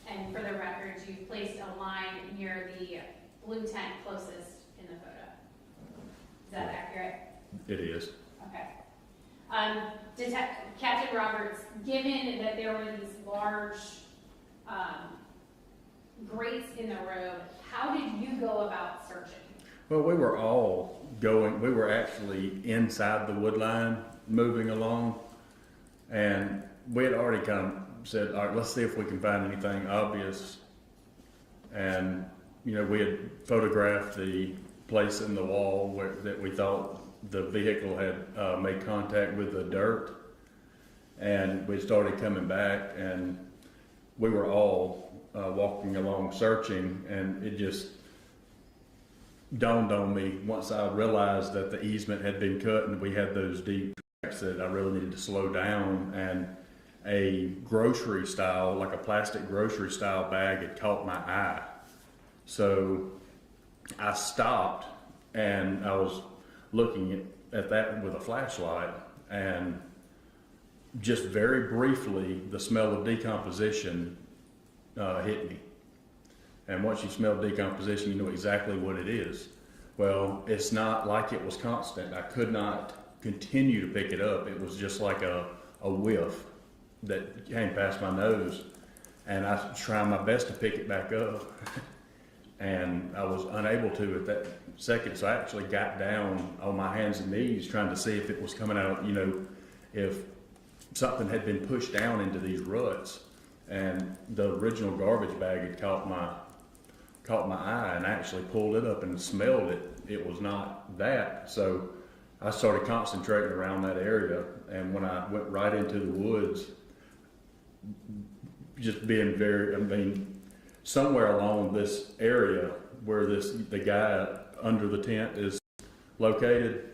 And for the record, you placed a line near the blue tent closest in the photo. Is that accurate? It is. Okay. Captain Roberts, given that there were these large grates in the road, how did you go about searching? Well, we were actually inside the wood line moving along, and we had already kind of said, all right, let's see if we can find anything obvious. And, we had photographed the place in the wall that we thought the vehicle had made contact with the dirt, and we started coming back, and we were all walking along searching, and it just dawned on me once I realized that the easement had been cut and we had those deep tracks that I really needed to slow down, and a grocery style, like a plastic grocery style bag had caught my eye. So I stopped and I was looking at that with a flashlight, and just very briefly the smell of decomposition hit me. And once you smell decomposition, you know exactly what it is. Well, it's not like it was constant. I could not continue to pick it up. It was just like a whiff that came past my nose, and I was trying my best to pick it back up, and I was unable to at that second. So I actually got down on my hands and knees trying to see if it was coming out, if something had been pushed down into these ruts. And the original garbage bag had caught my eye, and I actually pulled it up and smelled it. It was not that. So I started concentrating around that area, and when I went right into the woods, just being somewhere along this area where the guy under the tent is located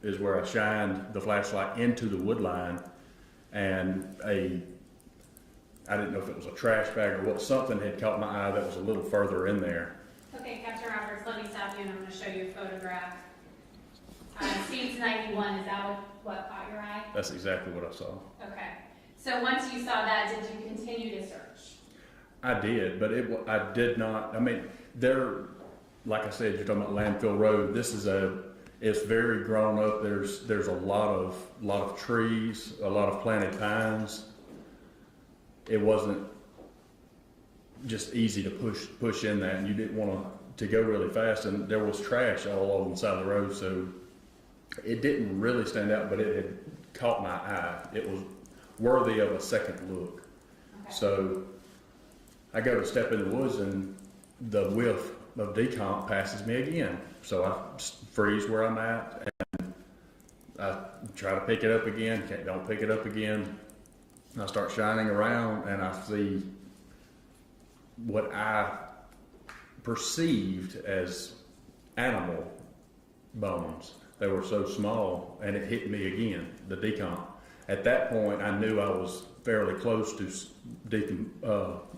is where I shined the flashlight into the wood line, and I didn't know if it was a trash bag or what, something had caught my eye that was a little further in there. Okay, Captain Roberts, let me stop you and I'm going to show you a photograph. Seats 91, is that what caught your eye? That's exactly what I saw. Okay. So once you saw that, did you continue to search? I did, but I did not. I mean, like I said, you're talking about Landfill Road. It's very grown up. There's a lot of trees, a lot of planted pines. It wasn't just easy to push in that, and you didn't want to go really fast, and there was trash all over the side of the road, so it didn't really stand out, but it had caught my eye. It was worthy of a second look. Okay. So I go to step in the woods, and the whiff of decomp passes me again. So I freeze where I'm at, and I try to pick it up again, don't pick it up again. I start shining around, and I see what I perceived as animal bones. They were so small, and it hit me again, the decomp. At that point, I knew I was fairly close to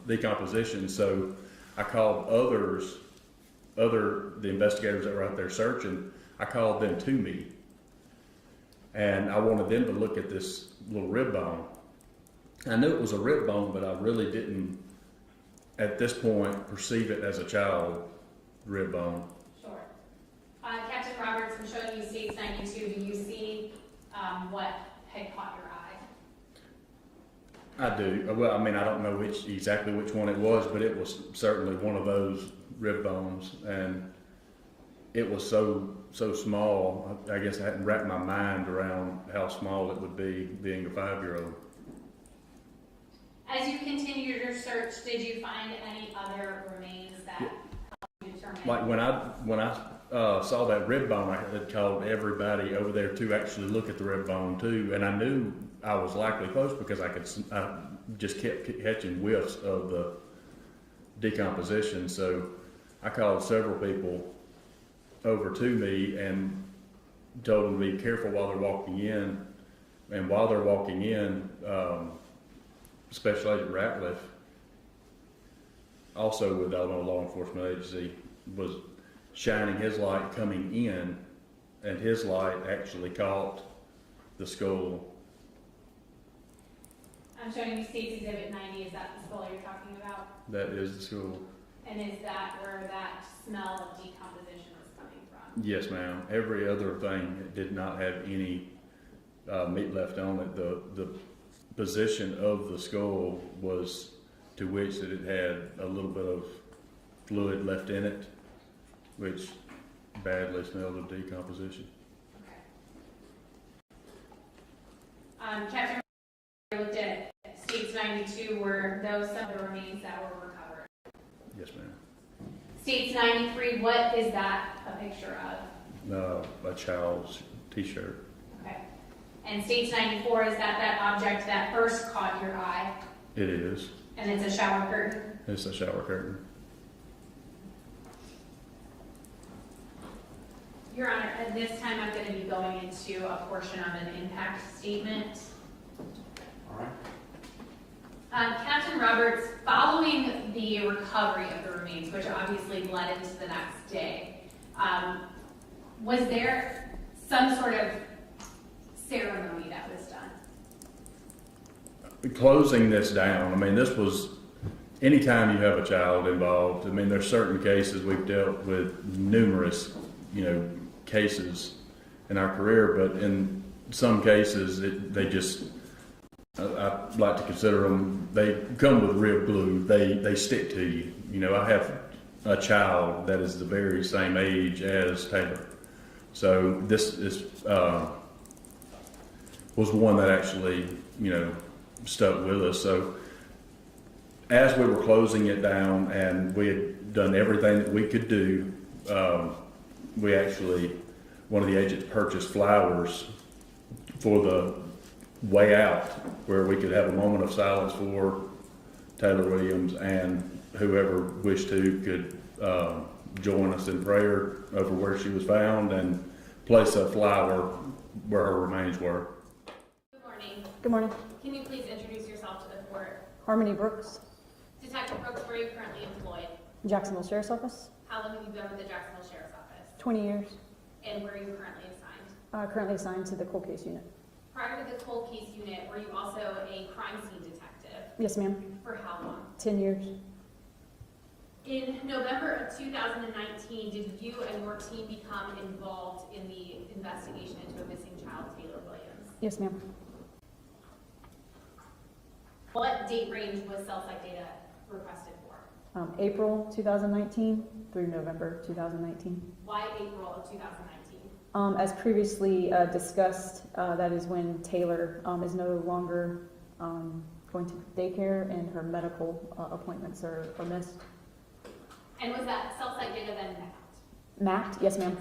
decomposition, so I called the investigators that were out there searching. I called them to me, and I wanted them to look at this little rib bone. I knew it was a rib bone, but I really didn't, at this point, perceive it as a child rib bone. Sure. Captain Roberts, I'm showing you States 92. Do you see what had caught your eye? I do. Well, I mean, I don't know exactly which one it was, but it was certainly one of those rib bones. And it was so small. I guess I hadn't wrapped my mind around how small it would be being a 5-year-old. As you continued your search, did you find any other remains that helped you determine? Like when I saw that rib bone, I had called everybody over there to actually look at the rib bone too, and I knew I was likely close because I just kept catching whiffs of the decomposition. So I called several people over to me and told them to be careful while they're walking in. And while they're walking in, Special Agent Ratliff, also with Alabama Law Enforcement Agency, was shining his light coming in, and his light actually caught the skull. I'm showing you State's Exhibit 90. Is that the skull you're talking about? That is the skull. And is that where that smell of decomposition was coming from? Yes, ma'am. Every other thing did not have any meat left on it. The position of the skull was to which that it had a little bit of fluid left in it, which badly smelled of decomposition. Captain, looked at States 92. Were those some of the remains that were recovered? Yes, ma'am. States 93. What is that a picture of? A child's T-shirt. Okay. And States 94. Is that object that first caught your eye? It is. And it's a shower curtain? It's a shower curtain. Your Honor, at this time I'm going to be going into a portion of an impact statement. All right. Captain Roberts, following the recovery of the remains, which obviously led into the next day, was there some sort of ceremony that was done? Closing this down, I mean, this was, anytime you have a child involved, I mean, there's certain cases, we've dealt with numerous, cases in our career, but in some cases, they just, I like to consider them, they come with real glue, they stick to you. I have a child that is the very same age as Taylor. So this is, was one that actually, stuck with us. So as we were closing it down and we had done everything that we could do, we actually, one of the agents purchased flowers for the way out where we could have a moment of silence for Taylor Williams, and whoever wished to could join us in prayer over where she was found and place a flower where her remains were. Good morning. Good morning. Can you please introduce yourself to the court? Harmony Brooks, Detective Brooks, where are you currently employed? Jacksonville Sheriff's Office. How long have you been with the Jacksonville Sheriff's Office? 20 years. And where are you currently assigned? Currently assigned to the cold case unit. Prior to the cold case unit, were you also a crime scene detective? Yes, ma'am. For how long? 10 years. In November of 2019, did you and your team become involved in the investigation into a missing child, Taylor Williams? Yes, ma'am. What date range was cell site data requested for? April 2019 through November 2019. Why April of 2019? As previously discussed, that is when Taylor is no longer going to daycare and her medical appointments are missed. And was that cell site data then mapped? Mapped? Yes, ma'am.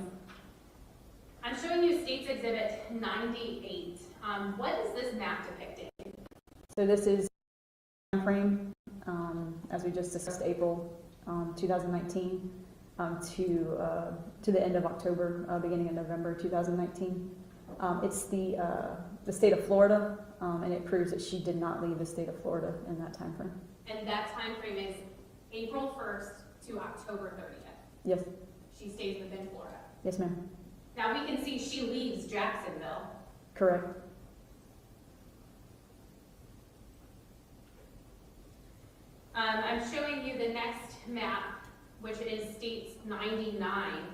I'm showing you State's Exhibit 98. What is this map depicting? So this is time frame, as we just discussed, April 2019 to the end of October, beginning of November 2019. It's the state of Florida, and it proves that she did not leave the state of Florida in that time frame. And that time frame is April 1st to October 30th. Yes. She stays within Florida. Yes, ma'am. Now we can see she leaves Jacksonville. Correct. I'm showing you the next map, which is States 99.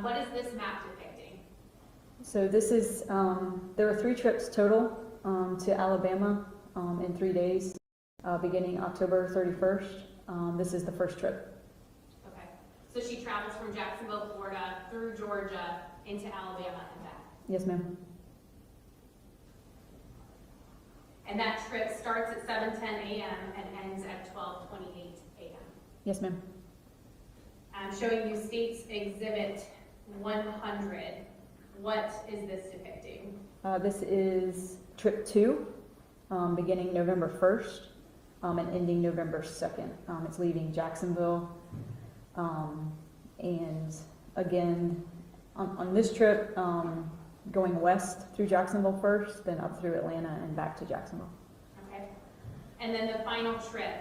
What is this map depicting? So this is, there were 3 trips total to Alabama in 3 days, beginning October 31st. This is the first trip. Okay. So she travels from Jacksonville, Florida, through Georgia, into Alabama and back. Yes, ma'am. And that trip starts at 7:10 a.m. and ends at 12:28 a.m. Yes, ma'am. I'm showing you State's Exhibit 100. What is this depicting? This is trip 2, beginning November 1st and ending November 2nd. It's leaving Jacksonville. And again, on this trip, going west through Jacksonville first, then up through Atlanta and back to Jacksonville. Okay. And then the final trip,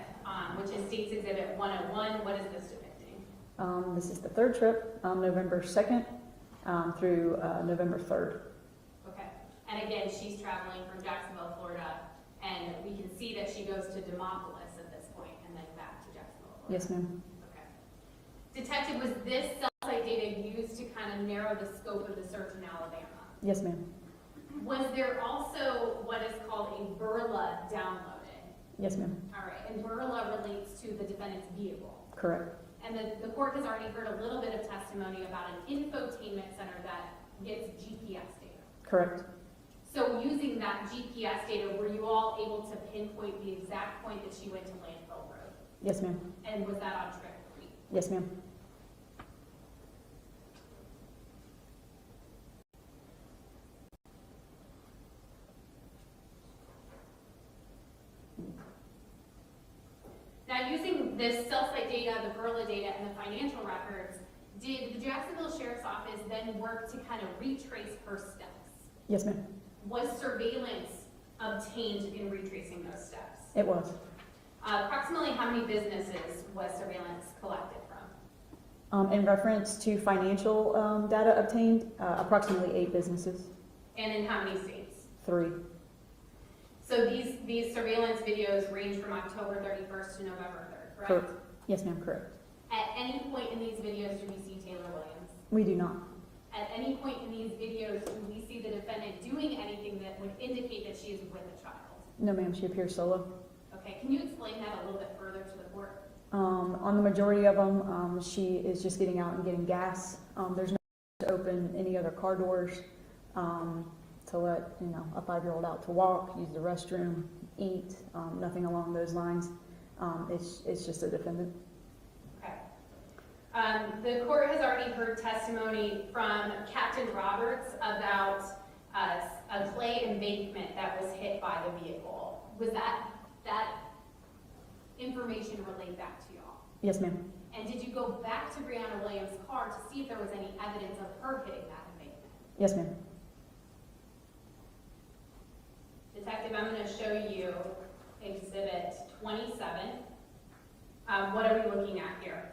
which is State's Exhibit 101. What is this depicting? This is the 3rd trip, November 2nd through November 3rd. Okay. And again, she's traveling from Jacksonville, Florida, and we can see that she goes to Demopolis at this point and then back to Jacksonville, Florida. Yes, ma'am. Detective, was this cell site data used to kind of narrow the scope of the search in Alabama? Yes, ma'am. Was there also what is called a Burla downloaded? Yes, ma'am. All right, and Burla relates to the defendant's vehicle. Correct. And the court has already heard a little bit of testimony about an infotainment center that gets GPS data. Correct. So using that GPS data, were you all able to pinpoint the exact point that she went to Landfill Road? Yes, ma'am. And was that on trip 3? Yes, ma'am. Now, using this cell site data, the Burla data, and the financial records, did the Jacksonville Sheriff's Office then work to kind of retrace her steps? Yes, ma'am. Was surveillance obtained in retracing those steps? It was. Approximately how many businesses was surveillance collected from? In reference to financial data obtained, approximately 8 businesses. And in how many states? 3. So these surveillance videos range from October 31st to November 3rd, correct? Correct. Yes, ma'am, correct. At any point in these videos, do we see Taylor Williams? We do not. At any point in these videos, do we see the defendant doing anything that would indicate that she is with a child? No, ma'am, she appears solo. Okay, can you explain that a little bit further to the court? On the majority of them, she is just getting out and getting gas. There's no to open any other car doors, to let a 5-year-old out to walk, use the restroom, eat, nothing along those lines. It's just a defendant. Okay. The court has already heard testimony from Captain Roberts about a clay embankment that was hit by the vehicle. Was that information relayed back to y'all? Yes, ma'am. And did you go back to Breonna Williams' car to see if there was any evidence of her hitting that embankment? Yes, ma'am. Detective, I'm going to show you Exhibit 27. What are we looking at here?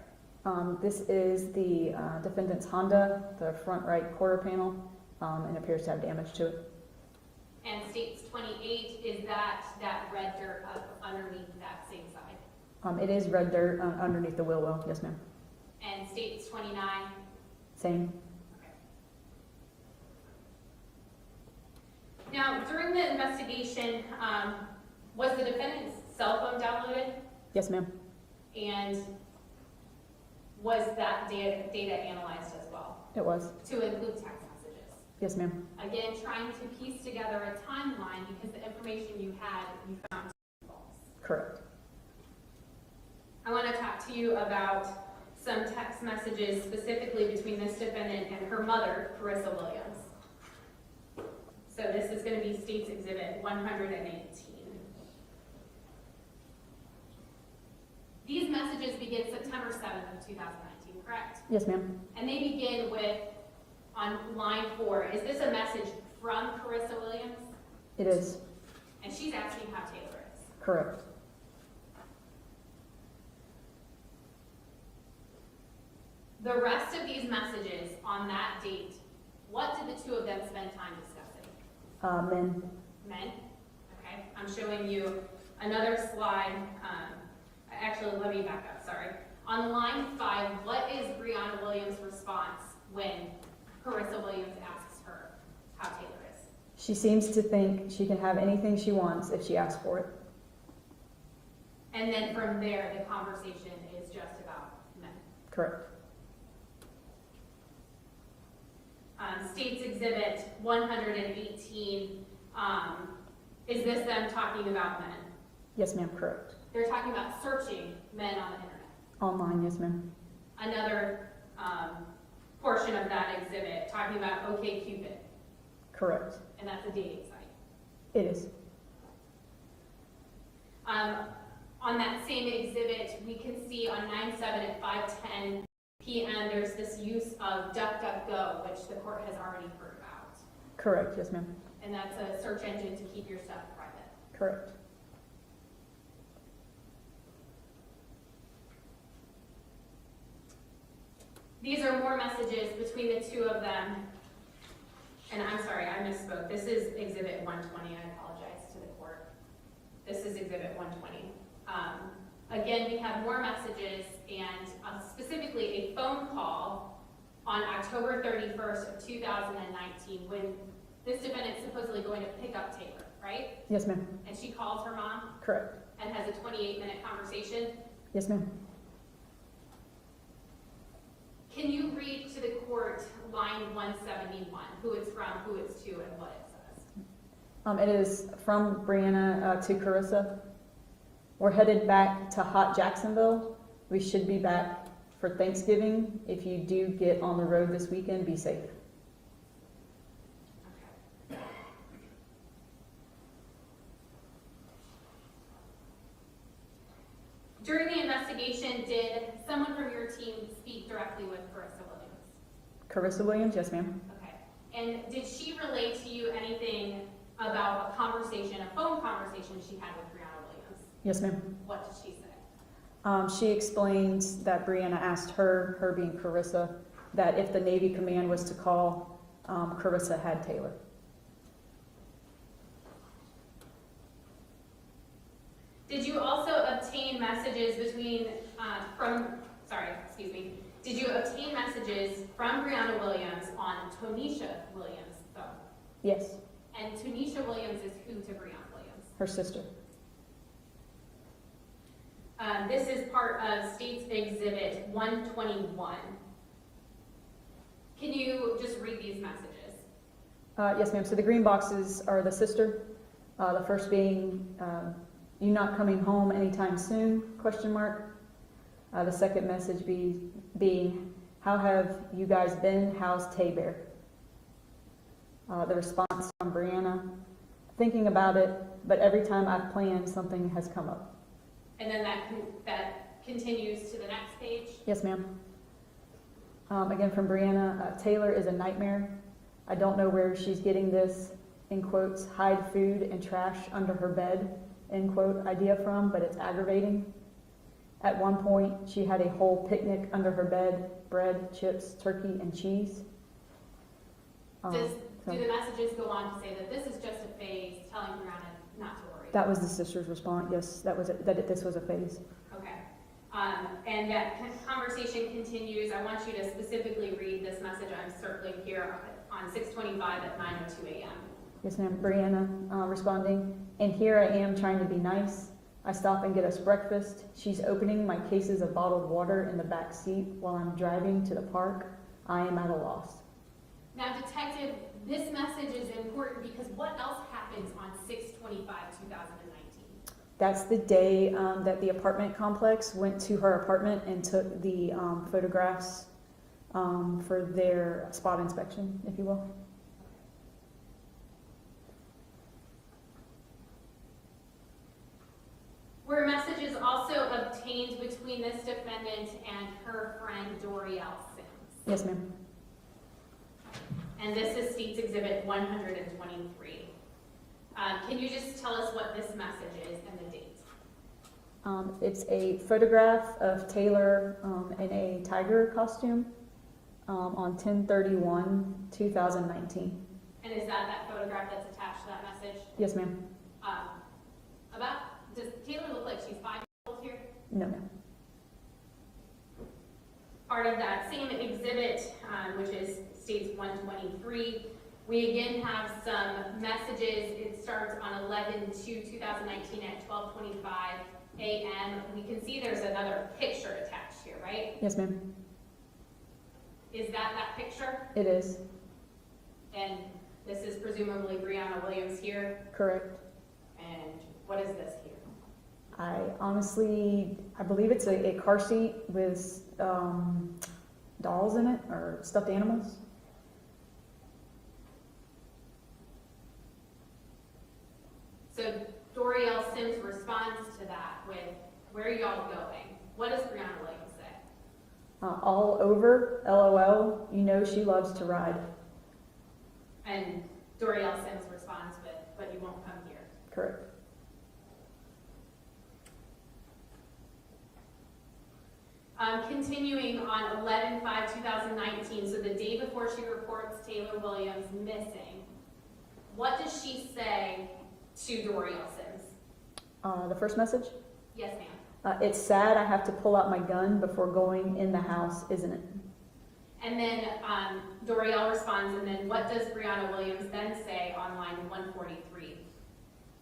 This is the defendant's Honda, the front right quarter panel, and appears to have damage to it. And States 28, is that red dirt up underneath that same side? It is red dirt underneath the wheel well. Yes, ma'am. And States 29? Same. Now, during the investigation, was the defendant's cell phone downloaded? Yes, ma'am. And was that data analyzed as well? It was. To include text messages? Yes, ma'am. Again, trying to piece together a timeline because the information you had, you found to be false. Correct. I want to talk to you about some text messages specifically between this defendant and her mother, Carissa Williams. So this is going to be State's Exhibit 118. These messages begin September 7th of 2019, correct? Yes, ma'am. And they begin with, on line 4, is this a message from Carissa Williams? It is. And she's asking how Taylor is. Correct. The rest of these messages on that date, what did the two of them spend time discussing? Men. Men? Okay, I'm showing you another slide. Actually, let me back up, sorry. On line 5, what is Breonna Williams' response when Carissa Williams asks her how Taylor is? She seems to think she can have anything she wants if she asks for it. And then from there, the conversation is just about men. Correct. State's Exhibit 118, is this them talking about men? Yes, ma'am, correct. They're talking about searching men on the internet. Online, yes, ma'am. Another portion of that exhibit talking about OkCupid, Correct. and that's a dating site. It is. On that same exhibit, we can see on 9/7 at 5:10 p.m. there's this use of DuckDuckGo, which the court has already heard about. Correct, yes, ma'am. And that's a search engine to keep your stuff private. Correct. These are more messages between the two of them. And I'm sorry, I misspoke. This is Exhibit 120. I apologize to the court. This is Exhibit 120. Again, we have more messages and specifically a phone call on October 31st of 2019 when this defendant's supposedly going to pick up Taylor, right? Yes, ma'am. And she calls her mom Correct. and has a 28-minute conversation. Yes, ma'am. Can you read to the court line 171, who it's from, who it's to, and what it says? It is from Brianna to Carissa. We're headed back to hot Jacksonville. We should be back for Thanksgiving. If you do get on the road this weekend, be safe. During the investigation, did someone from your team speak directly with Carissa Williams? Carissa Williams, yes, ma'am. Okay. And did she relate to you anything about a conversation, a phone conversation she had with Brianna Williams? Yes, ma'am. What did she say? She explained that Brianna asked her being Carissa, that if the Navy command was to call, Carissa had Taylor. Did you also obtain messages between, did you obtain messages from Brianna Williams on Tonisha Williams' phone? Yes, And Tonisha Williams is who to Brianna Williams? her sister. This is part of State's Exhibit 121. Can you just read these messages? Yes, ma'am. So the green boxes are the sister. The first being, you not coming home anytime soon, question mark. The second message being, how have you guys been? How's Tay Bear? The response from Brianna, thinking about it, but every time I've planned, something has come up. And then that continues to the next page. Yes, ma'am. Again, from Brianna, Taylor is a nightmare. I don't know where she's getting this, in quotes, hide food and trash under her bed, end quote, idea from, but it's aggravating. At one point, she had a whole picnic under her bed, bread, chips, turkey, and cheese. Do the messages go on to say that this is just a phase, telling Brianna not to worry? That was the sister's response, yes, this was a phase. Okay. And that conversation continues. I want you to specifically read this message I'm circling here on 6:25 at 9:02 a.m. Yes, ma'am. Brianna responding, and here I am trying to be nice. I stop and get us breakfast. She's opening my cases of bottled water in the back seat while I'm driving to the park. I am at a loss. Now, Detective, this message is important because what else happens on 6/25/2019? That's the day that the apartment complex went to her apartment and took the photographs for their spot inspection, if you will. Were messages also obtained between this defendant and her friend Dorielle Sims? Yes, ma'am. And this is State's Exhibit 123. Can you just tell us what this message is and the date? It's a photograph of Taylor in a tiger costume on 10/31/2019. And is that photograph that's attached to that message? Yes, ma'am. Does Taylor look like she's 5 years old here? No, ma'am. Part of that same exhibit, which is State's 123, we again have some messages. It starts on 11/2/2019 at 12:25 a.m. We can see there's another picture attached here, right? Yes, ma'am. Is that picture? It is. And this is presumably Brianna Williams here. Correct. And what is this here? I believe it's a car seat with dolls in it, or stuffed animals. So Dorielle Sims responds to that with, where are y'all going? What does Brianna Williams say? All over, LOL, you know she loves to ride. And Dorielle Sims responds with, but you won't come here. Correct. Continuing on 11/5/2019, so the day before she reports Taylor Williams missing, what does she say to Dorielle Sims? The first message? Yes, ma'am. It's sad I have to pull out my gun before going in the house, isn't it? And then Dorielle responds, and then what does Brianna Williams then say on line 143?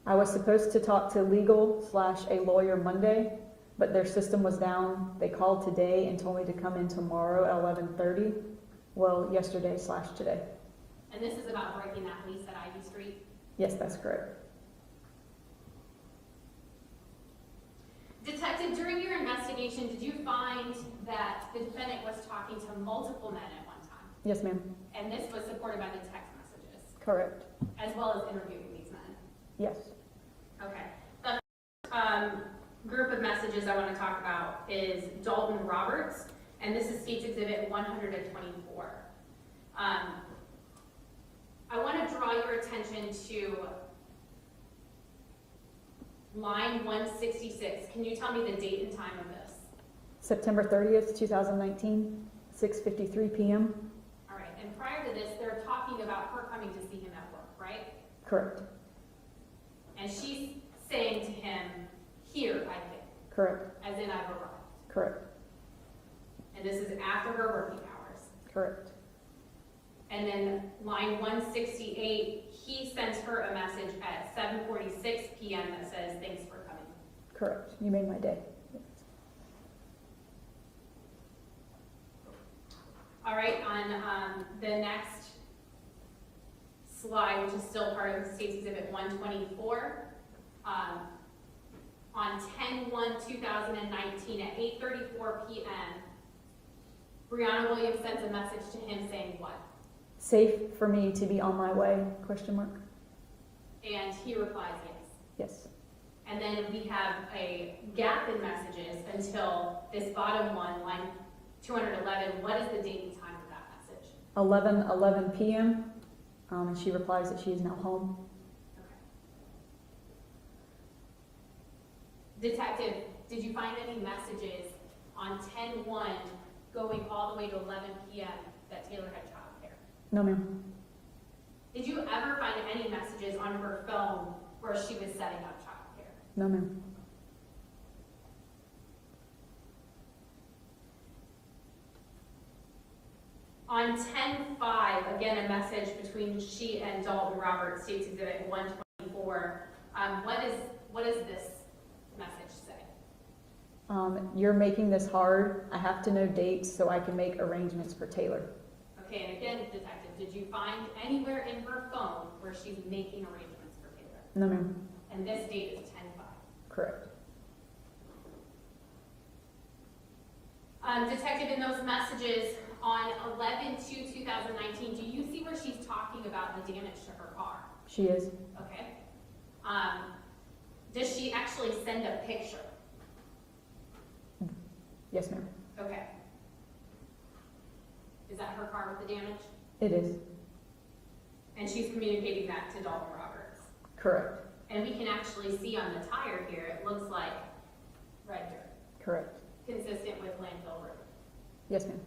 I was supposed to talk to legal/a lawyer Monday, but their system was down. They called today and told me to come in tomorrow at 11:30. Well, yesterday/today. And this is about breaking that lease at Ivy Street? Yes, that's correct. Detective, during your investigation, did you find that the defendant was talking to multiple men at one time? Yes, ma'am. And this was supported by the text messages, Correct. as well as interviewing these men? Yes. Okay. The first group of messages I want to talk about is Dalton Roberts, and this is State's Exhibit 124. I want to draw your attention to line 166. Can you tell me the date and time of this? September 30th, 2019, 6:53 p.m. All right, and prior to this, they're talking about her coming to see him at work, right? Correct. And she's saying to him, here, I think. Correct. As in, I've arrived. Correct. And this is after her working hours. Correct. And then line 168, he sends her a message at 7:46 p.m. that says, thanks for coming. Correct. You made my day. All right, on the next slide, which is still part of State's Exhibit 124, on 10/1/2019 at 8:34 p.m., Brianna Williams sends a message to him saying what? Safe for me to be on my way, question mark. And he replies yes. Yes. And then we have a gap in messages until this bottom one, line 211. What is the date and time of that message? 11:11 p.m. And she replies that she is now home. Detective, did you find any messages on 10/1 going all the way to 11 p.m. that Taylor had childcare? No, ma'am. Did you ever find any messages on her phone where she was setting up childcare? No, ma'am. On 10/5, again, a message between she and Dalton Roberts, State's Exhibit 124. What does this message say? You're making this hard. I have to know dates so I can make arrangements for Taylor. Okay, and again, detective, did you find anywhere in her phone where she's making arrangements for Taylor? No, ma'am. And this date is 10/5. Correct. Detective, in those messages on 11/2/2019, do you see where she's talking about the damage to her car? She is. Okay. Does she actually send a picture? Yes, ma'am. Okay. Is that her car with the damage? It is. And she's communicating that to Dalton Roberts. Correct. And we can actually see on the tire here, it looks like red dirt. Correct. Consistent with landfill road. Yes, ma'am.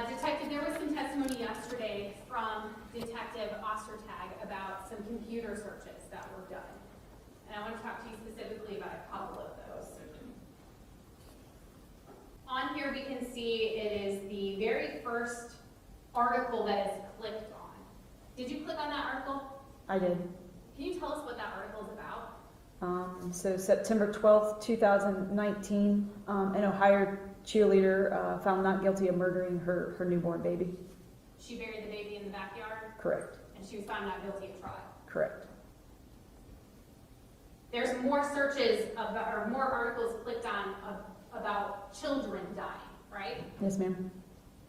Detective, there was some testimony yesterday from Detective Ostertag about some computer searches that were done. And I want to talk to you specifically about a couple of those. On here we can see it is the very first article that is clicked on. Did you click on that article? I did. Can you tell us what that article is about? So September 12th, 2019, an Ohio cheerleader found not guilty of murdering her newborn baby. She buried the baby in the backyard, Correct. and she was found not guilty at trial. Correct. There's more searches about, or more articles clicked on about children dying, right? Yes, ma'am.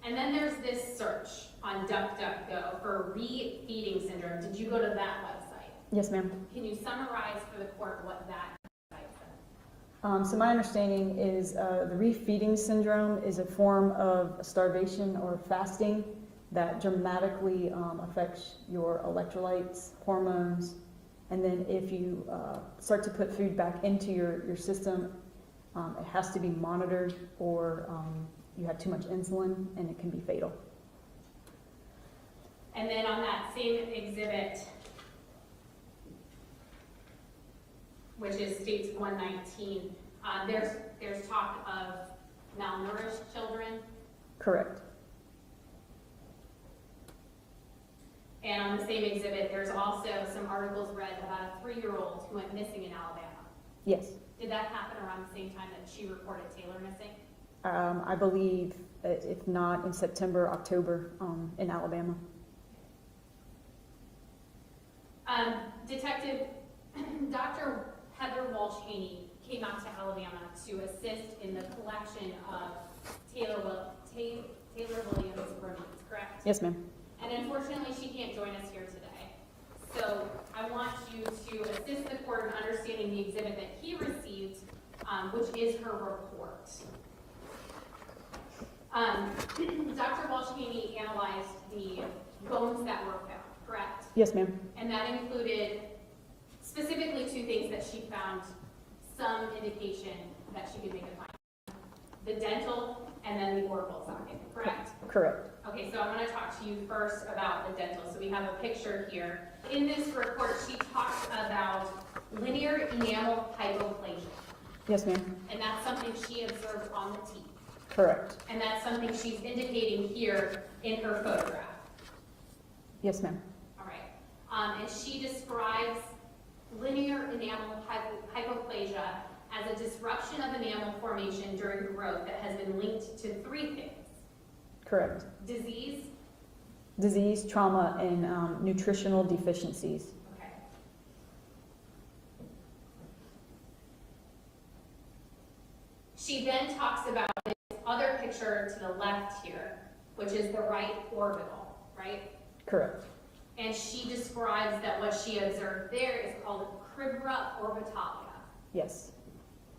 And then there's this search on DuckDuckGo for re-feeding syndrome. Did you go to that website? Yes, ma'am. Can you summarize for the court what that website said? So my understanding is the refeeding syndrome is a form of starvation or fasting that dramatically affects your electrolytes, hormones, and then if you start to put food back into your system, it has to be monitored, or you have too much insulin and it can be fatal. And then on that same exhibit, which is states 119, there's talk of malnourished children. Correct. And on the same exhibit, there's also some articles read about a 3-year-old who went missing in Alabama. Yes. Did that happen around the same time that she reported Taylor missing? I believe, if not in September, October, in Alabama. Detective Dr. Heather Walsh-Haney came out to Alabama to assist in the collection of Taylor Williams' remains, correct? Yes, ma'am. And unfortunately, she can't join us here today. So I want you to assist the court in understanding the exhibit that he received, which is her report. Dr. Walsh-Haney analyzed the bones that were found, correct? Yes, ma'am. And that included specifically 2 things that she found some indication that she could make a find. The dental and then the orbital socket, correct? Correct. Okay, so I'm going to talk to you first about the dental. So we have a picture here. In this report, she talks about linear enamel hypoplasia. Yes, ma'am. And that's something she observed on the teeth. Correct. And that's something she's indicating here in her photograph. Yes, ma'am. All right. And she describes linear enamel hypoplasia as a disruption of enamel formation during growth that has been linked to 3 things. Correct. Disease, trauma, and nutritional deficiencies. okay. She then talks about this other picture to the left here, which is the right orbital, right? Correct. And she describes that what she observed there is called cribra orbitalia. Yes.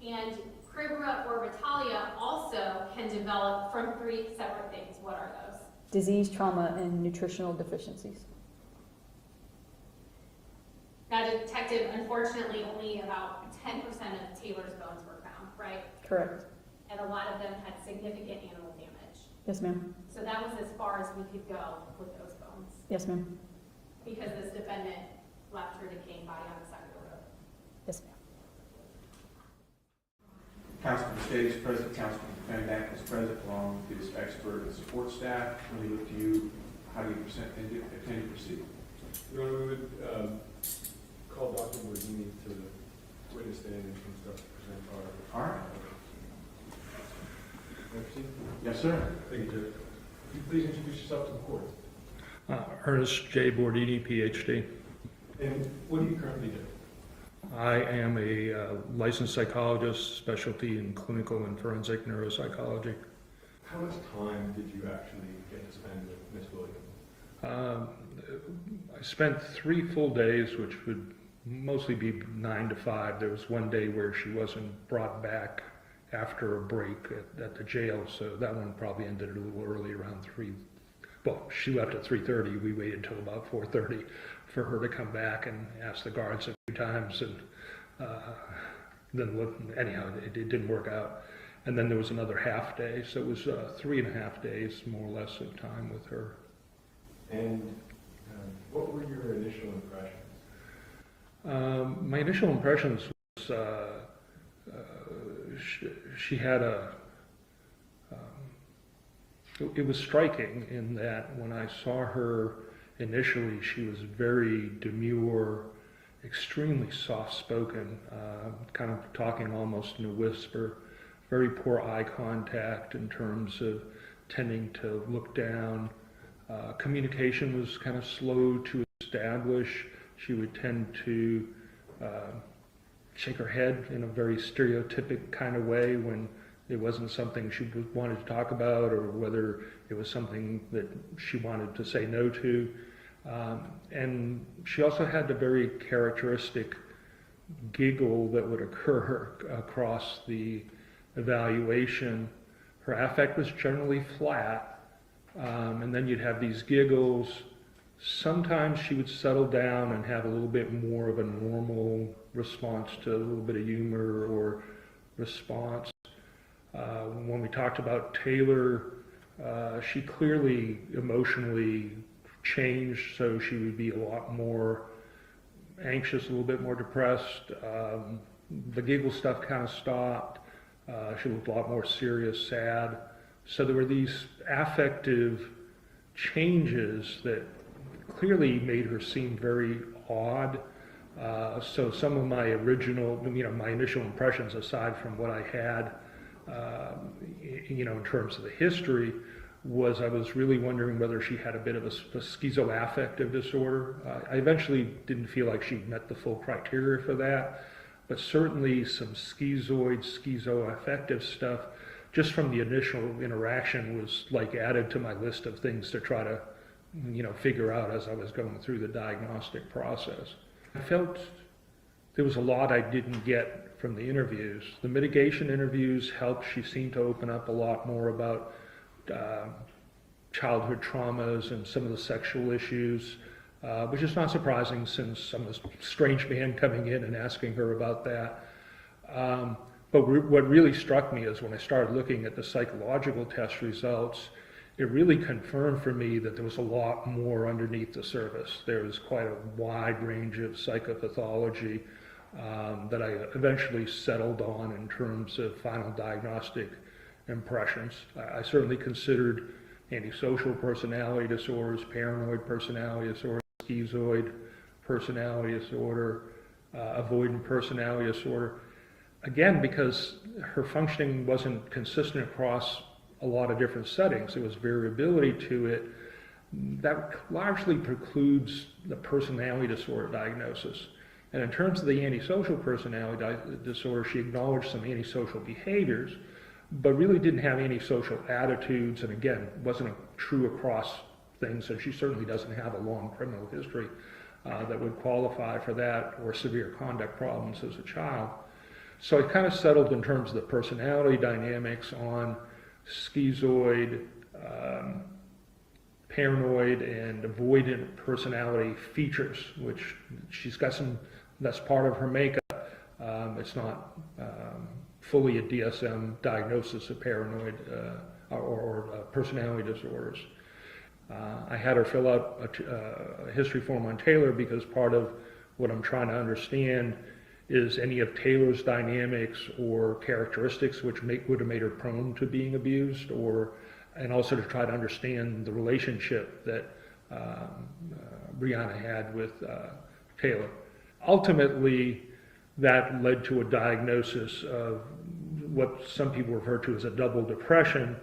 And cribra orbitalia also can develop from 3 separate things. What are those? Disease, trauma, and nutritional deficiencies. Now, detective, unfortunately, only about 10% of Taylor's bones were found, right? Correct. And a lot of them had significant animal damage. Yes, ma'am. So that was as far as we could go with those bones, Yes, ma'am. because this defendant left her decaying body on the side of the road. Yes, ma'am. Counsel for State is present, counsel for defendant is present, along with his expert and support staff. When we look to you, how do you intend to proceed? Your Honor, we would call Dr. Mordini to the witness stand and instruct to present our... All right. May I proceed? Yes, sir. Thank you, Judge. Would you please introduce yourself to the court? Ernest J. Bordini, PhD. And what do you currently do? I am a licensed psychologist, specialty in clinical and forensic neuropsychology. How much time did you actually get to spend with Ms. Williams? I spent 3 full days, which would mostly be 9 to 5. There was one day where she wasn't brought back after a break at the jail, so that one probably ended a little early, around 3. Well, she left at 3:30. We waited until about 4:30 for her to come back and ask the guards a few times, and then anyhow, it didn't work out. And then there was another half day, so it was 3.5 days, more or less, of time with her. And what were your initial impressions? My initial impressions was she had it was striking in that when I saw her initially, she was very demure, extremely soft-spoken, kind of talking almost in a whisper, very poor eye contact in terms of tending to look down. Communication was kind of slow to establish. She would tend to shake her head in a very stereotypic kind of way when it wasn't something she wanted to talk about, or whether it was something that she wanted to say no to. And she also had the very characteristic giggle that would occur across the evaluation. Her affect was generally flat, and then you'd have these giggles. Sometimes she would settle down and have a little bit more of a normal response to a little bit of humor or response. When we talked about Taylor, she clearly emotionally changed, so she would be a lot more anxious, a little bit more depressed. The giggle stuff kind of stopped. She looked a lot more serious, sad. So there were these affective changes that clearly made her seem very odd. So some of my original, my initial impressions, aside from what I had, in terms of the history, was I was really wondering whether she had a bit of a schizoaffective disorder. I eventually didn't feel like she met the full criteria for that, but certainly some schizoaffective stuff, just from the initial interaction, was like added to my list of things to try to, figure out as I was going through the diagnostic process. I felt there was a lot I didn't get from the interviews. The mitigation interviews helped. She seemed to open up a lot more about childhood traumas and some of the sexual issues, which is not surprising since I'm a strange man coming in and asking her about that. But what really struck me is when I started looking at the psychological test results, it really confirmed for me that there was a lot more underneath the surface. There was quite a wide range of psychopathology that I eventually settled on in terms of final diagnostic impressions. I certainly considered antisocial personality disorders, paranoid personality disorder, schizoid personality disorder, avoidant personality disorder. Again, because her functioning wasn't consistent across a lot of different settings, there was variability to it. That largely precludes the personality disorder diagnosis. And in terms of the antisocial personality disorder, she acknowledged some antisocial behaviors, but really didn't have antisocial attitudes, and again, wasn't true across things, and she certainly doesn't have a long criminal history that would qualify for that, or severe conduct problems as a child. So I kind of settled in terms of the personality dynamics on schizoid, paranoid, and avoidant personality features, which she's got some, that's part of her makeup. It's not fully a DSM diagnosis of paranoid or personality disorders. I had her fill out a history form on Taylor because part of what I'm trying to understand is any of Taylor's dynamics or characteristics which would have made her prone to being abused, and also to try to understand the relationship that Brianna had with Taylor. Ultimately, that led to a diagnosis of what some people refer to as a double depression.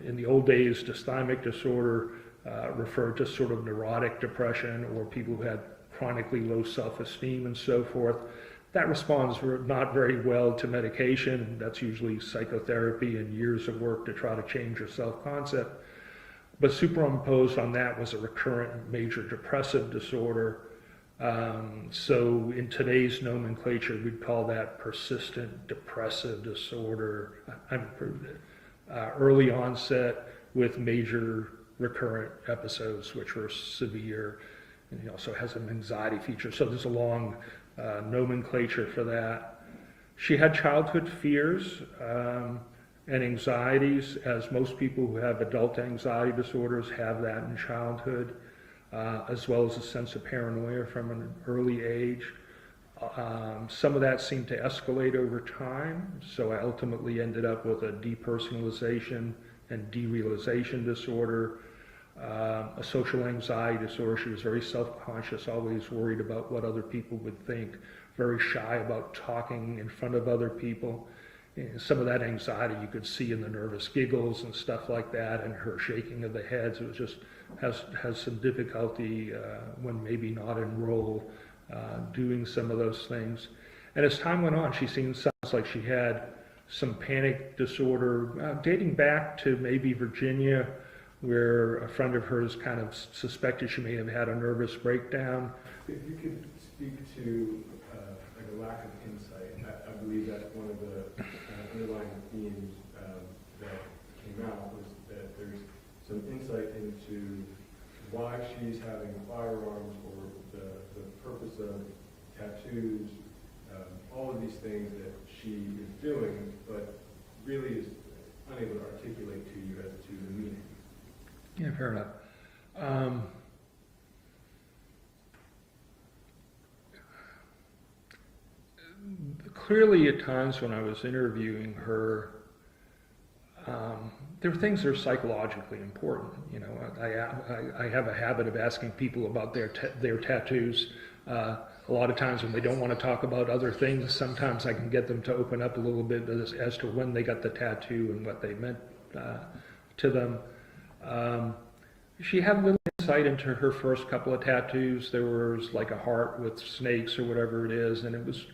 In the old days, dysthymic disorder referred to sort of neurotic depression, or people who had chronically low self-esteem and so forth. That responds not very well to medication. That's usually psychotherapy and years of work to try to change your self-concept. But superimposed on that was a recurrent major depressive disorder. So in today's nomenclature, we'd call that persistent depressive disorder. I've improved it. Early onset with major recurrent episodes, which were severe, and he also has an anxiety feature. So there's a long nomenclature for that. She had childhood fears and anxieties, as most people who have adult anxiety disorders have that in childhood, as well as a sense of paranoia from an early age. Some of that seemed to escalate over time, so I ultimately ended up with a depersonalization and derealization disorder, a social anxiety disorder. She was very self-conscious, always worried about what other people would think, very shy about talking in front of other people, some of that anxiety you could see in the nervous giggles and stuff like that, and her shaking of the heads. It was just has some difficulty when maybe not in role doing some of those things. And as time went on, sounds like she had some panic disorder dating back to maybe Virginia, where a friend of hers kind of suspected she may have had a nervous breakdown. If you could speak to like a lack of insight, I believe that one of the underlying themes that came out was that there's some insight into why she's having firearms or the purpose of tattoos, all of these things that she is doing, but really is unable to articulate to you as to the meaning. Yeah, fair enough. Clearly, at times when I was interviewing her, there were things that are psychologically important. You know, I have a habit of asking people about their tattoos. A lot of times when they don't want to talk about other things, sometimes I can get them to open up a little bit as to when they got the tattoo and what they meant to them. She had little insight into her first couple of tattoos. There was like a heart with snakes or whatever it is, and it was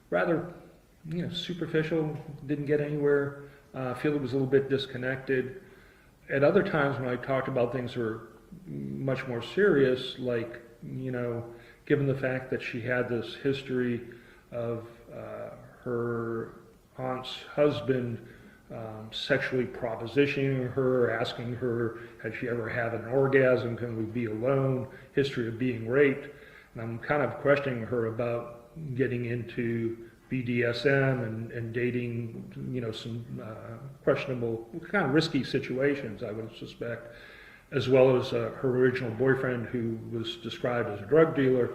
rather, superficial, didn't get anywhere. I feel it was a little bit disconnected. At other times when I talked about things that were much more serious, like, given the fact that she had this history of her aunt's husband sexually propositioning her, asking her, had she ever had an orgasm, can we be alone, history of being raped. And I'm kind of questioning her about getting into BDSM and dating, some questionable, kind of risky situations, I would suspect, as well as her original boyfriend, who was described as a drug dealer,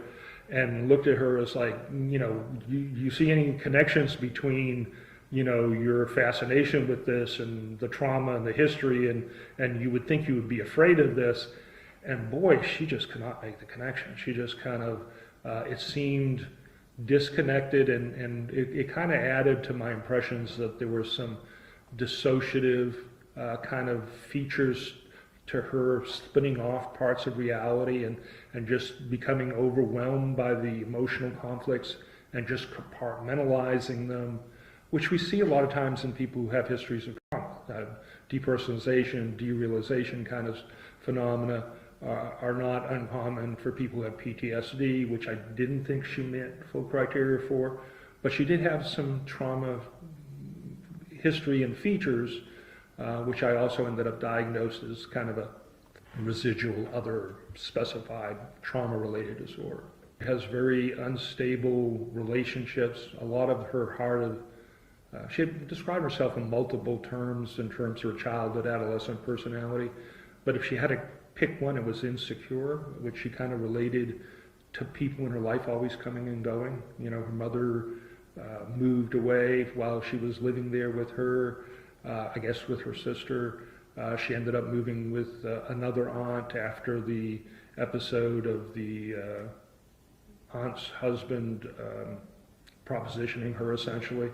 and looked at her as like, you see any connections between, your fascination with this and the trauma and the history, and you would think you would be afraid of this. And boy, she just could not make the connection. She just kind of, it seemed disconnected, and it kind of added to my impressions that there were some dissociative kind of features to her, spinning off parts of reality and just becoming overwhelmed by the emotional conflicts and just compartmentalizing them, which we see a lot of times in people who have histories of trauma. Depersonalization, derealization kind of phenomena are not uncommon for people who have PTSD, which I didn't think she met full criteria for, but she did have some trauma history and features, which I also ended up diagnosed as kind of a residual other specified trauma-related disorder. She has very unstable relationships. A lot of her she had described herself in multiple terms in terms of her childhood, adolescent personality, but if she had to pick one, it was insecure, which she kind of related to people in her life always coming and going. Her mother moved away while she was living there with her, I guess with her sister. She ended up moving with another aunt after the episode of the aunt's husband propositioning her, essentially.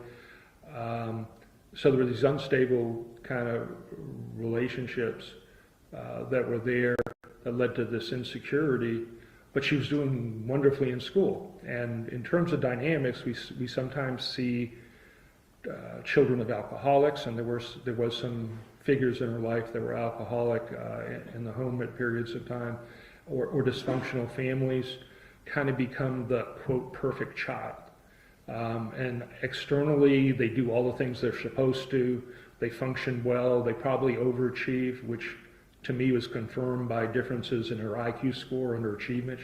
So there were these unstable kind of relationships that were there that led to this insecurity, but she was doing wonderfully in school. And in terms of dynamics, we sometimes see children of alcoholics, and there was some figures in her life that were alcoholic in the home at periods of time, or dysfunctional families kind of become the, quote, perfect child. And externally, they do all the things they're supposed to. They function well. They probably overachieve, which to me was confirmed by differences in her IQ score and her achievement.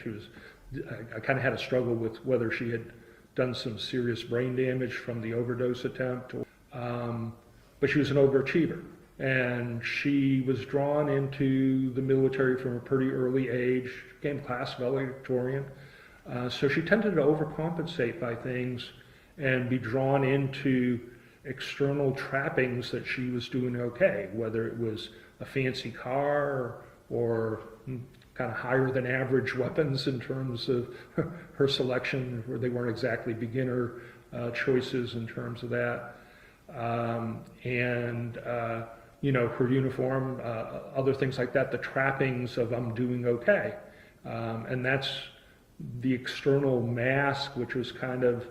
I kind of had a struggle with whether she had done some serious brain damage from the overdose attempt. But she was an overachiever. And she was drawn into the military from a pretty early age, became class valedictorian. So she tended to overcompensate by things and be drawn into external trappings that she was doing okay, whether it was a fancy car or kind of higher than average weapons in terms of her selection, where they weren't exactly beginner choices in terms of that. and her uniform, other things like that, the trappings of I'm doing okay. And that's the external mask, which was kind of,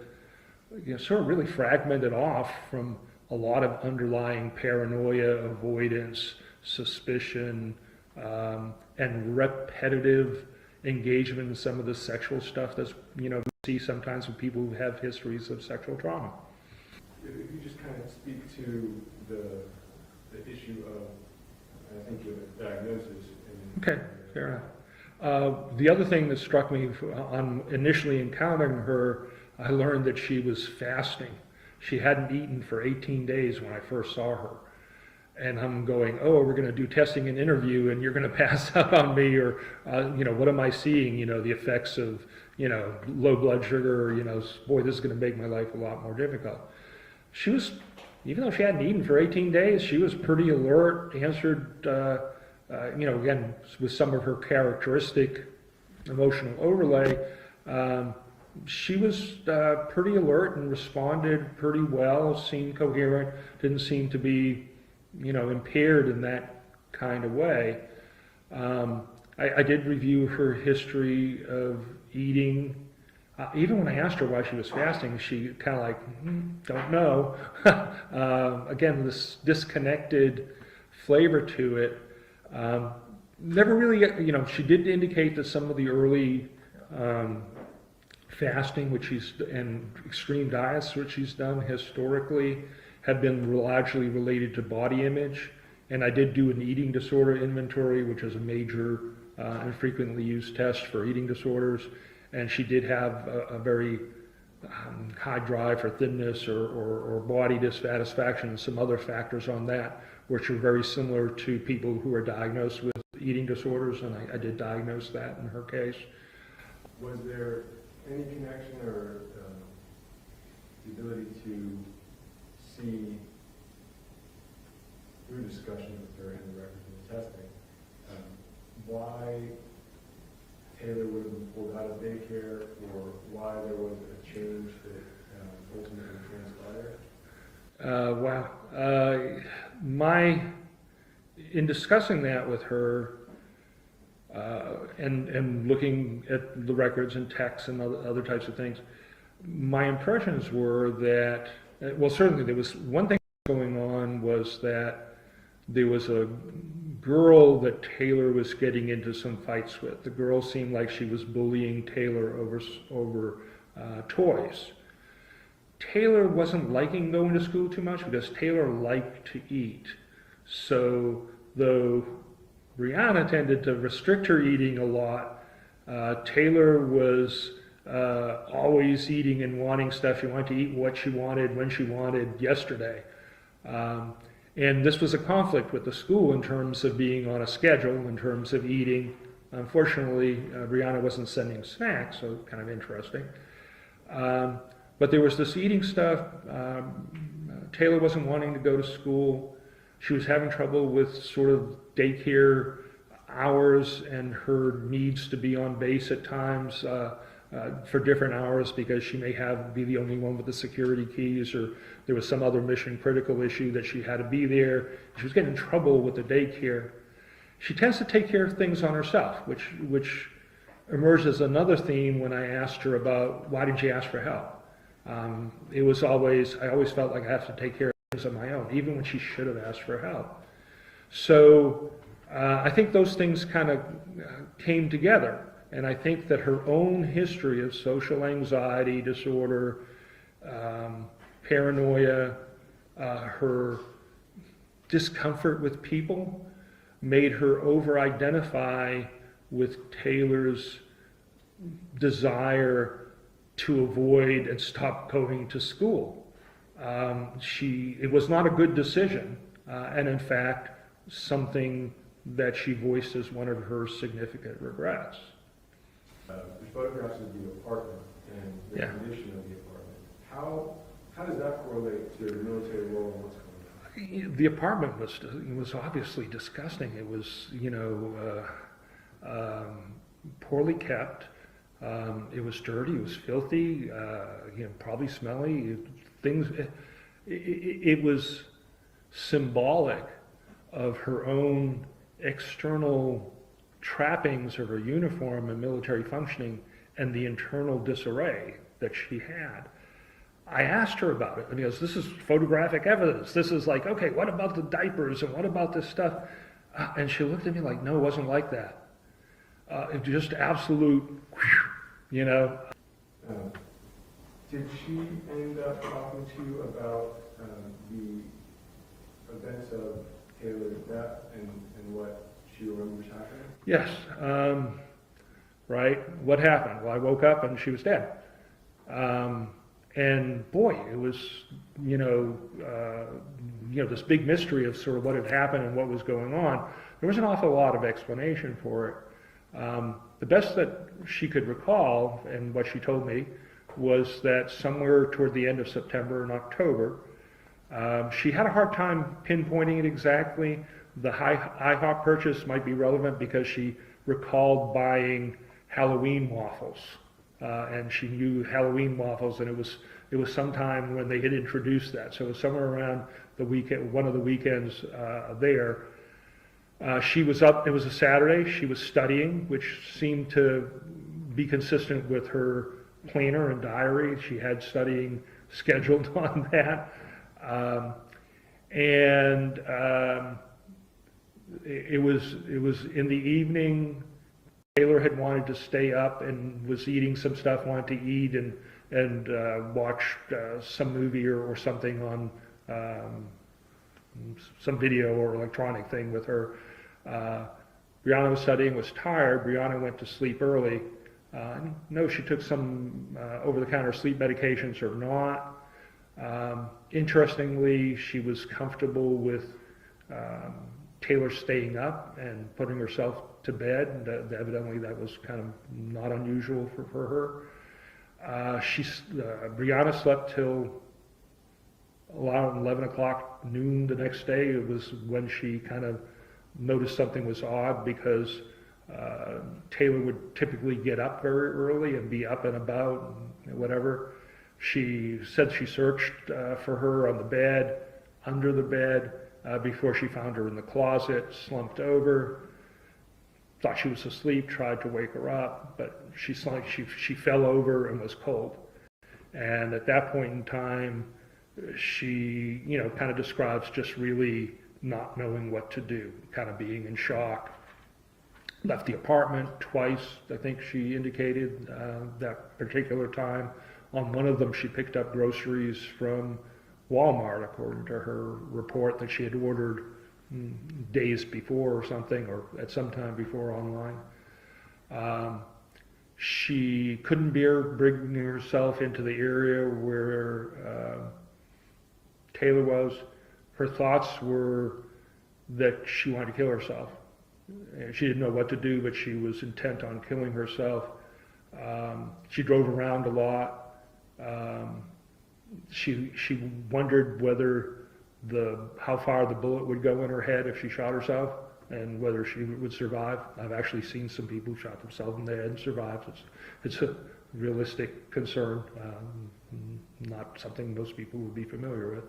sort of really fragmented off from a lot of underlying paranoia, avoidance, suspicion, and repetitive engagement in some of the sexual stuff that's, we see sometimes with people who have histories of sexual trauma. If you just kind of speak to the issue of, I think, the diagnosis. Okay, fair enough. The other thing that struck me on initially encountering her, I learned that she was fasting. She hadn't eaten for 18 days when I first saw her. And I'm going, oh, we're going to do testing and interview, and you're going to pass out on me, or, what am I seeing? The effects of, low blood sugar, boy, this is going to make my life a lot more difficult. She was, even though she hadn't eaten for 18 days, she was pretty alert, answered, again, with some of her characteristic emotional overlay, she was pretty alert and responded pretty well, seemed coherent, didn't seem to be, impaired in that kind of way. I did review her history of eating. Even when I asked her why she was fasting, she kind of like, don't know. Again, this disconnected flavor to it. Never really, she did indicate that some of the early fasting, and extreme diets, which she's done historically, have been largely related to body image. And I did do an eating disorder inventory, which is a major and frequently used test for eating disorders. And she did have a very high drive for thinness or body dissatisfaction and some other factors on that, which are very similar to people who are diagnosed with eating disorders, and I did diagnose that in her case. Was there any connection or the ability to see, through discussion with her and the records of the testing, why Taylor would have been pulled out of daycare, or why there was a change that ultimately transpired? In discussing that with her, and looking at the records and texts and other types of things, my impressions were that, certainly there was one thing going on, was that there was a girl that Taylor was getting into some fights with. The girl seemed like she was bullying Taylor over toys. Taylor wasn't liking going to school too much because Taylor liked to eat. So though Brianna tended to restrict her eating a lot, Taylor was always eating and wanting stuff. She wanted to eat what she wanted, when she wanted, yesterday. And this was a conflict with the school in terms of being on a schedule, in terms of eating. Unfortunately, Brianna wasn't sending snacks, so kind of interesting. But there was this eating stuff. Taylor wasn't wanting to go to school. She was having trouble with sort of daycare hours and her needs to be on base at times for different hours because she may be the only one with the security keys, or there was some other mission critical issue that she had to be there. She was getting in trouble with the daycare. She tends to take care of things on herself, which emerged as another theme when I asked her about why did you ask for help. I always felt like I have to take care of things on my own, even when she should have asked for help. So I think those things kind of came together. And I think that her own history of social anxiety disorder, paranoia, her discomfort with people made her over-identify with Taylor's desire to avoid and stop going to school. It was not a good decision, and in fact, something that she voiced as one of her significant regrets. The photographs of the apartment and the condition of the apartment, how does that correlate to the military role and what's going on? The apartment was obviously disgusting. It was, poorly kept. It was dirty. It was filthy. Probably smelly. it was symbolic of her own external trappings of her uniform and military functioning and the internal disarray that she had. I asked her about it, because this is photographic evidence. This is like, okay, what about the diapers and what about this stuff? And she looked at me like, no, it wasn't like that. It just absolute, you know. Did she end up talking to you about the events of Taylor's death and what she remembers happening? Yes. Right. What happened? Well, I woke up and she was dead. And boy, it was, this big mystery of sort of what had happened and what was going on. There was an awful lot of explanation for it. The best that she could recall, and what she told me, was that somewhere toward the end of September and October, she had a hard time pinpointing it exactly. The IHOP purchase might be relevant because she recalled buying Halloween waffles. And she knew Halloween waffles, and it was sometime when they had introduced that. So it was somewhere around the weekend, one of the weekends there. She was up, it was a Saturday, she was studying, which seemed to be consistent with her planner and diary. She had studying scheduled on that. It was in the evening. Taylor had wanted to stay up and was eating some stuff, wanted to eat and watch some movie or something on some video or electronic thing with her. Brianna was studying, was tired. Brianna went to sleep early. No, she took some over-the-counter sleep medications or not. Interestingly, she was comfortable with Taylor staying up and putting herself to bed. Evidently, that was kind of not unusual for her. Brianna slept till around 11 o'clock noon the next day. It was when she kind of noticed something was odd, because Taylor would typically get up very early and be up and about and whatever. She said she searched for her on the bed, under the bed, before she found her in the closet, slumped over, thought she was asleep, tried to wake her up, but she fell over and was cold. And at that point in time, she, kind of describes just really not knowing what to do, kind of being in shock. Left the apartment twice, I think she indicated, that particular time. On one of them, she picked up groceries from Walmart, according to her report, that she had ordered days before or something, or at some time before online. She couldn't bear bringing herself into the area where Taylor was. Her thoughts were that she wanted to kill herself. She didn't know what to do, but she was intent on killing herself. She drove around a lot. She wondered whether how far the bullet would go in her head if she shot herself, and whether she would survive. I've actually seen some people who shot themselves in the head and survived. It's a realistic concern, not something most people would be familiar with.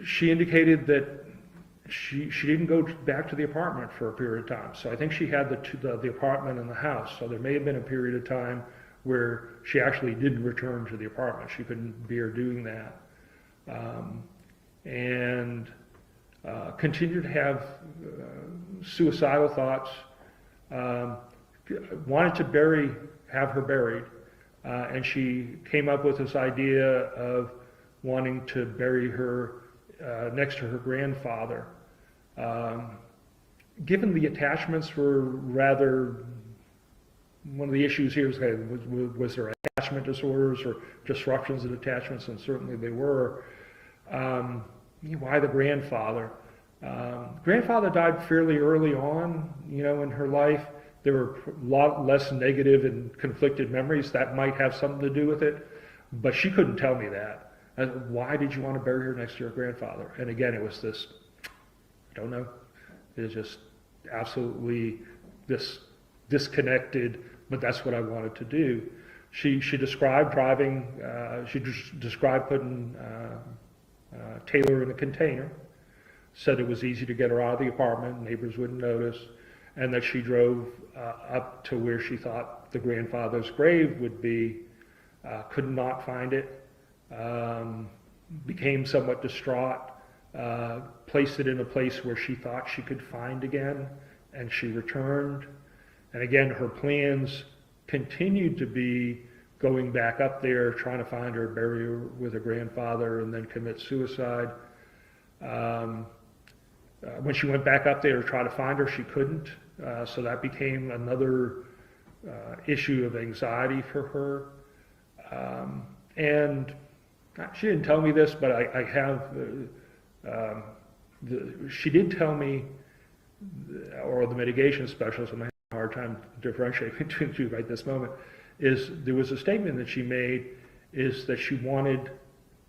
She indicated that she didn't go back to the apartment for a period of time. So I think she had the apartment and the house. So there may have been a period of time where she actually didn't return to the apartment. She couldn't bear doing that. And continued to have suicidal thoughts. Wanted to have her buried. And she came up with this idea of wanting to bury her next to her grandfather. Given the attachments were rather, one of the issues here was there attachment disorders or disruptions in attachments, and certainly they were. Why the grandfather? Grandfather died fairly early on, in her life. There were a lot less negative and conflicted memories. That might have something to do with it, but she couldn't tell me that. And why did you want to bury her next to your grandfather? And again, it was this, I don't know, it was just absolutely this disconnected, but that's what I wanted to do. She described driving, described putting Taylor in a container, said it was easy to get her out of the apartment, neighbors wouldn't notice, and that she drove up to where she thought the grandfather's grave would be, could not find it, became somewhat distraught, placed it in a place where she thought she could find again, and she returned. And again, her plans continued to be going back up there, trying to find her, bury her with her grandfather, and then commit suicide. When she went back up there to try to find her, she couldn't. So that became another issue of anxiety for her. And she didn't tell me this, but I have, she did tell me, or the mitigation specialist, I'm having a hard time differentiating between the two right this moment, is there was a statement that she made is that she wanted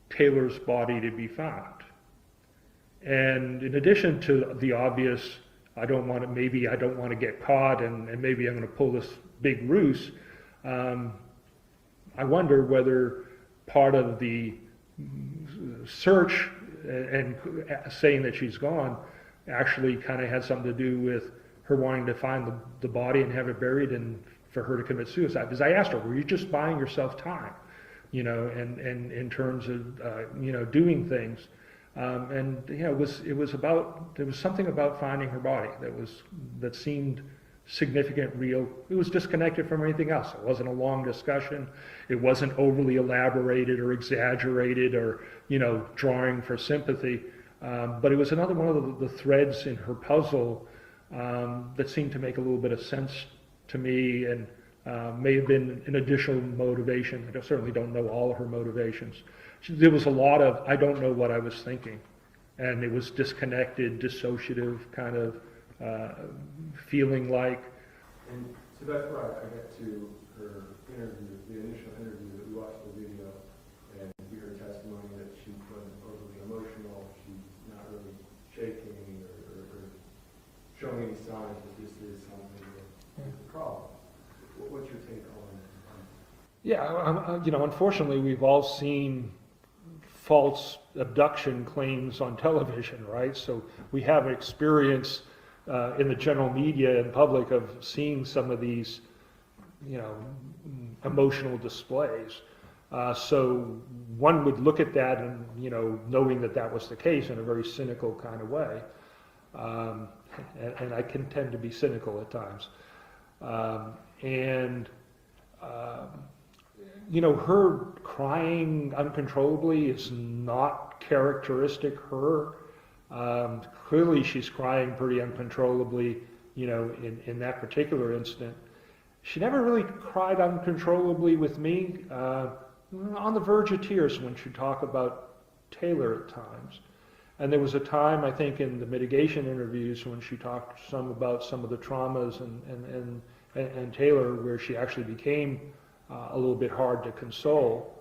Taylor's body to be found. And in addition to the obvious, maybe I don't want to get caught and maybe I'm going to pull this big ruse, I wonder whether part of the search and saying that she's gone actually kind of had something to do with her wanting to find the body and have it buried and for her to commit suicide. Because I asked her, were you just buying yourself time, and in terms of, doing things? And it was about, there was something about finding her body that seemed significant, real. It was disconnected from anything else. It wasn't a long discussion. It wasn't overly elaborated or exaggerated or, drawing for sympathy. But it was another one of the threads in her puzzle that seemed to make a little bit of sense to me and may have been an additional motivation. I certainly don't know all of her motivations. There was a lot of, I don't know what I was thinking. And it was disconnected, dissociative kind of feeling like. And so that's why I got to her interview, the initial interview that we watched the video, and we heard testimony that she wasn't overly emotional, she's not really shaking or showing any signs that this is something that's a problem. What's your take on Yeah, unfortunately, we've all seen false abduction claims on television, right? So we have experience in the general media and public of seeing some of these, emotional displays. So one would look at that and, knowing that that was the case in a very cynical kind of way. And I can tend to be cynical at times. Her crying uncontrollably is not characteristic her. Clearly she's crying pretty uncontrollably, in that particular incident. She never really cried uncontrollably with me, on the verge of tears when she talked about Taylor at times. And there was a time, I think, in the mitigation interviews when she talked some about some of the traumas and Taylor, where she actually became a little bit hard to console.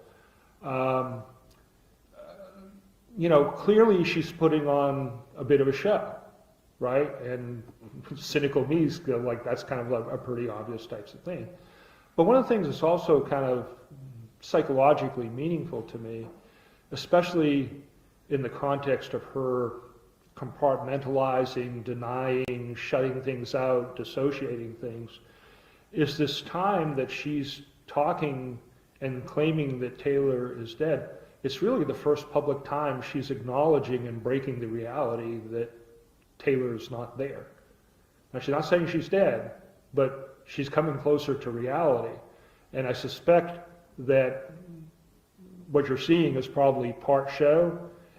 Clearly she's putting on a bit of a show, right? And cynical me is like, that's kind of a pretty obvious types of thing. But one of the things that's also kind of psychologically meaningful to me, especially in the context of her compartmentalizing, denying, shutting things out, dissociating things, is this time that she's talking and claiming that Taylor is dead. It's really the first public time she's acknowledging and breaking the reality that Taylor is not there. Now, she's not saying she's dead, but she's coming closer to reality. And I suspect that what you're seeing is probably part show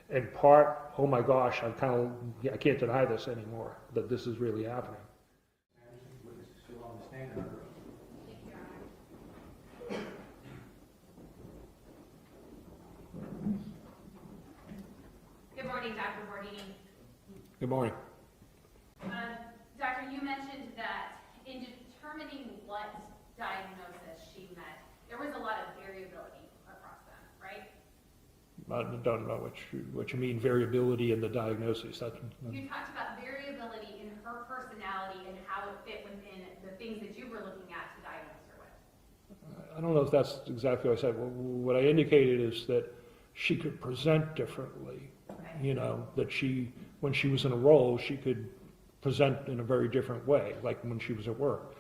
and part, oh my gosh, I can't deny this anymore, that this is really happening. Good morning, Dr. Bordini. Good morning. Doctor, you mentioned that in determining what diagnosis she met, there was a lot of variability across them, right? I don't know what you mean, variability in the diagnosis. You talked about variability in her personality and how it fit within the things that you were looking at to diagnose her with. I don't know if that's exactly what I said. What I indicated is that she could present differently. You know, that when she was in a role, she could present in a very different way, like when she was at work.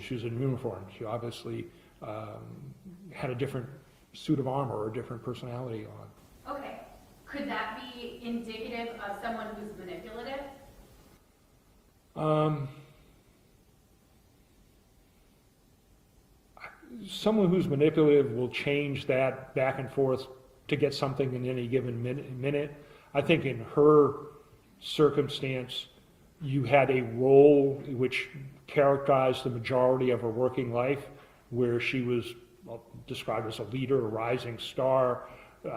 She was in uniform. She obviously had a different suit of armor or a different personality on. Okay. Could that be indicative of someone who's manipulative? Someone who's manipulative will change that back and forth to get something in any given minute. I think in her circumstance, you had a role which characterized the majority of her working life, where she was described as a leader, a rising star.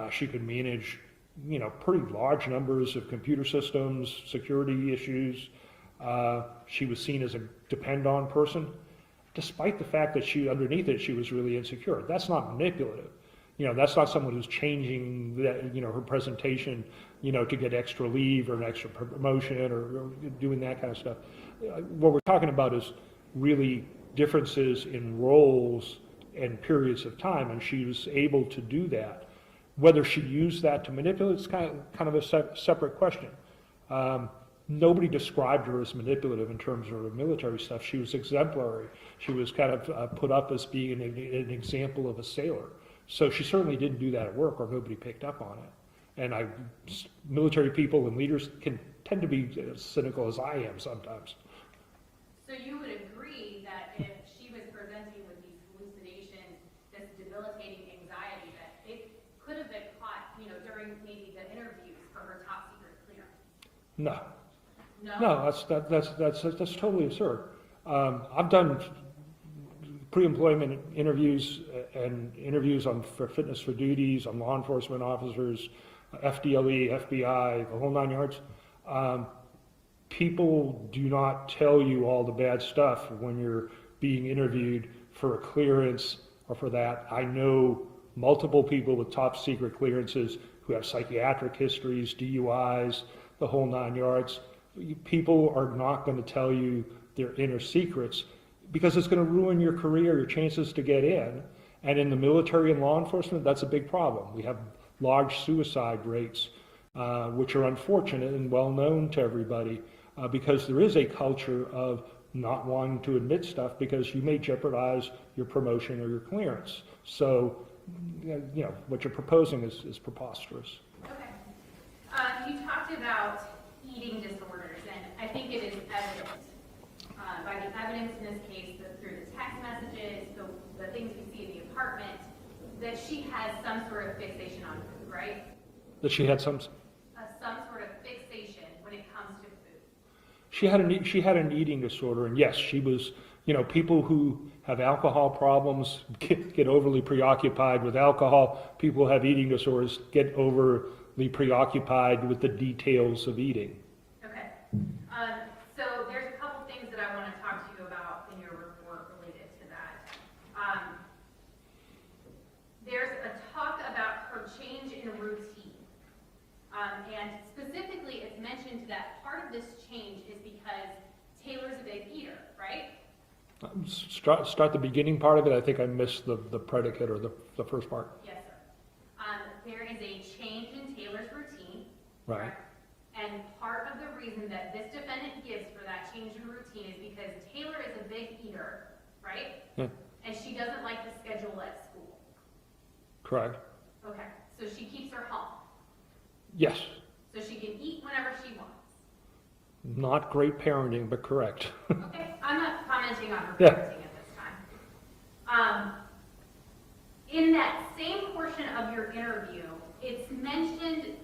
She could manage, you know, pretty large numbers of computer systems, security issues. She was seen as a depend-on person, despite the fact that underneath it, she was really insecure. That's not manipulative. You know, that's not someone who's changing that, you know, her presentation, you know, to get extra leave or an extra promotion or doing that kind of stuff. What we're talking about is really differences in roles and periods of time, and she was able to do that. Whether she used that to manipulate is kind of a separate question. Nobody described her as manipulative in terms of her military stuff. She was exemplary. She was kind of put up as being an example of a sailor. So she certainly didn't do that at work, or nobody picked up on it. And military people and leaders can tend to be as cynical as I am sometimes. So you would agree that if she was presenting with these hallucinations, this debilitating anxiety, that it could have been caught, you know, during maybe the interviews for her top secret clearance? No. No? No, that's totally absurd. I've done pre-employment interviews and interviews for fitness for duties, on law enforcement officers, FDLE, FBI, the whole 9 yards. People do not tell you all the bad stuff when you're being interviewed for a clearance or for that. I know multiple people with top secret clearances who have psychiatric histories, DUIs, the whole 9 yards. People are not going to tell you their inner secrets because it's going to ruin your career, your chances to get in. And in the military and law enforcement, that's a big problem. We have large suicide rates, which are unfortunate and well known to everybody, because there is a culture of not wanting to admit stuff because you may jeopardize your promotion or your clearance. So, you know, what you're proposing is preposterous. Okay. You talked about eating disorders, and I think it is evident by the evidence in this case, through the text messages, the things we see in the apartment, that she has some sort of fixation on food, right? That she had some Some sort of fixation when it comes to food. She had an eating disorder, and yes, she was, you know, people who have alcohol problems get overly preoccupied with alcohol. People who have eating disorders get overly preoccupied with the details of eating. Okay. So there's a couple things that I want to talk to you about in your report related to that. There's a talk about her change in routine. And specifically, it's mentioned that part of this change is because Taylor's a big eater, right? Start the beginning part of it. I think I missed the predicate or the first part. Yes, sir. There is a change in Taylor's routine. Right. And part of the reason that this defendant gives for that change in routine is because Taylor is a big eater, right? Yeah. And she doesn't like the schedule at school. Correct. Okay, so she keeps her home. Yes. So she can eat whenever she wants. Not great parenting, but correct. Okay, I'm not commenting on her Yeah. parenting at this time. In that same portion of your interview, it's mentioned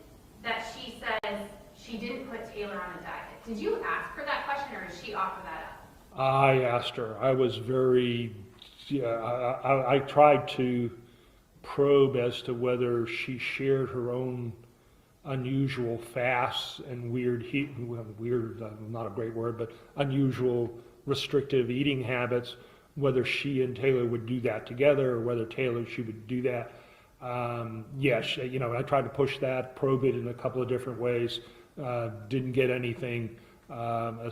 that she says she didn't put Taylor on a diet. Did you ask her that question, or did she offer that up? I asked her. I was very, I tried to probe as to whether she shared her own unusual fasts and weird, not a great word, but unusual restrictive eating habits, whether she and Taylor would do that together or whether she would do that. Yes, you know, I tried to push that, probe it in a couple of different ways, didn't get anything.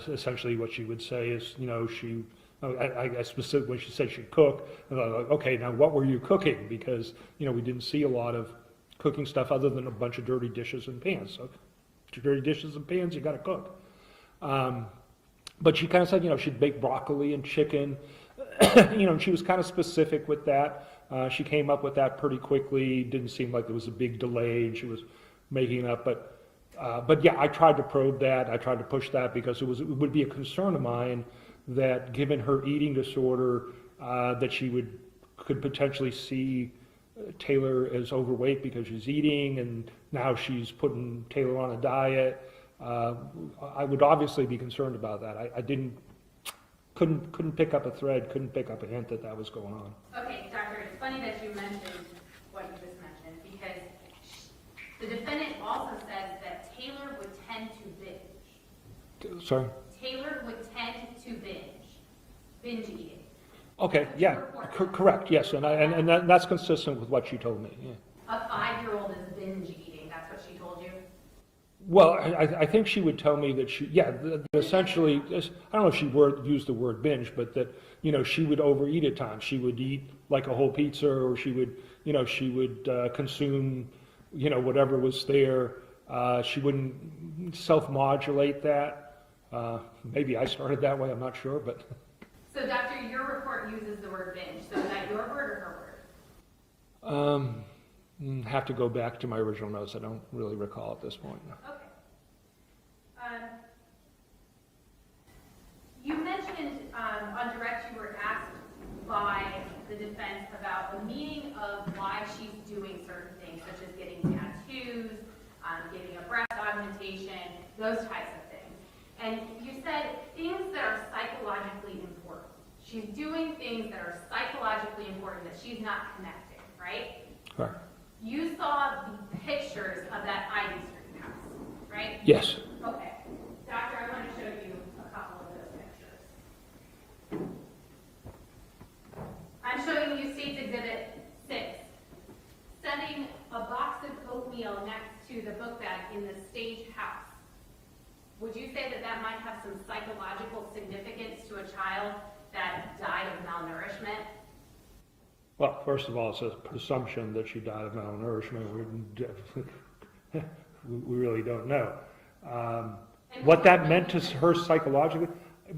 Essentially what she would say is, you know, she I specifically, when she said she'd cook, okay, now what were you cooking? Because, we didn't see a lot of cooking stuff other than a bunch of dirty dishes and pans. So, dirty dishes and pans, you gotta cook. But she kind of said, she'd bake broccoli and chicken, and she was kind of specific with that. She came up with that pretty quickly. Didn't seem like there was a big delay, and she was making it up. But yeah, I tried to probe that. I tried to push that because it would be a concern of mine that, given her eating disorder, that she could potentially see Taylor as overweight because she's eating, and now she's putting Taylor on a diet. I would obviously be concerned about that. I couldn't pick up a thread, couldn't pick up a hint that was going on. Okay, doctor, it's funny that you mentioned what you just mentioned, because the defendant also says that Taylor would tend to binge. Sorry? Taylor would tend to binge eating. Okay, yeah, correct, yes, and that's consistent with what she told me. Yeah. A 5-year-old is binge eating, that's what she told you? Well, I think she would tell me that essentially, I don't know if she used the word binge, but that, she would overeat at times. She would eat like a whole pizza, or she would consume, whatever was there. She wouldn't self-modulate that. Maybe I started that way, I'm not sure, but. So, doctor, your report uses the word binge. So is that your word or her word? Have to go back to my original notes. I don't really recall at this point. Okay. You mentioned on direct you were asked by the defense about the meaning of why she's doing certain things, such as getting tattoos, getting a breast augmentation, those types of things. And you said things that are psychologically important. She's doing things that are psychologically important that she's not connecting, right? Correct. You saw the pictures of that Ivy Street house, right? Yes. Okay. Doctor, I want to show you a couple of those pictures. I'm showing you State's Exhibit 6. Setting a box of oatmeal next to the book bag in the Stage house. Would you say that might have some psychological significance to a child that died of malnourishment? Well, first of all, it's a presumption that she died of malnourishment. We really don't know. What that meant to her psychologically,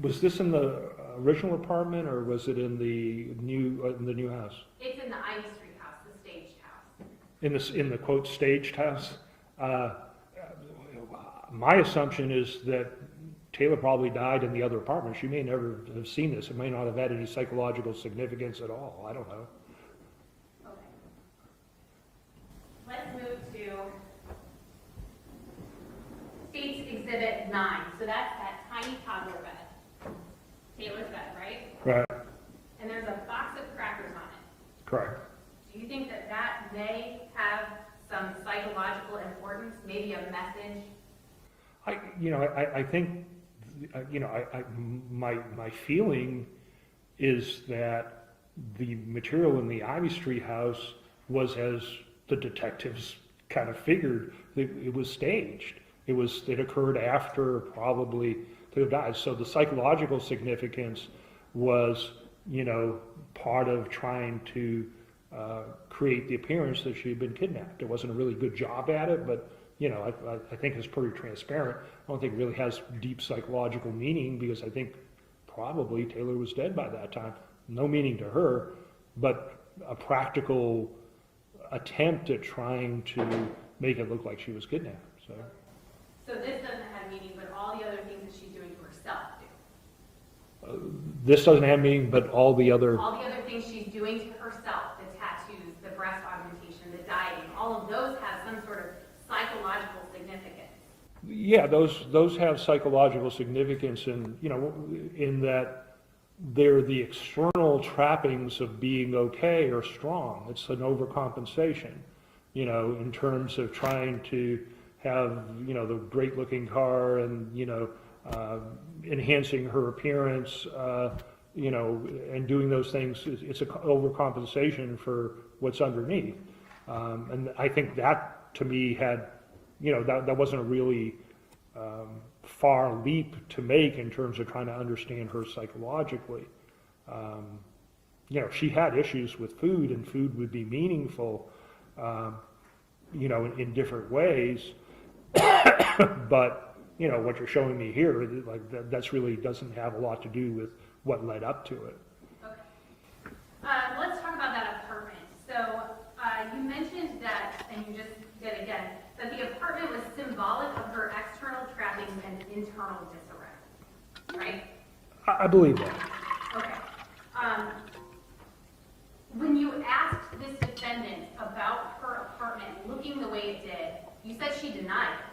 was this in the original apartment, or was it in the new house? It's in the Ivy Street house, the staged house. In the quote staged house. My assumption is that Taylor probably died in the other apartment. She may never have seen this. It may not have had any psychological significance at all. I don't know. Okay. Let's move to State's Exhibit 9. So that's that tiny toddler bed. Taylor's bed, right? Right. And there's a box of crackers on it. Correct. Do you think that may have some psychological importance, maybe a message? I think, my feeling is that the material in the Ivy Street house was, as the detectives kind of figured, it was staged. It occurred after probably Taylor died. So the psychological significance was, part of trying to create the appearance that she had been kidnapped. It wasn't a really good job at it, but I think it's pretty transparent. I don't think it really has deep psychological meaning, because I think probably Taylor was dead by that time. No meaning to her, but a practical attempt at trying to make it look like she was kidnapped. So this doesn't have meaning, but all the other things that she's doing to herself do. This doesn't have meaning, but all the other things she's doing to herself, the tattoos, the breast augmentation, the dieting, all of those have some sort of psychological significance. Yeah, those have psychological significance, in that they're the external trappings of being okay or strong. It's an overcompensation, in terms of trying to have, the great looking car and, enhancing her appearance, and doing those things. It's an overcompensation for what's underneath. And I think that, to me, had, that wasn't a really far leap to make in terms of trying to understand her psychologically. You know, she had issues with food, and food would be meaningful, you know, in different ways. But, you know, what you're showing me here, like that's really doesn't have a lot to do with what led up to it. Okay. Let's talk about that apartment. So you mentioned that, and you just did again, that the apartment was symbolic of her external trappings and internal disarray, right? I believe that. Okay. When you asked this defendant about her apartment looking the way it did, you said she denied it.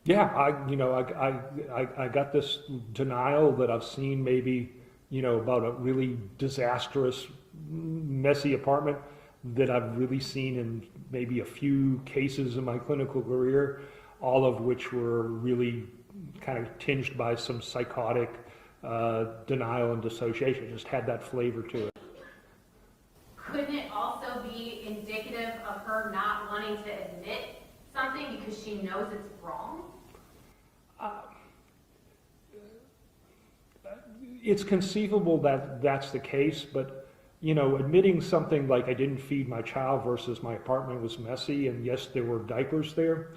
Yeah, I got this denial that I've seen maybe, you know, about a really disastrous, messy apartment that I've really seen in maybe a few cases in my clinical career, all of which were really kind of tinged by some psychotic denial and dissociation. Just had that flavor to it. Couldn't it also be indicative of her not wanting to admit something because she knows it's wrong? It's conceivable that that's the case, but, you know, admitting something like I didn't feed my child versus my apartment was messy, and yes, there were diapers there,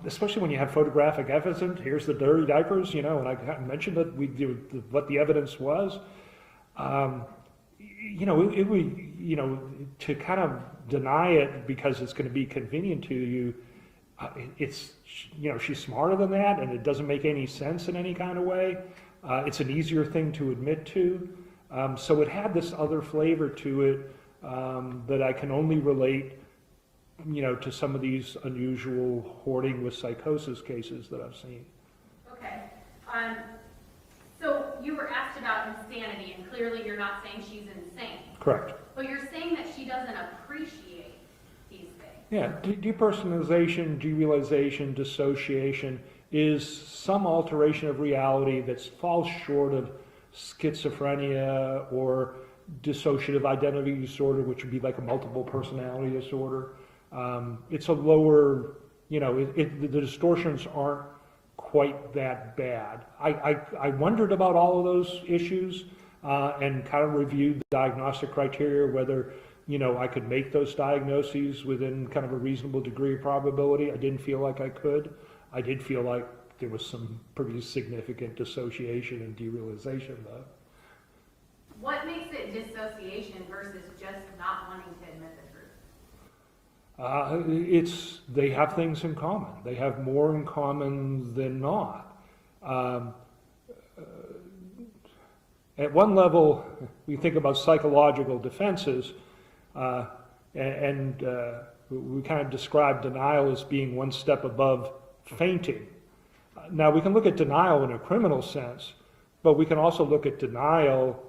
especially when you have photographic evidence, here's the dirty diapers, you know, and I mentioned that what the evidence was. You know, it would, you know, to kind of deny it because it's going to be convenient to you, it's, you know, she's smarter than that, and it doesn't make any sense in any kind of way. It's an easier thing to admit to. So it had this other flavor to it that I can only relate, you know, to some of these unusual hoarding with psychosis cases that I've seen. Okay. So you were asked about insanity, and clearly you're not saying she's insane. Correct. But you're saying that she doesn't appreciate these things. Yeah, depersonalization, derealization, dissociation is some alteration of reality that falls short of schizophrenia or dissociative identity disorder, which would be like a multiple personality disorder. It's a lower, you know, the distortions aren't quite that bad. I wondered about all of those issues and kind of reviewed the diagnostic criteria, whether, you know, I could make those diagnoses within kind of a reasonable degree of probability. I didn't feel like I could. I did feel like there was some pretty significant dissociation and derealization, though. What makes it dissociation versus just not wanting to admit the truth? They have things in common. They have more in common than not. At one level, we think about psychological defenses, and we kind of describe denial as being one step above fainting. Now, we can look at denial in a criminal sense, but we can also look at denial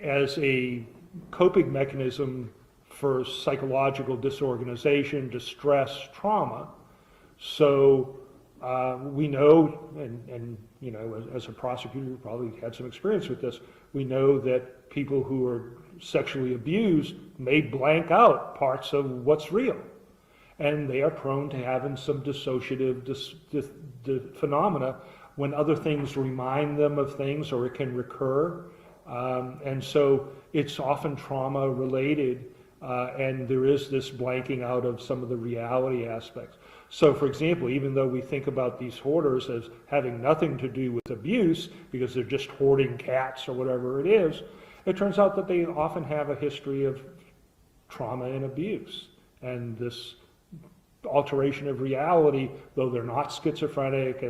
as a coping mechanism for psychological disorganization, distress, trauma. So we know, and you know, as a prosecutor, you probably had some experience with this, we know that people who are sexually abused may blank out parts of what's real. And they are prone to having some dissociative phenomena when other things remind them of things, or it can recur. And so it's often trauma related, and there is this blanking out of some of the reality aspects. So, for example, even though we think about these hoarders as having nothing to do with abuse because they're just hoarding cats or whatever it is, it turns out that they often have a history of trauma and abuse. And this alteration of reality, though they're not schizophrenic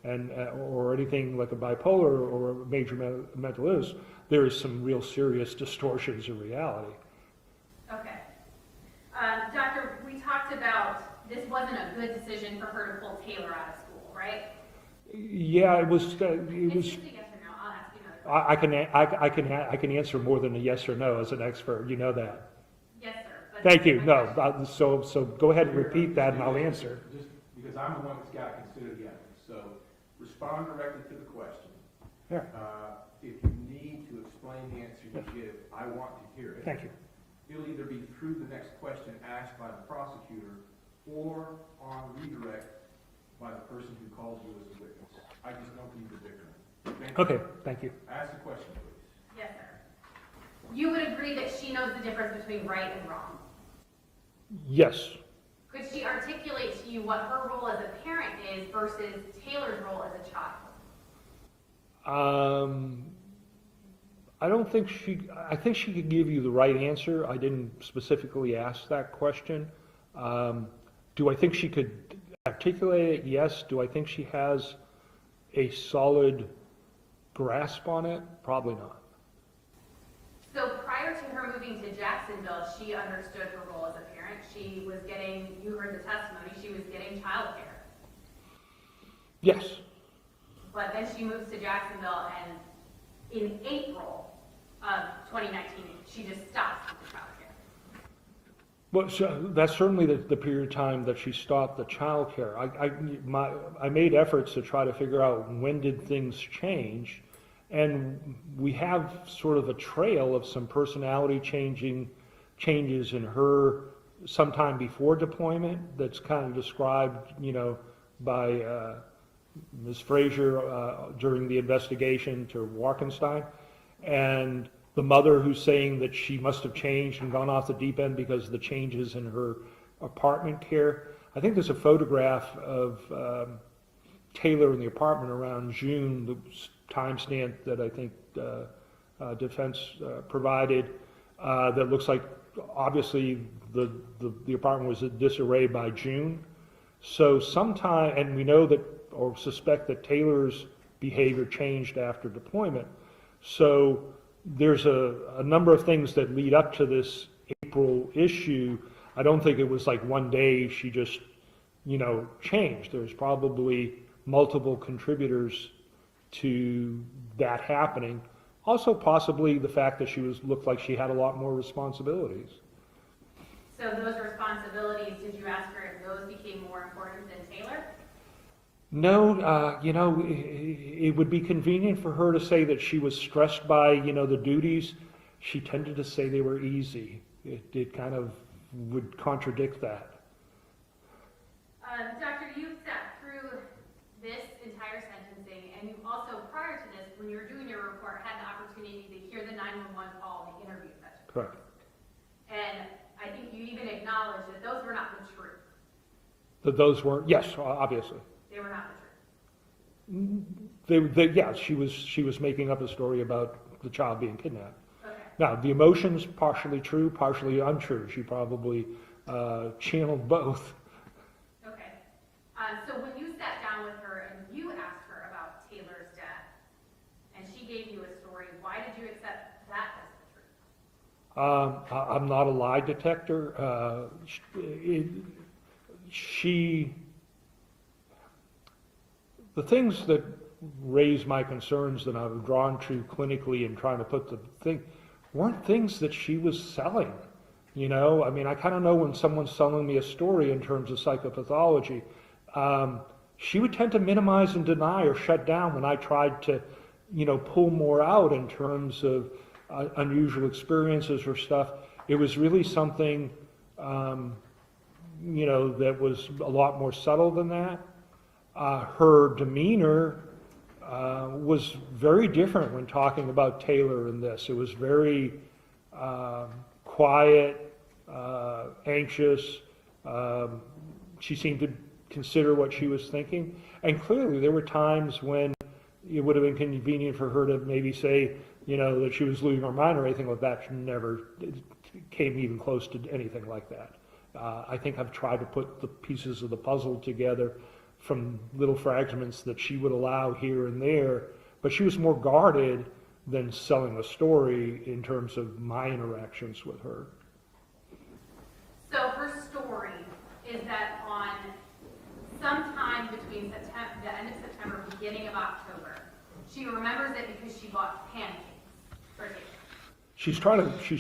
or anything like a bipolar or a major mental illness, there is some real serious distortions of reality. Okay. Doctor, we talked about this wasn't a good decision for her to pull Taylor out of school, right? Yeah, it was. It's just a yes or no. I'll ask you another question. I can answer more than a yes or no as an expert. You know that. Yes, sir. But Thank you. No, so go ahead and repeat that, and I'll answer. Just because I'm the one that's got to consider the evidence, so respond directly to the question. Yeah. If you need to explain the answer you give, I want to hear it. Thank you. It'll either be through the next question asked by the prosecutor or on redirect by the person who called you as a witness. I just don't need the bickering. Okay, thank you. Ask the question, please. You would agree that she knows the difference between right and wrong. Yes. Could she articulate to you what her role as a parent is versus Taylor's role as a child? I don't think I think she could give you the right answer. I didn't specifically ask that question. Do I think she could articulate it? Yes. Do I think she has a solid grasp on it? Probably not. So prior to her moving to Jacksonville, she understood her role as a parent. She was getting, you heard the testimony, she was getting childcare. Yes. But then she moves to Jacksonville, and in April of 2019, she just stops with the childcare. Well, so that's certainly the period of time that she stopped the childcare. I made efforts to try to figure out when did things change, and we have sort of a trail of some personality changes in her sometime before deployment that's kind of described, by Ms. Frazier during the investigation to Walkenstein, and the mother who's saying that she must have changed and gone off the deep end because of the changes in her apartment care. I think there's a photograph of Taylor in the apartment around June, the timestamp that I think defense provided, that looks like obviously the apartment was in disarray by June. So sometime, and we know that or suspect that Taylor's behavior changed after deployment. So there's a number of things that lead up to this April issue. I don't think it was like one day she just, changed. There's probably multiple contributors to that happening. Also possibly the fact that she looked like she had a lot more responsibilities. So those responsibilities, did you ask her if those became more important than Taylor? No, it would be convenient for her to say that she was stressed by, the duties. She tended to say they were easy. It kind of would contradict that. Doctor, you sat through this entire sentencing, and you also, prior to this, when you were doing your report, had the opportunity to hear the 911 call, the interview session. Correct. And I think you even acknowledged that those were not the truth. That those weren't, yes, obviously. They were not the truth. Yeah, she was making up a story about the child being kidnapped. Okay. Now, the emotions partially true, partially untrue. She probably channeled both. Okay. So when you sat down with her and you asked her about Taylor's death, and she gave you a story, why did you accept that as the truth? I'm not a lie detector. The things that raise my concerns that I've drawn to clinically and trying to put the thing weren't things that she was selling. I kind of know when someone's selling me a story in terms of psychopathology. She would tend to minimize and deny or shut down when I tried to, pull more out in terms of unusual experiences or stuff. It was really something, that was a lot more subtle than that. Her demeanor was very different when talking about Taylor in this. It was very quiet, anxious. She seemed to consider what she was thinking. And clearly there were times when it would have been convenient for her to maybe say, that she was losing her mind or anything like that. She never came even close to anything like that. I think I've tried to put the pieces of the puzzle together from little fragments that she would allow here and there, but she was more guarded than selling a story in terms of my interactions with her. So her story is that on sometime between the end of September, beginning of October, she remembers it because she bought pancakes for Taylor. She's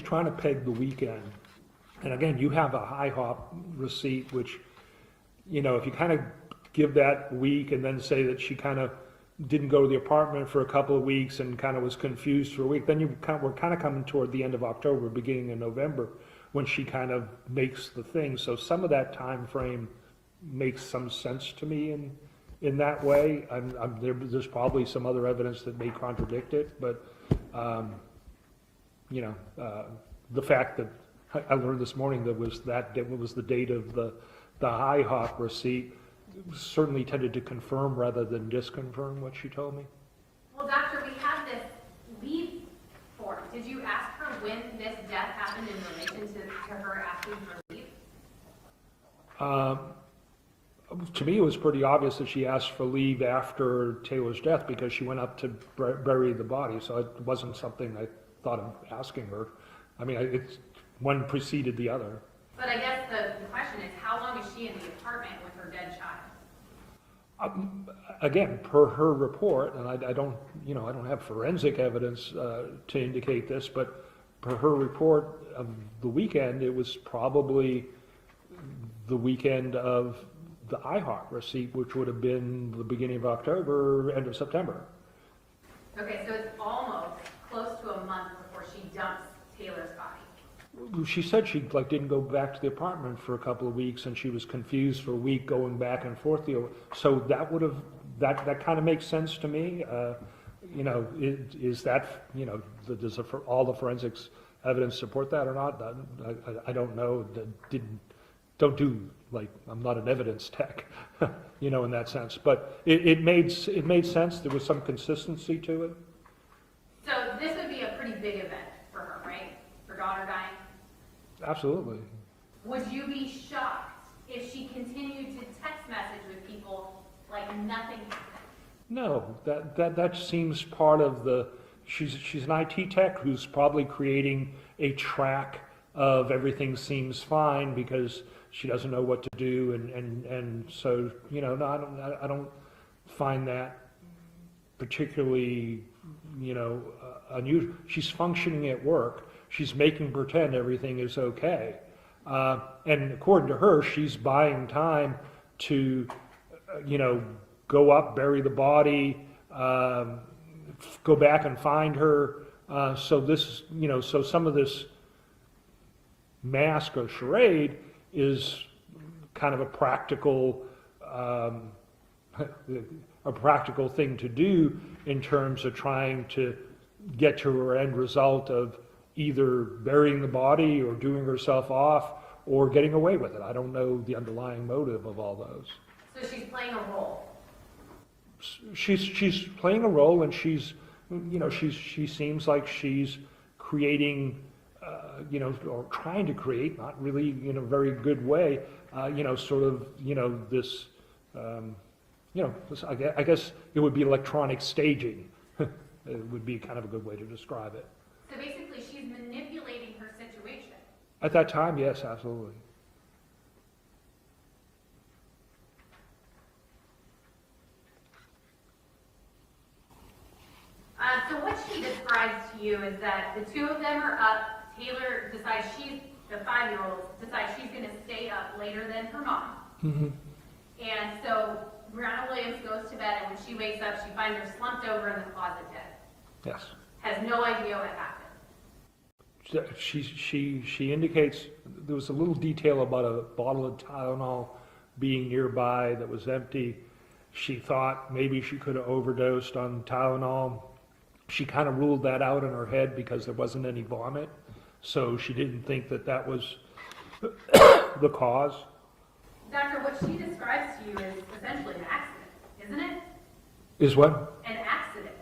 trying to peg the weekend. And again, you have a IHOP receipt, which, if you kind of give that week and then say that she kind of didn't go to the apartment for a couple of weeks and kind of was confused for a week, then we're kind of coming toward the end of October, beginning of November, when she kind of makes the thing. So some of that time frame makes some sense to me in that way. There's probably some other evidence that may contradict it, but the fact that I learned this morning that was the date of the IHOP receipt certainly tended to confirm rather than disconfirm what she told me. Well, doctor, we have this leave form. Did you ask her when this death happened in relation to her asking for leave? To me, it was pretty obvious that she asked for leave after Taylor's death because she went up to bury the body. So it wasn't something I thought of asking her. I mean, it's one preceded the other. But I guess the question is, how long is she in the apartment with her dead child? Again, per her report, and I don't have forensic evidence to indicate this, but per her report of the weekend, it was probably the weekend of the IHOP receipt, which would have been the beginning of October, end of September. Okay, so it's almost close to a month before she dumps Taylor's body. She said she didn't go back to the apartment for a couple of weeks, and she was confused for a week going back and forth. So that would have that kind of makes sense to me. Is that does all the forensics evidence support that or not? I don't know. Don't do I'm not an evidence tech, in that sense. But it made sense. There was some consistency to it. So this would be a pretty big event for her, right? Her daughter dying? Absolutely. Would you be shocked if she continued to text message with people like nothing happened? No, that seems part of the. She's an IT tech who's probably creating a track of everything seems fine because she doesn't know what to do, and so no, I don't find that particularly unusual. She's functioning at work. She's making pretend everything is okay, and according to her, she's buying time to go up, bury the body, go back and find her. So this, so some of this mask or charade is kind of a practical thing to do in terms of trying to get to her end result of either burying the body or doing herself off or getting away with it. I don't know the underlying motive of all those. So she's playing a role. She's playing a role, and she seems like she's creating, or trying to create, not really in a very good way, this, I guess it would be electronic staging. It would be kind of a good way to describe it. So basically she's manipulating her situation. At that time, yes, absolutely. So what she describes to you is that the two of them are up. Taylor decides the 5-year-old decides she's going to stay up later than her mom. Mm-hmm. And so Brianna Williams goes to bed, and when she wakes up, she finds her slumped over in the closet dead. Yes. Has no idea what happened. She indicates there was a little detail about a bottle of Tylenol being nearby that was empty. She thought maybe she could have overdosed on Tylenol. She kind of ruled that out in her head because there wasn't any vomit, so she didn't think that was the cause. Doctor, what she describes to you is essentially an accident, isn't it? Is what? An accident.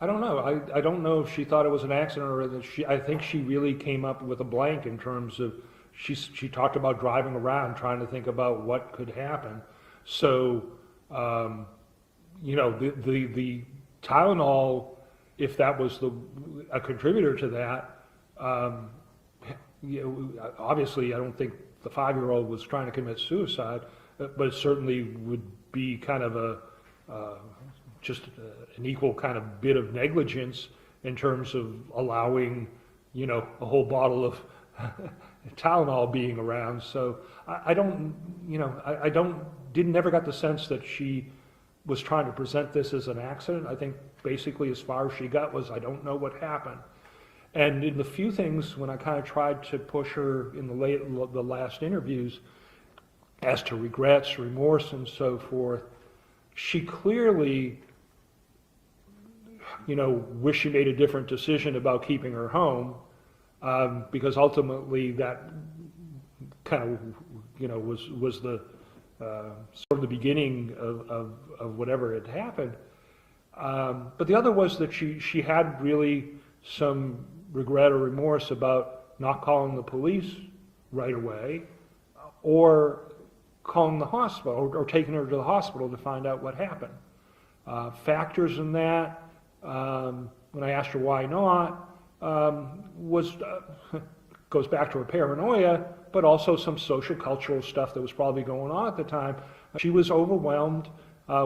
I don't know. I don't know if she thought it was an accident or that I think she really came up with a blank in terms of she talked about driving around trying to think about what could happen. So, the Tylenol, if that was a contributor to that, obviously I don't think the 5-year-old was trying to commit suicide, but it certainly would be kind of just an equal kind of bit of negligence in terms of allowing, a whole bottle of Tylenol being around. So I never got the sense that she was trying to present this as an accident. I think basically as far as she got was, I don't know what happened. And in the few things, when I kind of tried to push her in the last interviews as to regrets, remorse, and so forth, she clearly wish she made a different decision about keeping her home, because ultimately that kind of, was the sort of the beginning of whatever had happened. But the other was that she had really some regret or remorse about not calling the police right away, or calling the hospital, or taking her to the hospital to find out what happened. Factors in that, when I asked her why not, goes back to her paranoia, but also some social cultural stuff that was probably going on at the time. She was overwhelmed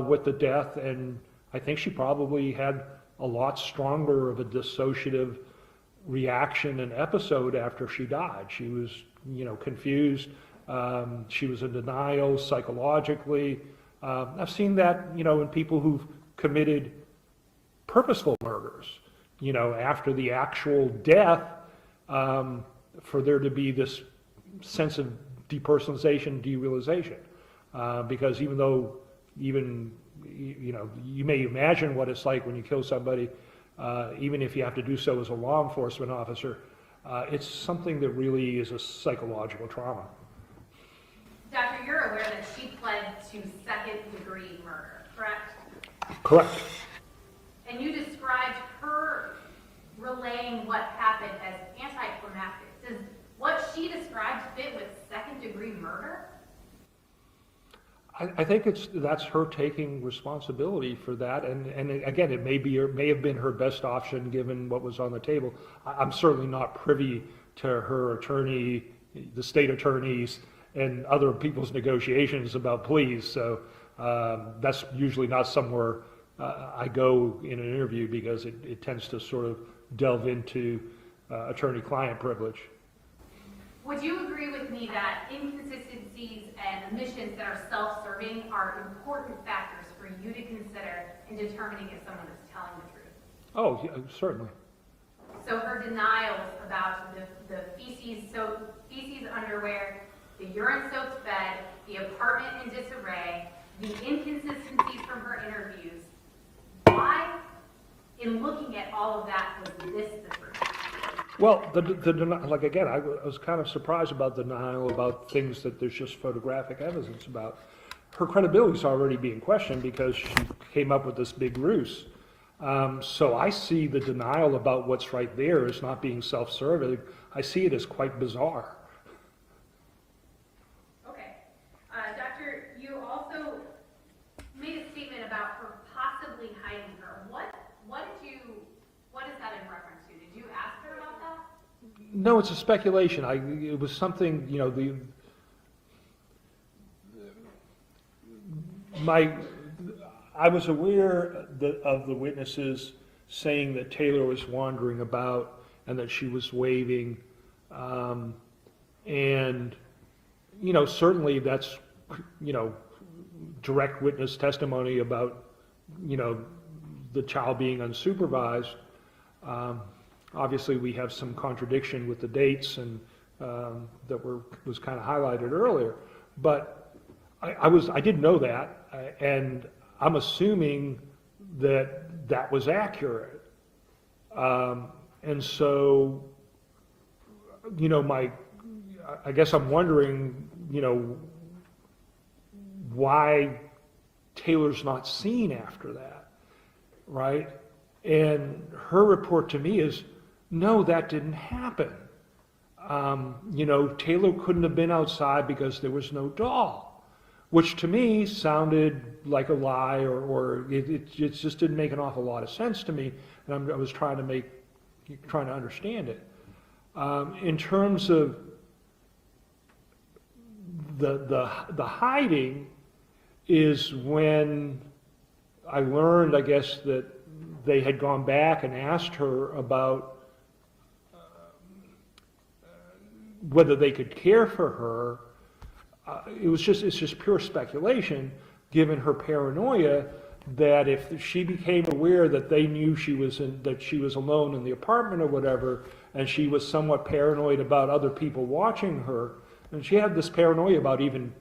with the death, and I think she probably had a lot stronger of a dissociative reaction and episode after she died. She was, confused. She was in denial psychologically. I've seen that, in people who've committed purposeful murders, after the actual death, for there to be this sense of depersonalization, derealization. Because even though, you may imagine what it's like when you kill somebody, even if you have to do so as a law enforcement officer, it's something that really is a psychological trauma. Doctor, you're aware that she pled to second-degree murder, correct? Correct. And you described her relaying what happened as anticlimactic. Does what she described fit with second-degree murder? I think that's her taking responsibility for that, and again, it may have been her best option given what was on the table. I'm certainly not privy to her attorney, the state attorneys, and other people's negotiations about pleas. So that's usually not somewhere I go in an interview, because it tends to sort of delve into attorney-client privilege. Would you agree with me that inconsistencies and omissions that are self-serving are important factors for you to consider in determining if someone is telling the truth? Oh, yeah, certainly. So her denials about the feces underwear, the urine-soaked bed, the apartment in disarray, the inconsistencies from her interviews, why, in looking at all of that, was this the truth? Well, like again, I was kind of surprised about the denial about things that there's just photographic evidence about. Her credibility is already being questioned because she came up with this big ruse. So I see the denial about what's right there as not being self-serving. I see it as quite bizarre. Okay. Doctor, you also made a statement about her possibly hiding her. What is that in reference to? Did you ask her about that? No, it's a speculation. It was something, I was aware of the witnesses saying that Taylor was wandering about and that she was waving, and certainly that's direct witness testimony about the child being unsupervised. Obviously, we have some contradiction with the dates and that was kind of highlighted earlier, but I did know that, and I'm assuming that was accurate, and so I guess I'm wondering why Taylor's not seen after that, right? And her report to me is, no, that didn't happen. Taylor couldn't have been outside because there was no doll, which to me sounded like a lie, or it just didn't make an awful lot of sense to me, and I was trying to understand it. In terms of the hiding is when I learned, I guess, that they had gone back and asked her about whether they could care for her. It's just pure speculation, given her paranoia, that if she became aware that they knew that she was alone in the apartment or whatever, and she was somewhat paranoid about other people watching her, and she had this paranoia about even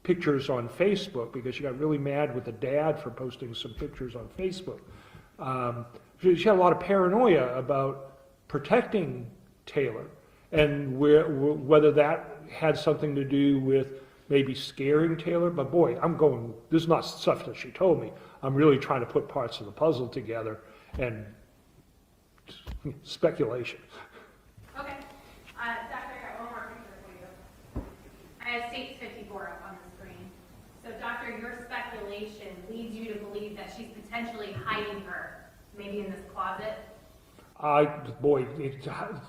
pictures on Facebook, because she got really mad with the dad for posting some pictures on Facebook. She had a lot of paranoia about protecting Taylor, and whether that had something to do with maybe scaring Taylor. But boy, this is not stuff that she told me. I'm really trying to put parts of the puzzle together, and speculation. Okay. Doctor, I got one more picture for you. I have State 54 up on the screen. So, Doctor, your speculation leads you to believe that she's potentially hiding her, maybe in this closet.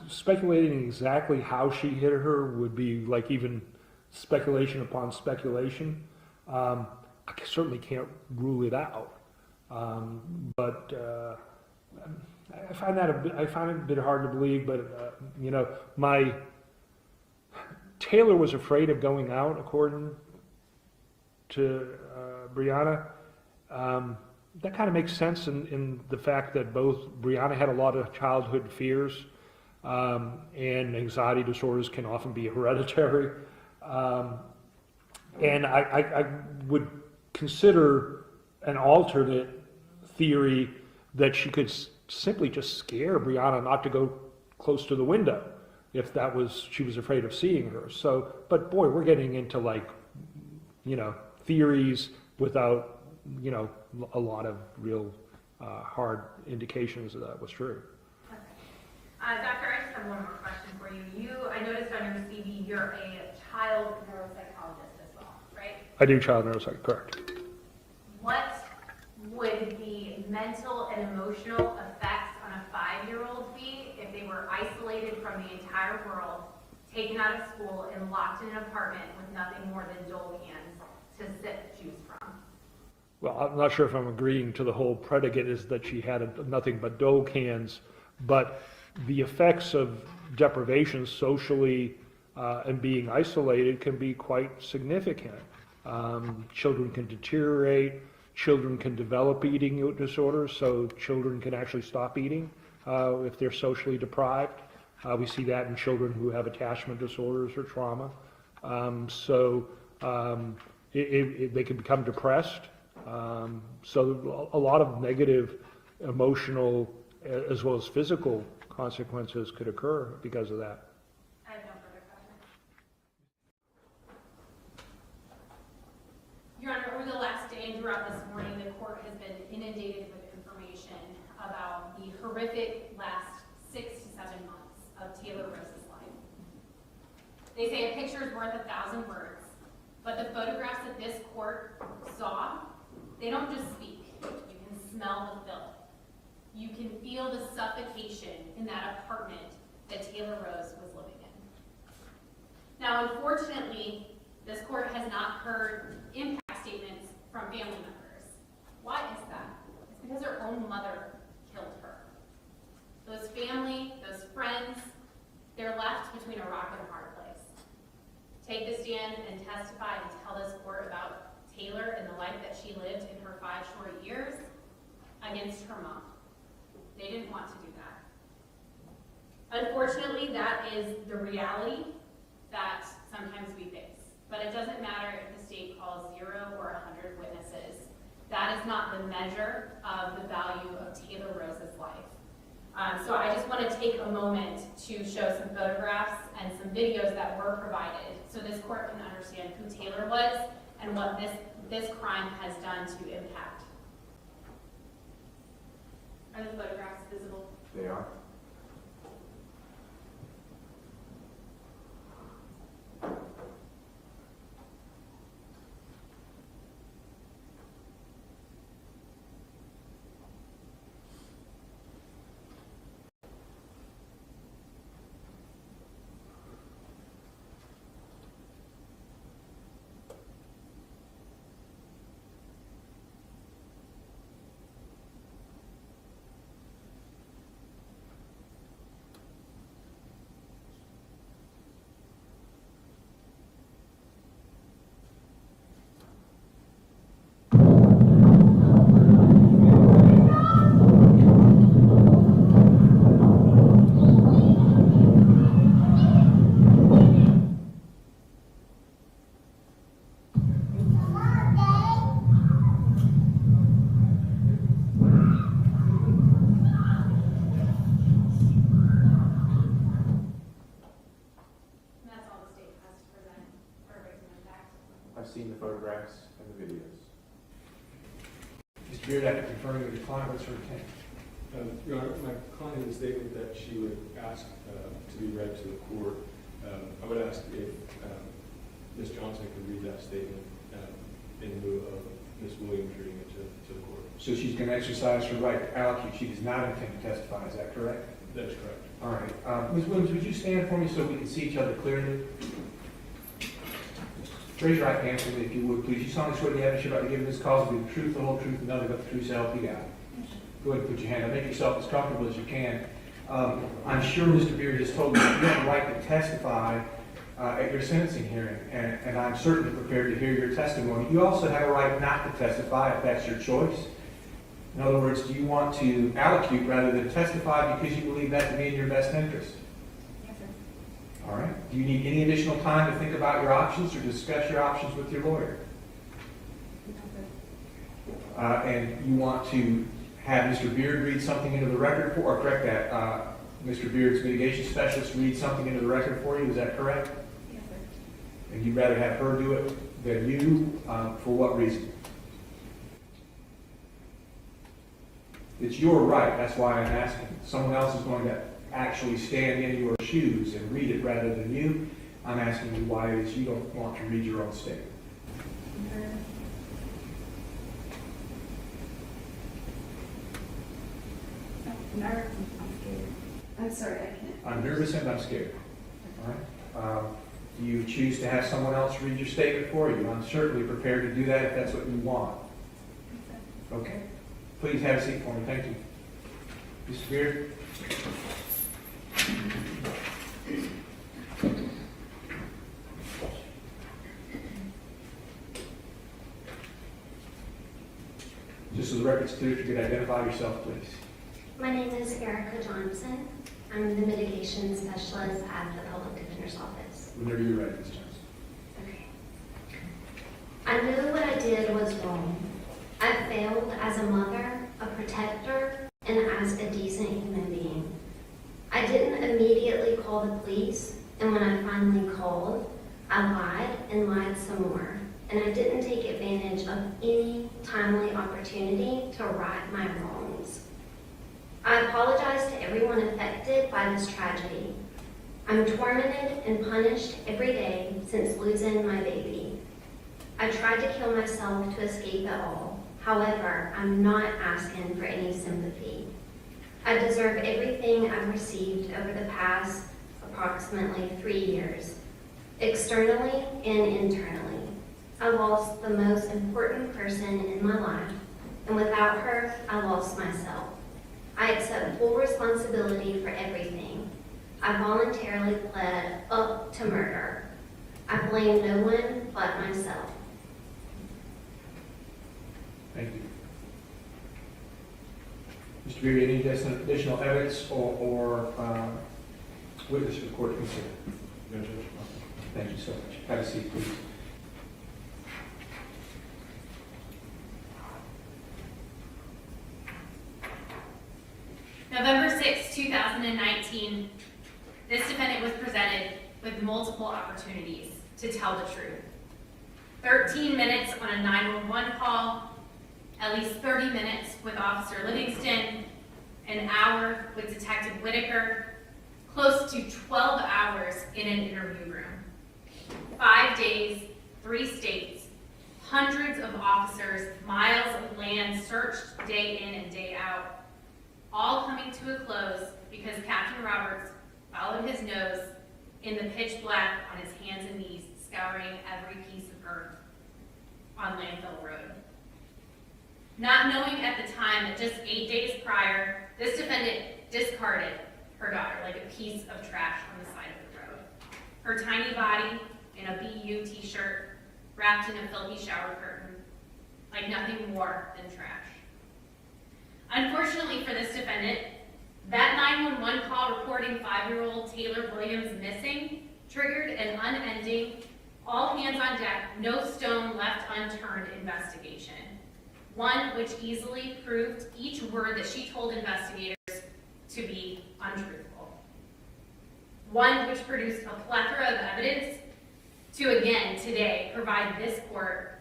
Speculating exactly how she hit her would be like even speculation upon speculation. I certainly can't rule it out, but I find it a bit hard to believe. But Taylor was afraid of going out, according to Brianna. That kind of makes sense in the fact that both Brianna had a lot of childhood fears, and anxiety disorders can often be hereditary. And I would consider an alternate theory that she could simply just scare Brianna not to go close to the window if she was afraid of seeing her. So, but boy, we're getting into theories without a lot of real hard indications that was true. Okay. Doctor, I just have one more question for you. I noticed on your CV you're a child neuropsychologist as well, right? I do child neuropsych, correct. What would the mental and emotional effects on a 5-year-old be if they were isolated from the entire world, taken out of school, and locked in an apartment with nothing more than Dole cans to sip juice from? Well, I'm not sure if I'm agreeing to the whole predicate is that she had nothing but Dole cans, but the effects of deprivation socially and being isolated can be quite significant. Children can deteriorate, children can develop eating disorders, so children can actually stop eating if they're socially deprived. We see that in children who have attachment disorders or trauma. They can become depressed. So a lot of negative emotional as well as physical consequences could occur because of that. I have no further questions. Your Honor, over the last day and throughout this morning, the court has been inundated with information about the horrific last 6 to 7 months of Taylor Rose's life. They say a picture is worth 1,000 words, but the photographs that this court saw, they don't just speak. You can smell the filth. You can feel the suffocation in that apartment that Taylor Rose was living in. Now, unfortunately, this court has not heard impact statements from family members. Why is that? It's because her own mother killed her. Those family, those friends, they're left between a rock and a hard place. Take the stand and testify and tell this court about Taylor and the life that she lived in her 5 short years against her mom. They didn't want to do that. Unfortunately, that is the reality that sometimes we face. But it doesn't matter if the state calls 0 or 100 witnesses. That is not the measure of the value of Taylor Rose's life. So I just want to take a moment to show some photographs and some videos that were provided so this court can understand who Taylor was and what this crime has done to impact. Are the photographs visible? They are. Mr. Beard, after confirming with your client, what's her intent? Your Honor, my client in the statement that she would ask to be read to the court, I would ask if Ms. Johnson could read that statement in lieu of Ms. Williams reading it to the court. So she's going to exercise her right to allocute. She does not intend to testify. Is that correct? That is correct. All right. Ms. Williams, would you stand for me so we can see each other clearly? Raise your right hand for me, if you would, please. You solemnly swear the evidence you're about to give in this cause will be the truth, the whole truth, and nothing but the truth, so help you God. Go ahead and put your hand up. Make yourself as comfortable as you can. I'm sure Mr. Beard has told you you have the right to testify at your sentencing hearing, and I'm certainly prepared to hear your testimony. You also have a right not to testify if that's your choice. In other words, do you want to allocute rather than testify because you believe that to be in your best interest? Yes, sir. All right. Do you need any additional time to think about your options or discuss your options with your lawyer? And you want to have Mr. Beard read something into the record or correct that, Mr. Beard's mitigation specialist read something into the record for you, is that correct? Yes, sir. And you'd rather have her do it than you, for what reason? It's your right, that's why I'm asking. Someone else is going to actually stand in your shoes and read it rather than you. I'm asking you why it is you don't want to read your own statement. I'm nervous. I'm scared. I'm sorry, I can't. I'm nervous and I'm scared. All right. Do you choose to have someone else read your statement for you? I'm certainly prepared to do that if that's what you want. Okay. Please have a seat for me. Thank you. Mr. Beard? Just so the record's clear, if you could identify yourself, please. My name is Erica Johnson. I'm the mitigation specialist at the Public Defender's Office. Whenever you're ready, Ms. Johnson. Okay. I knew what I did was wrong. I failed as a mother, a protector, and as a decent human being. I didn't immediately call the police, and when I finally called, I lied and lied some more. And I didn't take advantage of any timely opportunity to right my wrongs. I apologize to everyone affected by this tragedy. I'm tormented and punished every day since losing my baby. I tried to kill myself to escape it all. However, I'm not asking for any sympathy. I deserve everything I've received over the past approximately 3 years, externally and internally. I lost the most important person in my life, and without her, I lost myself. I accept full responsibility for everything. I voluntarily pled up to murder. I blame no one but myself. Thank you. Mr. Beard, any additional evidence or witness for the court to consider? No, Judge. Thank you so much. Have a seat, please. November 6, 2019, this defendant was presented with multiple opportunities to tell the truth. 13 minutes on a 911 call, at least 30 minutes with Officer Livingston, an hour with Detective Whitaker, close to 12 hours in an interview room. 5 days, 3 states, hundreds of officers, miles of land searched day in and day out, all coming to a close because Captain Roberts followed his nose in the pitch black on his hands and knees, scouring every piece of earth on Landfill Road. Not knowing at the time that just 8 days prior, this defendant discarded her daughter like a piece of trash on the side of the road. Her tiny body in a BU t-shirt wrapped in a filthy shower curtain, like nothing more than trash. Unfortunately for this defendant, that 911 call reporting 5-year-old Taylor Williams missing triggered an unending, all hands on deck, no stone left unturned investigation. One which easily proved each word that she told investigators to be untruthful. One which produced a plethora of evidence to again today provide this court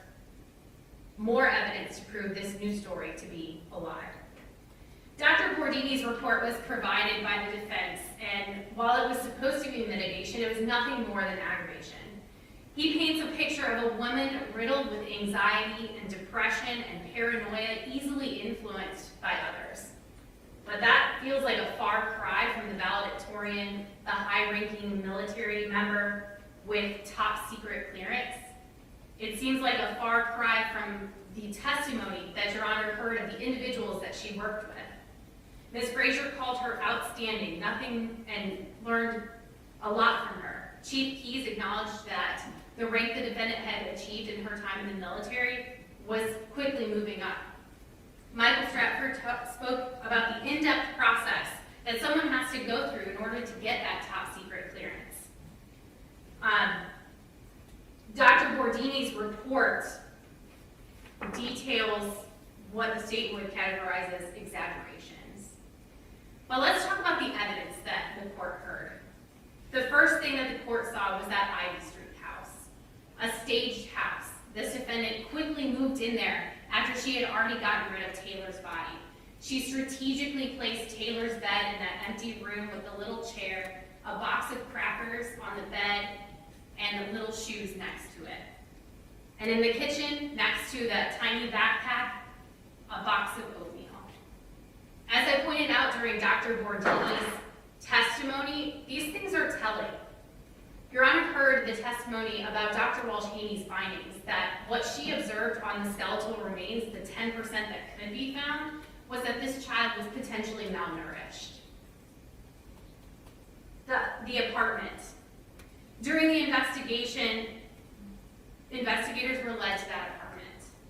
more evidence to prove this new story to be a lie. Dr. Bordini's report was provided by the defense, and while it was supposed to be mitigation, it was nothing more than aggravation. He paints a picture of a woman riddled with anxiety and depression and paranoia, easily influenced by others. But that feels like a far cry from the valedictorian, a high-ranking military member with top secret clearance. It seems like a far cry from the testimony that Your Honor heard of the individuals that she worked with. Ms. Frazier called her outstanding, and learned a lot from her. Chief Keys acknowledged that the rank the defendant had achieved in her time in the military was quickly moving up. Michael Stratford spoke about the in-depth process that someone has to go through in order to get that top secret clearance. Dr. Bordini's report details what the state would categorize as exaggerations. But let's talk about the evidence that the court heard. The first thing that the court saw was that Ivy Street house, a staged house. This defendant quickly moved in there after she had already gotten rid of Taylor's body. She strategically placed Taylor's bed in that empty room with the little chair, a box of crackers on the bed, and the little shoes next to it. And in the kitchen, next to that tiny backpack, a box of oatmeal. As I pointed out during Dr. Bordini's testimony, these things are telling. Your Honor heard the testimony about Dr. Walsh-Haney's findings, that what she observed on the skeletal remains, the 10% that could be found, was that this child was potentially malnourished. The apartment. During the investigation, investigators were led to that apartment.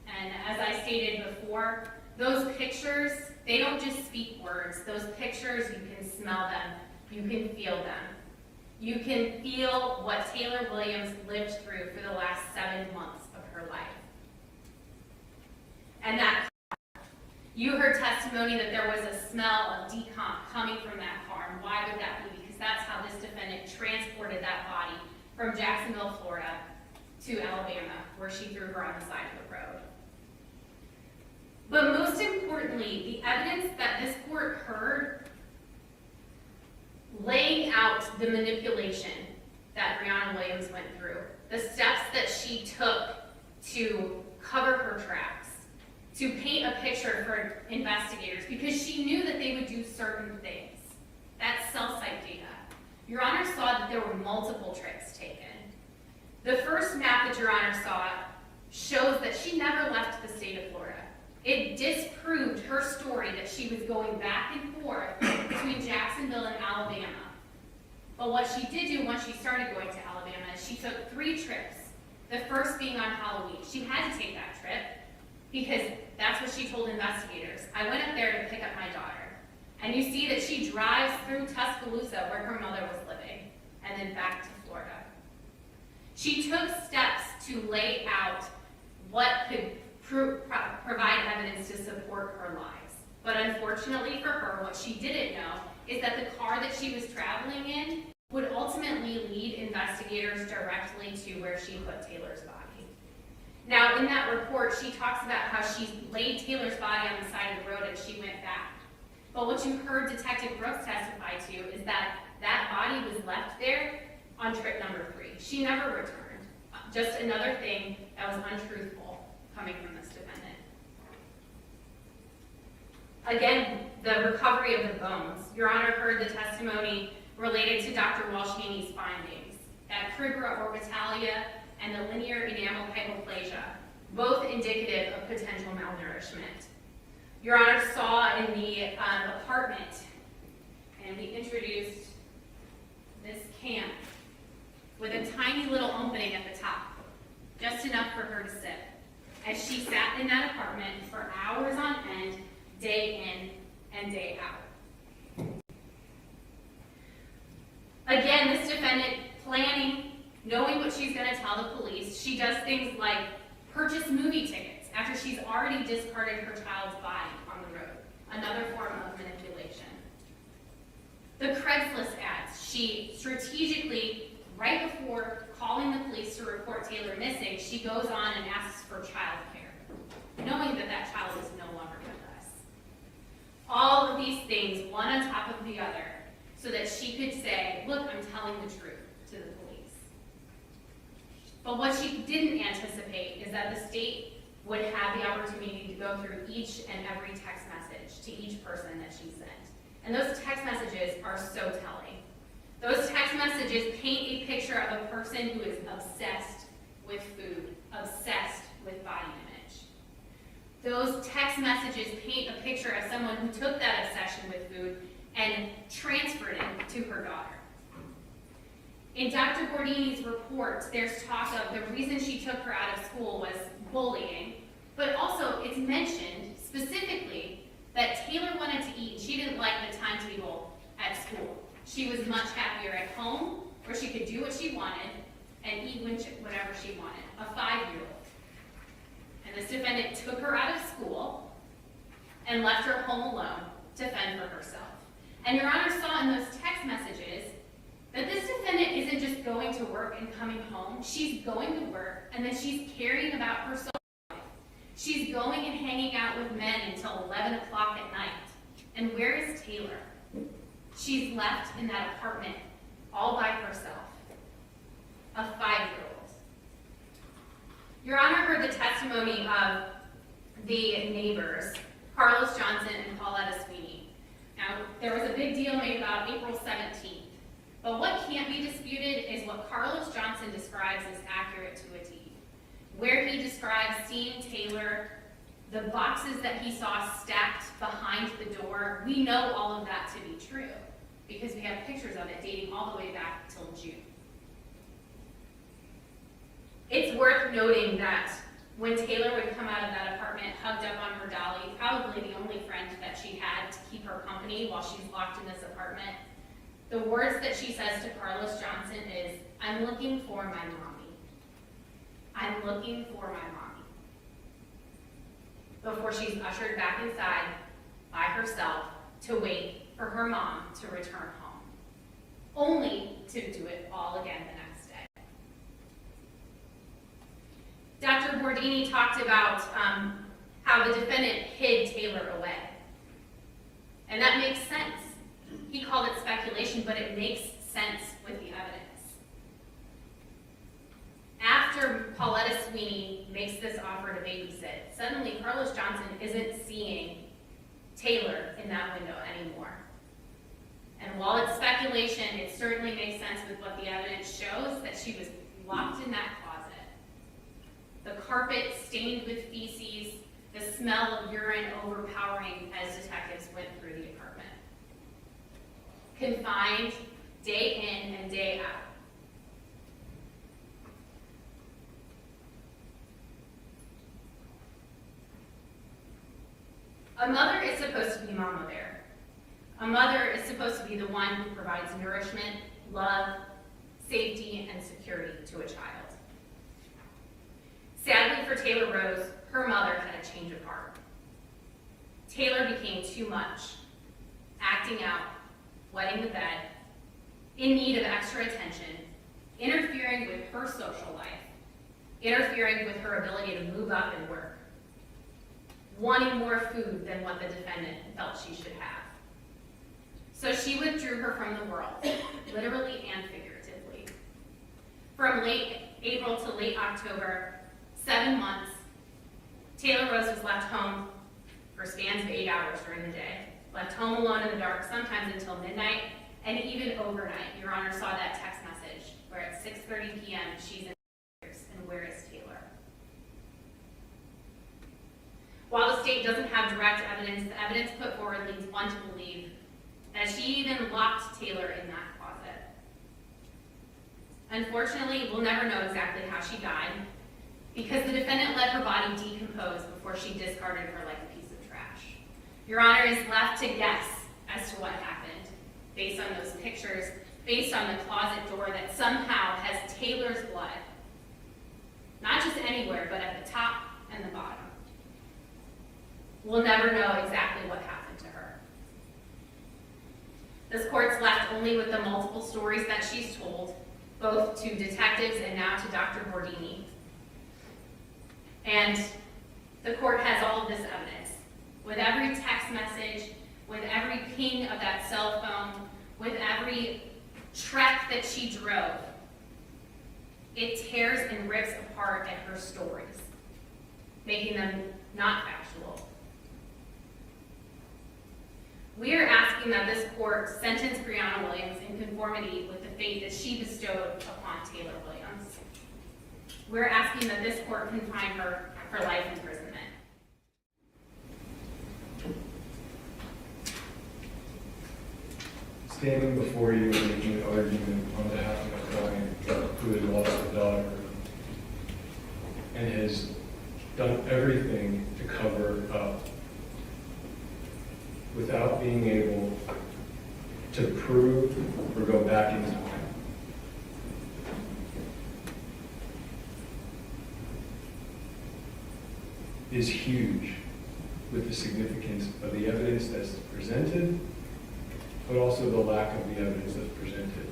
And as I stated before, those pictures, they don't just speak words. Those pictures, you can smell them, you can feel them. You can feel what Taylor Williams lived through for the last 7 months of her life. And that car, you heard testimony that there was a smell of decomp coming from that car. And why would that be? Because that's how this defendant transported that body from Jacksonville, Florida to Alabama, where she threw her on the side of the road. But most importantly, the evidence that this court heard laying out the manipulation that Breonna Williams went through, the steps that she took to cover her tracks, to paint a picture for investigators, because she knew that they would do certain things. That's cell site data. Your Honor saw that there were multiple trips taken. The first map that Your Honor saw shows that she never left the state of Florida. It disproved her story that she was going back and forth between Jacksonville and Alabama. But what she did do once she started going to Alabama is she took 3 trips, the first being on Halloween. She had to take that trip because that's what she told investigators. I went up there to pick up my daughter. And you see that she drives through Tuscaloosa, where her mother was living, and then back to Florida. She took steps to lay out what could provide evidence to support her lies. But unfortunately for her, what she didn't know is that the car that she was traveling in would ultimately lead investigators directly to where she put Taylor's body. Now, in that report, she talks about how she laid Taylor's body on the side of the road and she went back. But what you heard Detective Brooks testify to is that that body was left there on trip number 3. She never returned. Just another thing that was untruthful coming from this defendant. Again, the recovery of the bones. Your Honor heard the testimony related to Dr. Walsh-Haney's findings, that cribra orbitalia and the linear enamel hypoplasia, both indicative of potential malnourishment. Your Honor saw in the apartment, and we introduced this camp with a tiny little opening at the top, just enough for her to sit, as she sat in that apartment for hours on end, day in and day out. Again, this defendant planning, knowing what she's going to tell the police, she does things like purchase movie tickets after she's already discarded her child's body on the road, another form of manipulation. The Craigslist ads, she strategically, right before calling the police to report Taylor missing, she goes on and asks for child care. knowing that that child is no longer with us. All of these things, one on top of the other, so that she could say, look, I'm telling the truth to the police. But what she didn't anticipate is that the state would have the opportunity to go through each and every text message to each person that she sent. And those text messages are so telling. Those text messages paint a picture of a person who is obsessed with food, obsessed with body image. Those text messages paint a picture of someone who took that obsession with food and transferred it to her daughter. In Dr. Bordini's report, there's talk of the reason she took her out of school was bullying, but also it's mentioned specifically that Taylor wanted to eat. She didn't like the timetable at school. She was much happier at home, where she could do what she wanted and eat whatever she wanted, a 5-year-old. And this defendant took her out of school and left her home alone to fend for herself. And Your Honor saw in those text messages that this defendant isn't just going to work and coming home. She's going to work, and then she's caring about her social life. She's going and hanging out with men until 11 o'clock at night. And where is Taylor? She's left in that apartment all by herself, a 5-year-old. Your Honor heard the testimony of the neighbors, Carlos Johnson and Pauletta Sweeney. Now, there was a big deal made about April 17th. But what can't be disputed is what Carlos Johnson describes as accurate to a T. Where he describes seeing Taylor, the boxes that he saw stacked behind the door, we know all of that to be true because we have pictures of it dating all the way back till June. It's worth noting that when Taylor would come out of that apartment hugged up on her dolly, probably the only friend that she had to keep her company while she's locked in this apartment, the words that she says to Carlos Johnson is, I'm looking for my mommy. I'm looking for my mommy. Before she's ushered back inside by herself to wait for her mom to return home, only to do it all again the next day. Dr. Bordini talked about how the defendant hid Taylor away. And that makes sense. He called it speculation, but it makes sense with the evidence. After Pauletta Sweeney makes this offer to babysit, suddenly Carlos Johnson isn't seeing Taylor in that window anymore. And while it's speculation, it certainly makes sense with what the evidence shows, that she was locked in that closet. The carpet stained with feces, the smell of urine overpowering as detectives went through the apartment. Confined day in and day out. A mother is supposed to be mama bear. A mother is supposed to be the one who provides nourishment, love, safety, and security to a child. Sadly for Taylor Rose, her mother had a change of heart. Taylor became too much, acting out, wetting the bed, in need of extra attention, interfering with her social life, interfering with her ability to move up and work, wanting more food than what the defendant felt she should have. So she withdrew her from the world, literally and figuratively. From late April to late October, 7 months, Taylor Rose was left home for spans of 8 hours during the day, left home alone in the dark, sometimes until midnight, and even overnight. Your Honor saw that text message where at 6:30 p.m. she's in tears, and where is Taylor? While the state doesn't have direct evidence, the evidence put forward leads one to believe that she even locked Taylor in that closet. Unfortunately, we'll never know exactly how she died because the defendant let her body decompose before she discarded her like a piece of trash. Your Honor is left to guess as to what happened based on those pictures, based on the closet door that somehow has Taylor's blood, not just anywhere, but at the top and the bottom. We'll never know exactly what happened to her. This court's left only with the multiple stories that she's told, both to detectives and now to Dr. Bordini. And The court has all of this evidence. With every text message, with every ping of that cell phone, with every trek that she drove, it tears and rips apart at her stories, making them not factual. We are asking that this court sentence Breonna Williams in conformity with the fate that she bestowed upon Taylor Williams. We're asking that this court confine her for life imprisonment. Standing before you and making an argument on behalf of a client who had lost a daughter and has done everything to cover up without being able to prove or go back in time. Is huge with the significance of the evidence that's presented, but also the lack of the evidence that's presented.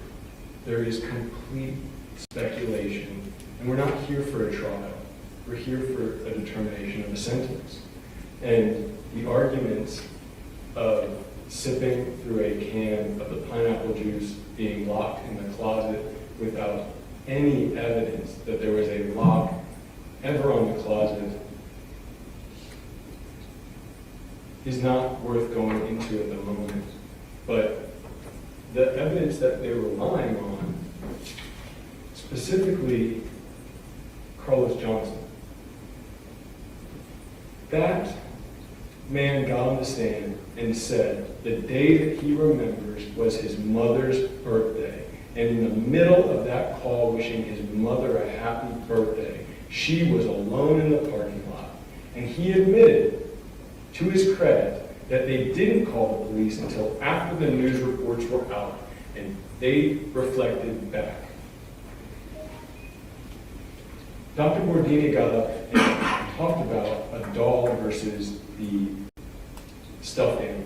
There is complete speculation, and we're not here for a trial. We're here for a determination of a sentence. And the arguments of sipping through a can of the pineapple juice being locked in the closet without any evidence that there was a lock ever on the closet is not worth going into at the moment. But the evidence that they're relying on, specifically Carlos Johnson, that man got on the stand and said the day that he remembers was his mother's birthday. And in the middle of that call wishing his mother a happy birthday, she was alone in the parking lot. And he admitted, to his credit, that they didn't call the police until after the news reports were out, and they reflected back. Dr. Bordini got up and talked about a doll versus the stuffed animal.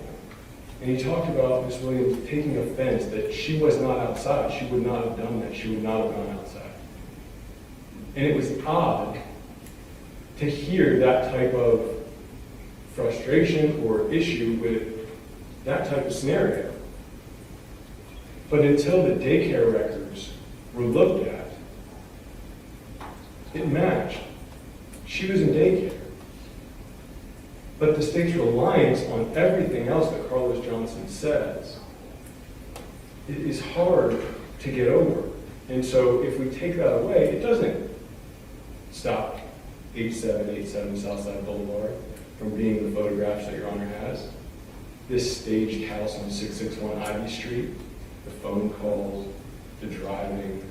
And he talked about Ms. Williams taking offense that she was not outside. She would not have done that. She would not have gone outside. And it was odd to hear that type of frustration or issue with that type of scenario. But until the daycare records were looked at, it matched. She was in daycare. But the state's reliance on everything else that Carlos Johnson says, it is hard to get over. And so if we take that away, it doesn't stop 8787 Southside Boulevard from being the photographs that Your Honor has. This staged house on 661 Ivy Street, the phone calls, the driving,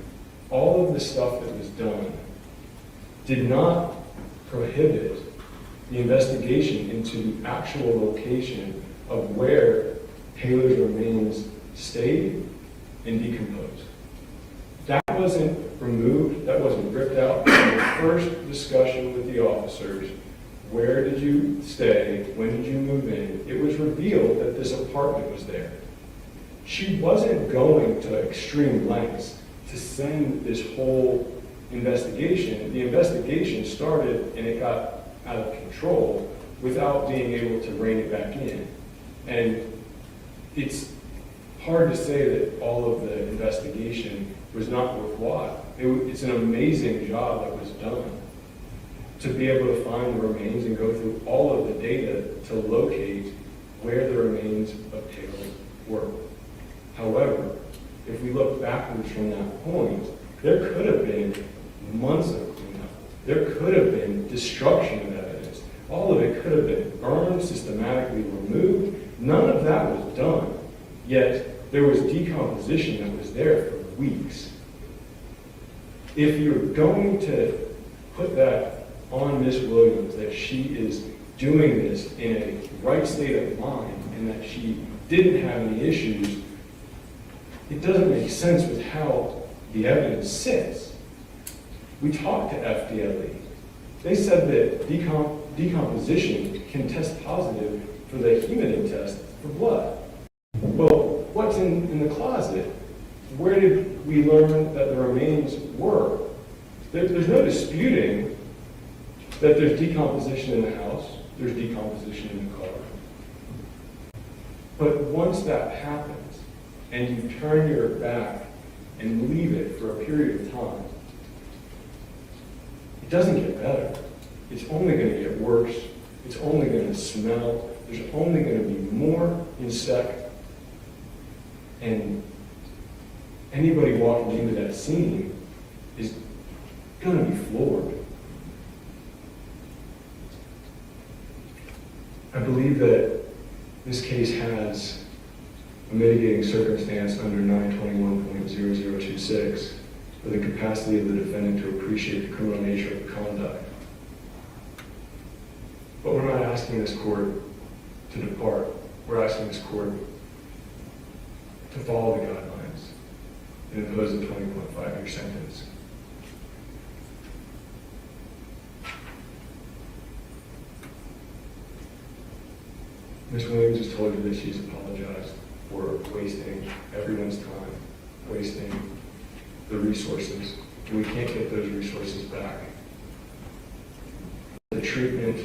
all of the stuff that was done did not prohibit the investigation into the actual location of where Taylor's remains stayed and decomposed. That wasn't removed, that wasn't ripped out. In the first discussion with the officers, where did you stay, when did you move in, it was revealed that this apartment was there. She wasn't going to extreme lengths to send this whole investigation. The investigation started and it got out of control without being able to rein it back in. And it's hard to say that all of the investigation was not worthwhile. It's an amazing job that was done to be able to find the remains and go through all of the data to locate where the remains of Taylor were. However, if we look backwards from that point, there could have been months of cleanup. There could have been destruction of evidence. All of it could have been burned, systematically removed. None of that was done. Yet there was decomposition that was there for weeks. If you're going to put that on Ms. Williams, that she is doing this in a right state of mind and that she didn't have any issues, it doesn't make sense with how the evidence sits. We talked to FDLE. They said that decomposition can test positive for the hemoglobin test for blood. Well, what's in the closet? Where did we learn that the remains were? There's no disputing that there's decomposition in the house, there's decomposition in the car. But once that happens, and you turn your back and leave it for a period of time, it doesn't get better. It's only going to get worse. It's only going to smell. There's only going to be more insect. And anybody walking into that scene is going to be floored. I believe that this case has a mitigating circumstance under 921.0026 for the capacity of the defendant to appreciate the criminal nature of the conduct. But we're not asking this court to depart. We're asking this court to follow the guidelines and impose a 20.5-year sentence. Ms. Williams has told you that she's apologized for wasting everyone's time, wasting the resources. We can't get those resources back. The treatment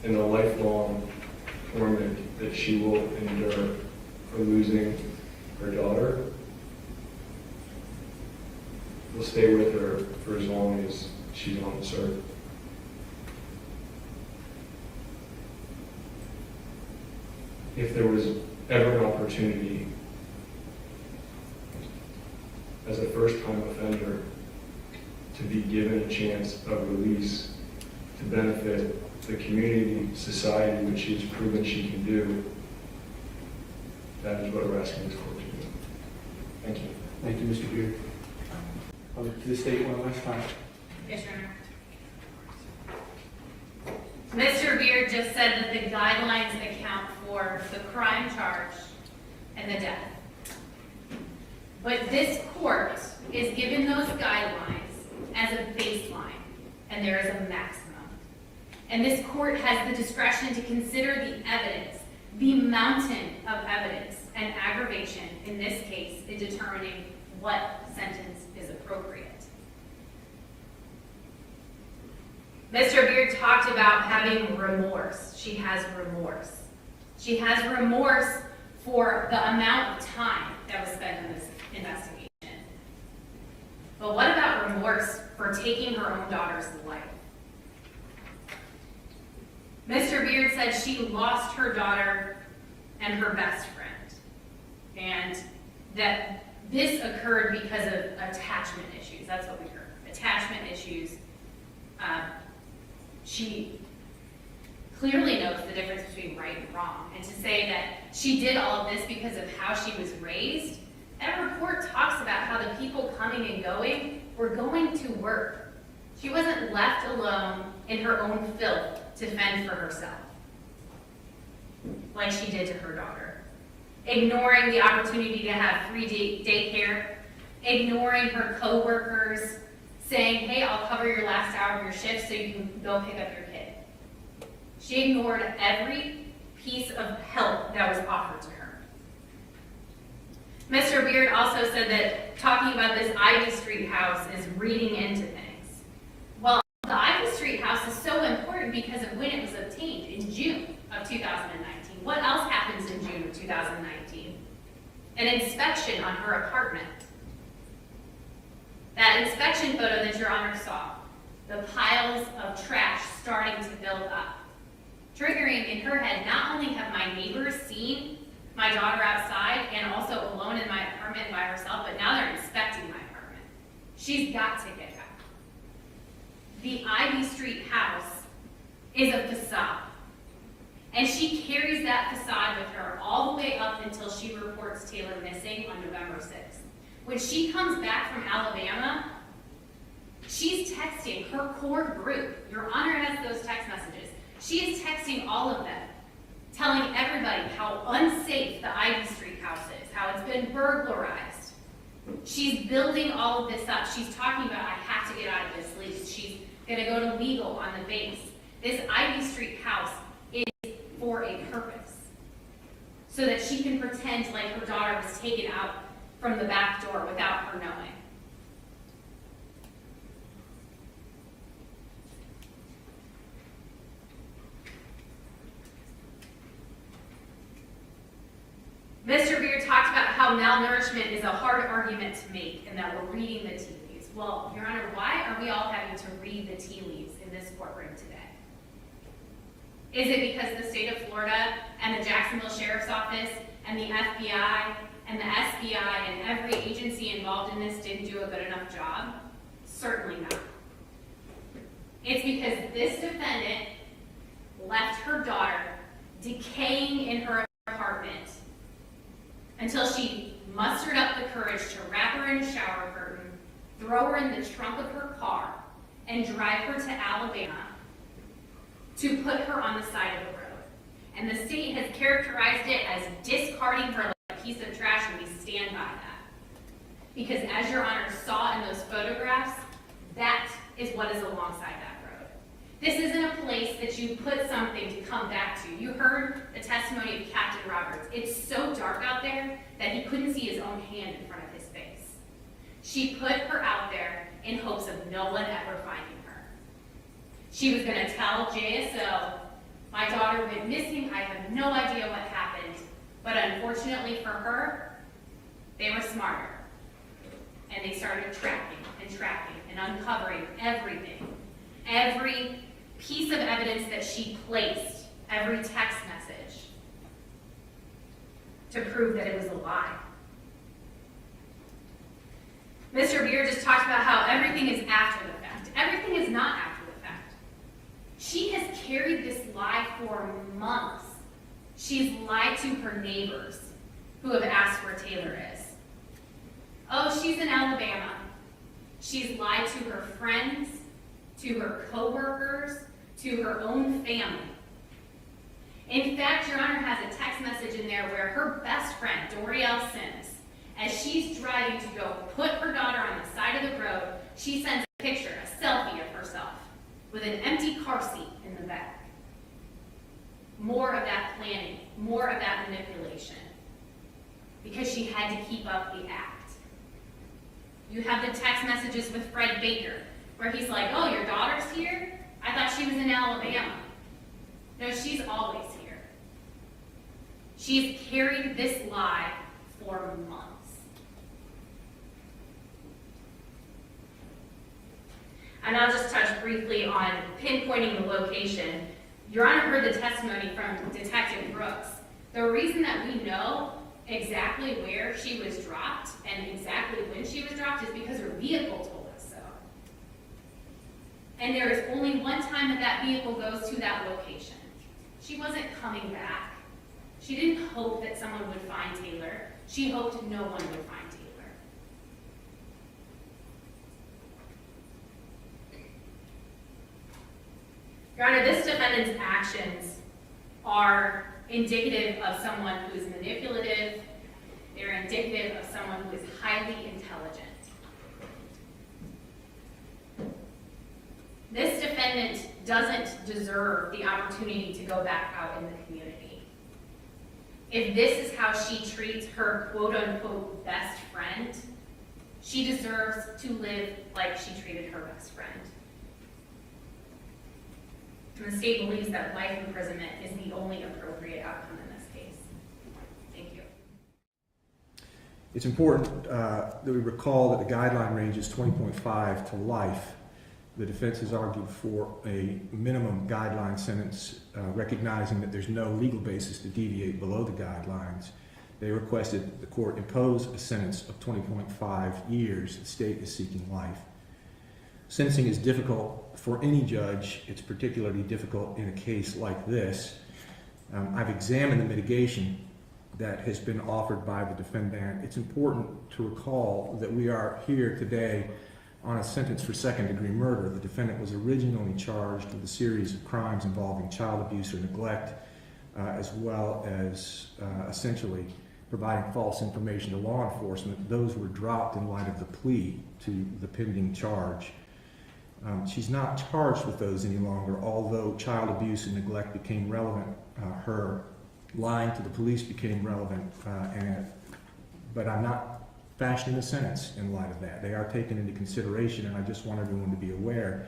and the lifelong torment that she will endure for losing her daughter will stay with her for as long as she's on this earth. If there was ever an opportunity as a first-time offender to be given a chance of release to benefit the community, society, which she has proven she can do, that is what we're asking this court to do. Thank you. Thank you, Mr. Beard. To the state one last time. Yes, Your Honor. Mr. Beard just said that the guidelines account for the crime charge and the death. But this court is given those guidelines as a baseline, and there is a maximum. And this court has the discretion to consider the evidence, the mountain of evidence and aggravation in this case in determining what sentence is appropriate. Mr. Beard talked about having remorse. She has remorse. She has remorse for the amount of time that was spent in this investigation. But what about remorse for taking her own daughter's life? Mr. Beard said she lost her daughter and her best friend, and that this occurred because of attachment issues. That's what we heard. Attachment issues. She clearly knows the difference between right and wrong. And to say that she did all of this because of how she was raised, that report talks about how the people coming and going were going to work. She wasn't left alone in her own filth to fend for herself, like she did to her daughter. Ignoring the opportunity to have free daycare, ignoring her coworkers, saying, hey, I'll cover your last hour of your shift so you can go pick up your kid. She ignored every piece of help that was offered to her. Mr. Beard also said that talking about this Ivy Street house is reading into things. Well, the Ivy Street house is so important because of when it was obtained, in June of 2019. What else happens in June of 2019? An inspection on her apartment. That inspection photo that Your Honor saw, the piles of trash starting to build up, triggering in her head, not only have my neighbors seen my daughter outside and also alone in my apartment by herself, but now they're inspecting my apartment. She's got to get out. The Ivy Street house is a facade, and she carries that facade with her all the way up until she reports Taylor missing on November 6th. When she comes back from Alabama, she's texting her core group. Your Honor has those text messages. She is texting all of them, telling everybody how unsafe the Ivy Street house is, how it's been burglarized. She's building all of this up. She's talking about, I have to get out of this lease. She's going to go to legal on the base. This Ivy Street house is for a purpose, so that she can pretend like her daughter was taken out from the back door without her knowing. how malnourishment is a hard argument to make and that we're reading the tea leaves. Well, Your Honor, why are we all having to read the tea leaves in this courtroom today? Is it because the state of Florida and the Jacksonville Sheriff's Office and the FBI and the SBI and every agency involved in this didn't do a good enough job? Certainly not. It's because this defendant left her daughter decaying in her apartment until she mustered up the courage to wrap her in a shower curtain, throw her in the trunk of her car, and drive her to Alabama to put her on the side of the road. And the state has characterized it as discarding her like a piece of trash, and we stand by that. Because as Your Honor saw in those photographs, that is what is alongside that road. This isn't a place that you put something to come back to. You heard the testimony of Captain Roberts. It's so dark out there that he couldn't see his own hand in front of his face. She put her out there in hopes of no one ever finding her. She was going to tell JSO, my daughter went missing, I have no idea what happened, but unfortunately for her, they were smarter. And they started tracking and uncovering everything. Every piece of evidence that she placed, every text message, to prove that it was a lie. Mr. Beer just talked about how everything is after the fact. Everything is not after the fact. She has carried this lie for months. She's lied to her neighbors who have asked where Taylor is. Oh, she's in Alabama. She's lied to her friends, to her coworkers, to her own family. In fact, Your Honor has a text message in there where her best friend, Dorielle Sims, as she's driving to go put her daughter on the side of the road, she sends a picture, a selfie of herself, with an empty car seat in the back. More of that planning, more of that manipulation, because she had to keep up the act. You have the text messages with Fred Baker, where he's like, oh, your daughter's here? I thought she was in Alabama. No, she's always here. She's carried this lie for months. And I'll just touch briefly on pinpointing the location. Your Honor heard the testimony from Detective Brooks. The reason that we know exactly where she was dropped and exactly when she was dropped is because her vehicle told us so. And there is only one time that that vehicle goes to that location. She wasn't coming back. She didn't hope that someone would find Taylor. She hoped no one would find Taylor. Your Honor, this defendant's actions are indicative of someone who is manipulative. They're indicative of someone who is highly intelligent. This defendant doesn't deserve the opportunity to go back out in the community. If this is how she treats her quote-unquote best friend, she deserves to live like she treated her best friend. And the state believes that life imprisonment is the only appropriate outcome in this case. Thank you. It's important that we recall that the guideline range is 20.5 to life. The defense has argued for a minimum guideline sentence, recognizing that there's no legal basis to deviate below the guidelines. They requested that the court impose a sentence of 20.5 years. The state is seeking life. Sentencing is difficult for any judge. It's particularly difficult in a case like this. I've examined the mitigation that has been offered by the defendant. It's important to recall that we are here today on a sentence for second-degree murder. The defendant was originally charged with a series of crimes involving child abuse or neglect, as well as essentially providing false information to law enforcement. Those were dropped in light of the plea to the pending charge. She's not charged with those any longer, although child abuse and neglect became relevant. Her lying to the police became relevant, but I'm not fashioning a sentence in light of that. They are taken into consideration, and I just want everyone to be aware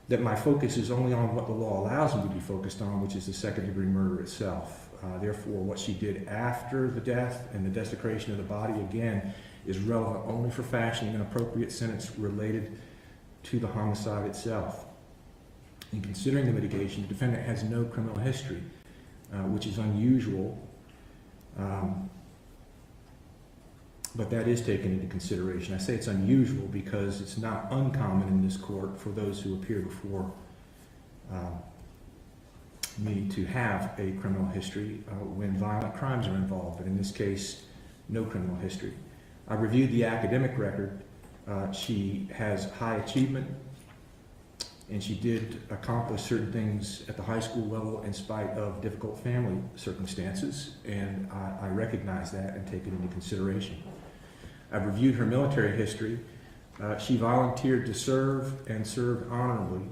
that my focus is only on what the law allows me to be focused on, which is the second-degree murder itself. Therefore, what she did after the death and the desecration of the body, again, is relevant only for fashioning an appropriate sentence related to the homicide itself. In considering the mitigation, the defendant has no criminal history, which is unusual, but that is taken into consideration. I say it's unusual because it's not uncommon in this court for those who appear before me to have a criminal history when violent crimes are involved, but in this case, no criminal history. I reviewed the academic record. She has high achievement, and she did accomplish certain things at the high school level in spite of difficult family circumstances, and I recognize that and take it into consideration. I've reviewed her military history. She volunteered to serve and served honorably.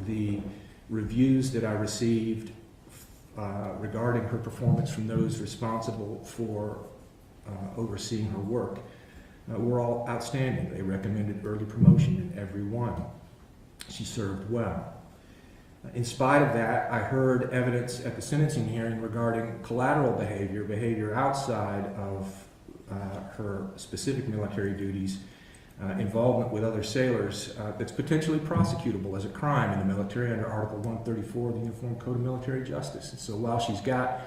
The reviews that I received regarding her performance from those responsible for overseeing her work were all outstanding. They recommended early promotion in every one. She served well. In spite of that, I heard evidence at the sentencing hearing regarding collateral behavior outside of her specific military duties, involvement with other sailors that's potentially prosecutable as a crime in the military under Article 134 of the Uniform Code of Military Justice. And so while she's got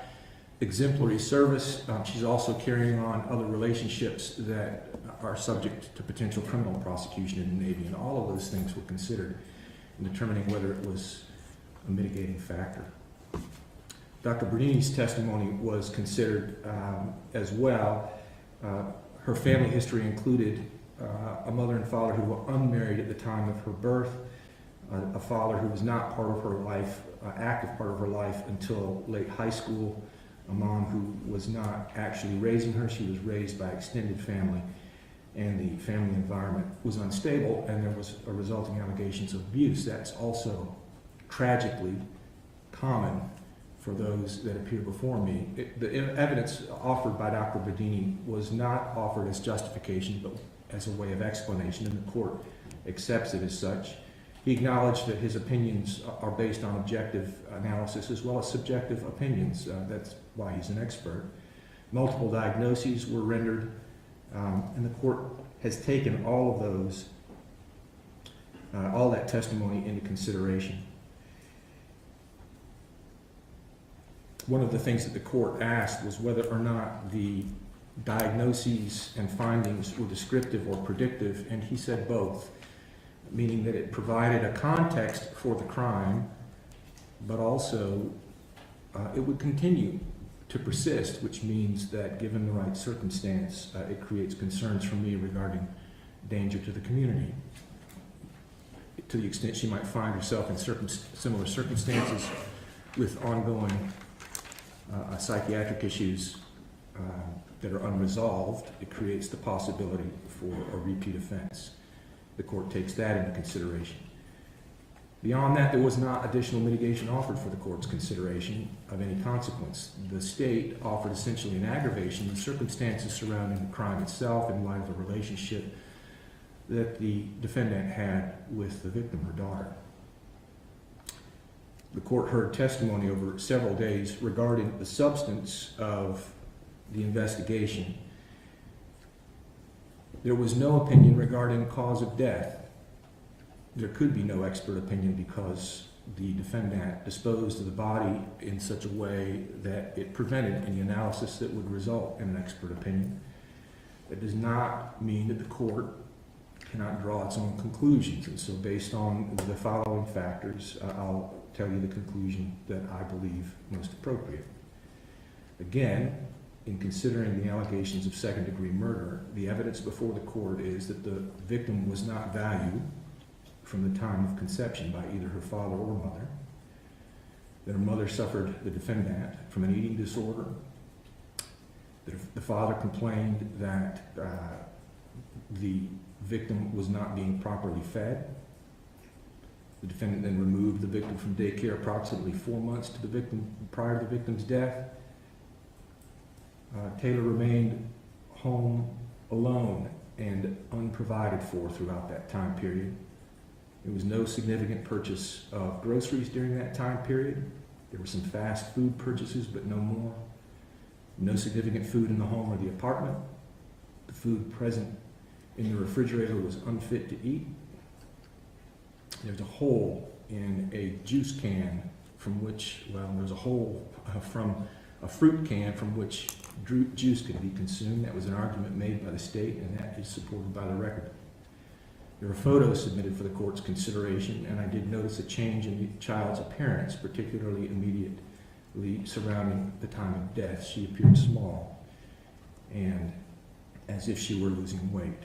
exemplary service, she's also carrying on other relationships that are subject to potential criminal prosecution in the Navy, and all of those things were considered in determining whether it was a mitigating factor. Dr. Bernini's testimony was considered as well. Her family history included a mother and father who were unmarried at the time of her birth, a father who was not part of her life, active part of her life until late high school, a mom who was not actually raising her. She was raised by extended family, and the family environment was unstable, and there was a resulting allegations of abuse. That's also tragically common for those that appear before me. The evidence offered by Dr. Bernini was not offered as justification, but as a way of explanation, and the court accepts it as such. He acknowledged that his opinions are based on objective analysis as well as subjective opinions. That's why he's an expert. Multiple diagnoses were rendered, and the court has taken all of those, all that testimony into consideration. One of the things that the court asked was whether or not the diagnoses and findings were descriptive or predictive, and he said both, meaning that it provided a context for the crime, but also it would continue to persist, which means that given the right circumstance, it creates concerns for me regarding danger to the community. To the extent she might find herself in similar circumstances with ongoing psychiatric issues that are unresolved, it creates the possibility for a repeat offense. The court takes that into consideration. Beyond that, there was not additional mitigation offered for the court's consideration of any consequence. The state offered essentially an aggravation of the circumstances surrounding the crime itself in light of the relationship that the defendant had with the victim, her daughter. The court heard testimony over several days regarding the substance of the investigation. There was no opinion regarding cause of death. There could be no expert opinion because the defendant disposed of the body in such a way that it prevented any analysis that would result in an expert opinion. That does not mean that the court cannot draw its own conclusions, and so based on the following factors, I'll tell you the conclusion that I believe most appropriate. Again, in considering the allegations of second-degree murder, the evidence before the court is that the victim was not valued from the time of conception by either her father or mother, that her mother suffered, the defendant, from an eating disorder, that the father complained that the victim was not being properly fed. The defendant then removed the victim from daycare approximately 4 months to the victim, prior to the victim's death. Taylor remained home alone and unprovided for throughout that time period. There was no significant purchase of groceries during that time period. There were some fast food purchases, but no more. No significant food in the home or the apartment. The food present in the refrigerator was unfit to eat. There's a hole in a juice can from which, well, there's a hole from a fruit can from which juice could be consumed. That was an argument made by the state, and that is supported by the record. There were photos submitted for the court's consideration, and I did notice a change in the child's appearance, particularly immediately surrounding the time of death. She appeared small and as if she were losing weight.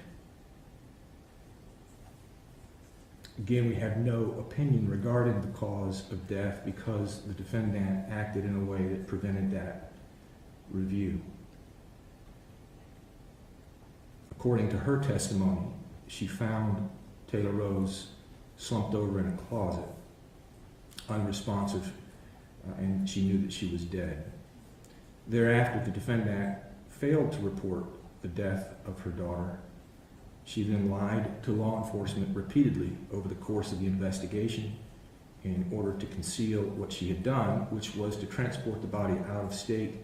Again, we have no opinion regarding the cause of death because the defendant acted in a way that prevented that review. According to her testimony, she found Taylor Rose slumped over in a closet, unresponsive, and she knew that she was dead. Thereafter, the defendant failed to report the death of her daughter. She then lied to law enforcement repeatedly over the course of the investigation in order to conceal what she had done, which was to transport the body out of state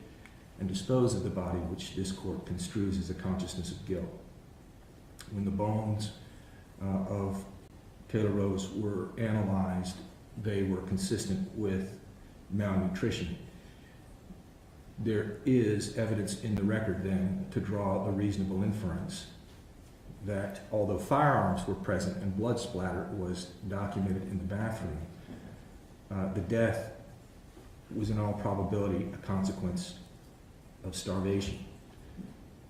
and dispose of the body, which this court construes as a consciousness of guilt. When the bones of Taylor Rose were analyzed, they were consistent with malnutrition. There is evidence in the record then to draw a reasonable inference that although firearms were present and blood splatter was documented in the bathroom, the death was in all probability a consequence of starvation.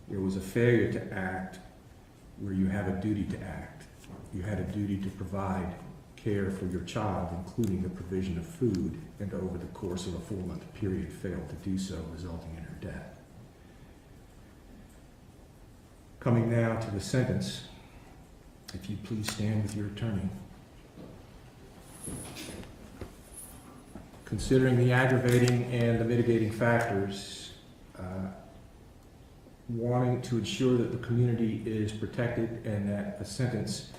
There was a failure to act where you have a duty to act. You had a duty to provide care for your child, including the provision of food, and over the course of a 4-month period failed to do so, resulting in her death. Coming now to the sentence, if you please stand with your attorney. Considering the aggravating and the mitigating factors, wanting to ensure that the community is protected and that a sentence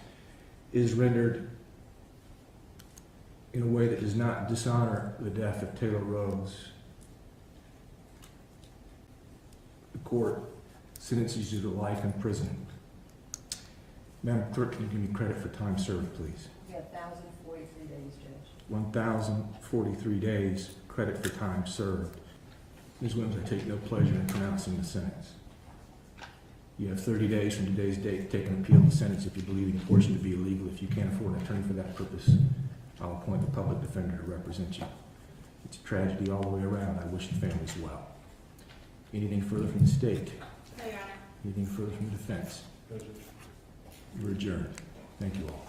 is rendered in a way that does not dishonor the death of Taylor Rose, the court sentences you to life in prison. Madam Clerk, can you give me credit for time served, please? You have 1,043 days, Judge. 1,043 days, credit for time served. Ms. Williams, I take no pleasure in pronouncing the sentence. You have 30 days from today's date to take an appeal of the sentence if you believe the portion to be illegal. If you can't afford an attorney for that purpose, I'll appoint a public defender to represent you. It's a tragedy all the way around. I wish the families well. Anything further from the state? No, Your Honor. Anything further from the defense? You're adjourned. Thank you all.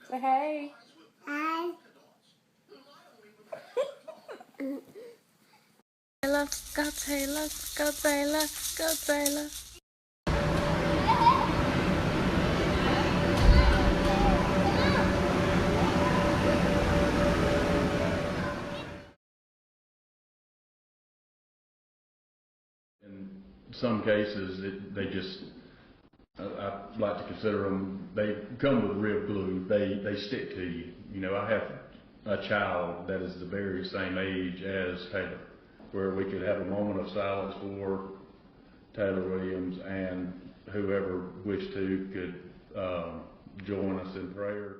Say hey. Hi. Taylor, go Taylor, go Taylor, go Taylor. In some cases, they just, I like to consider them, they come with real glue. They stick to you. You know, I have a child that is the very same age as Taylor, where we could have a moment of silence for Taylor Williams, and whoever wished to could join us in prayer.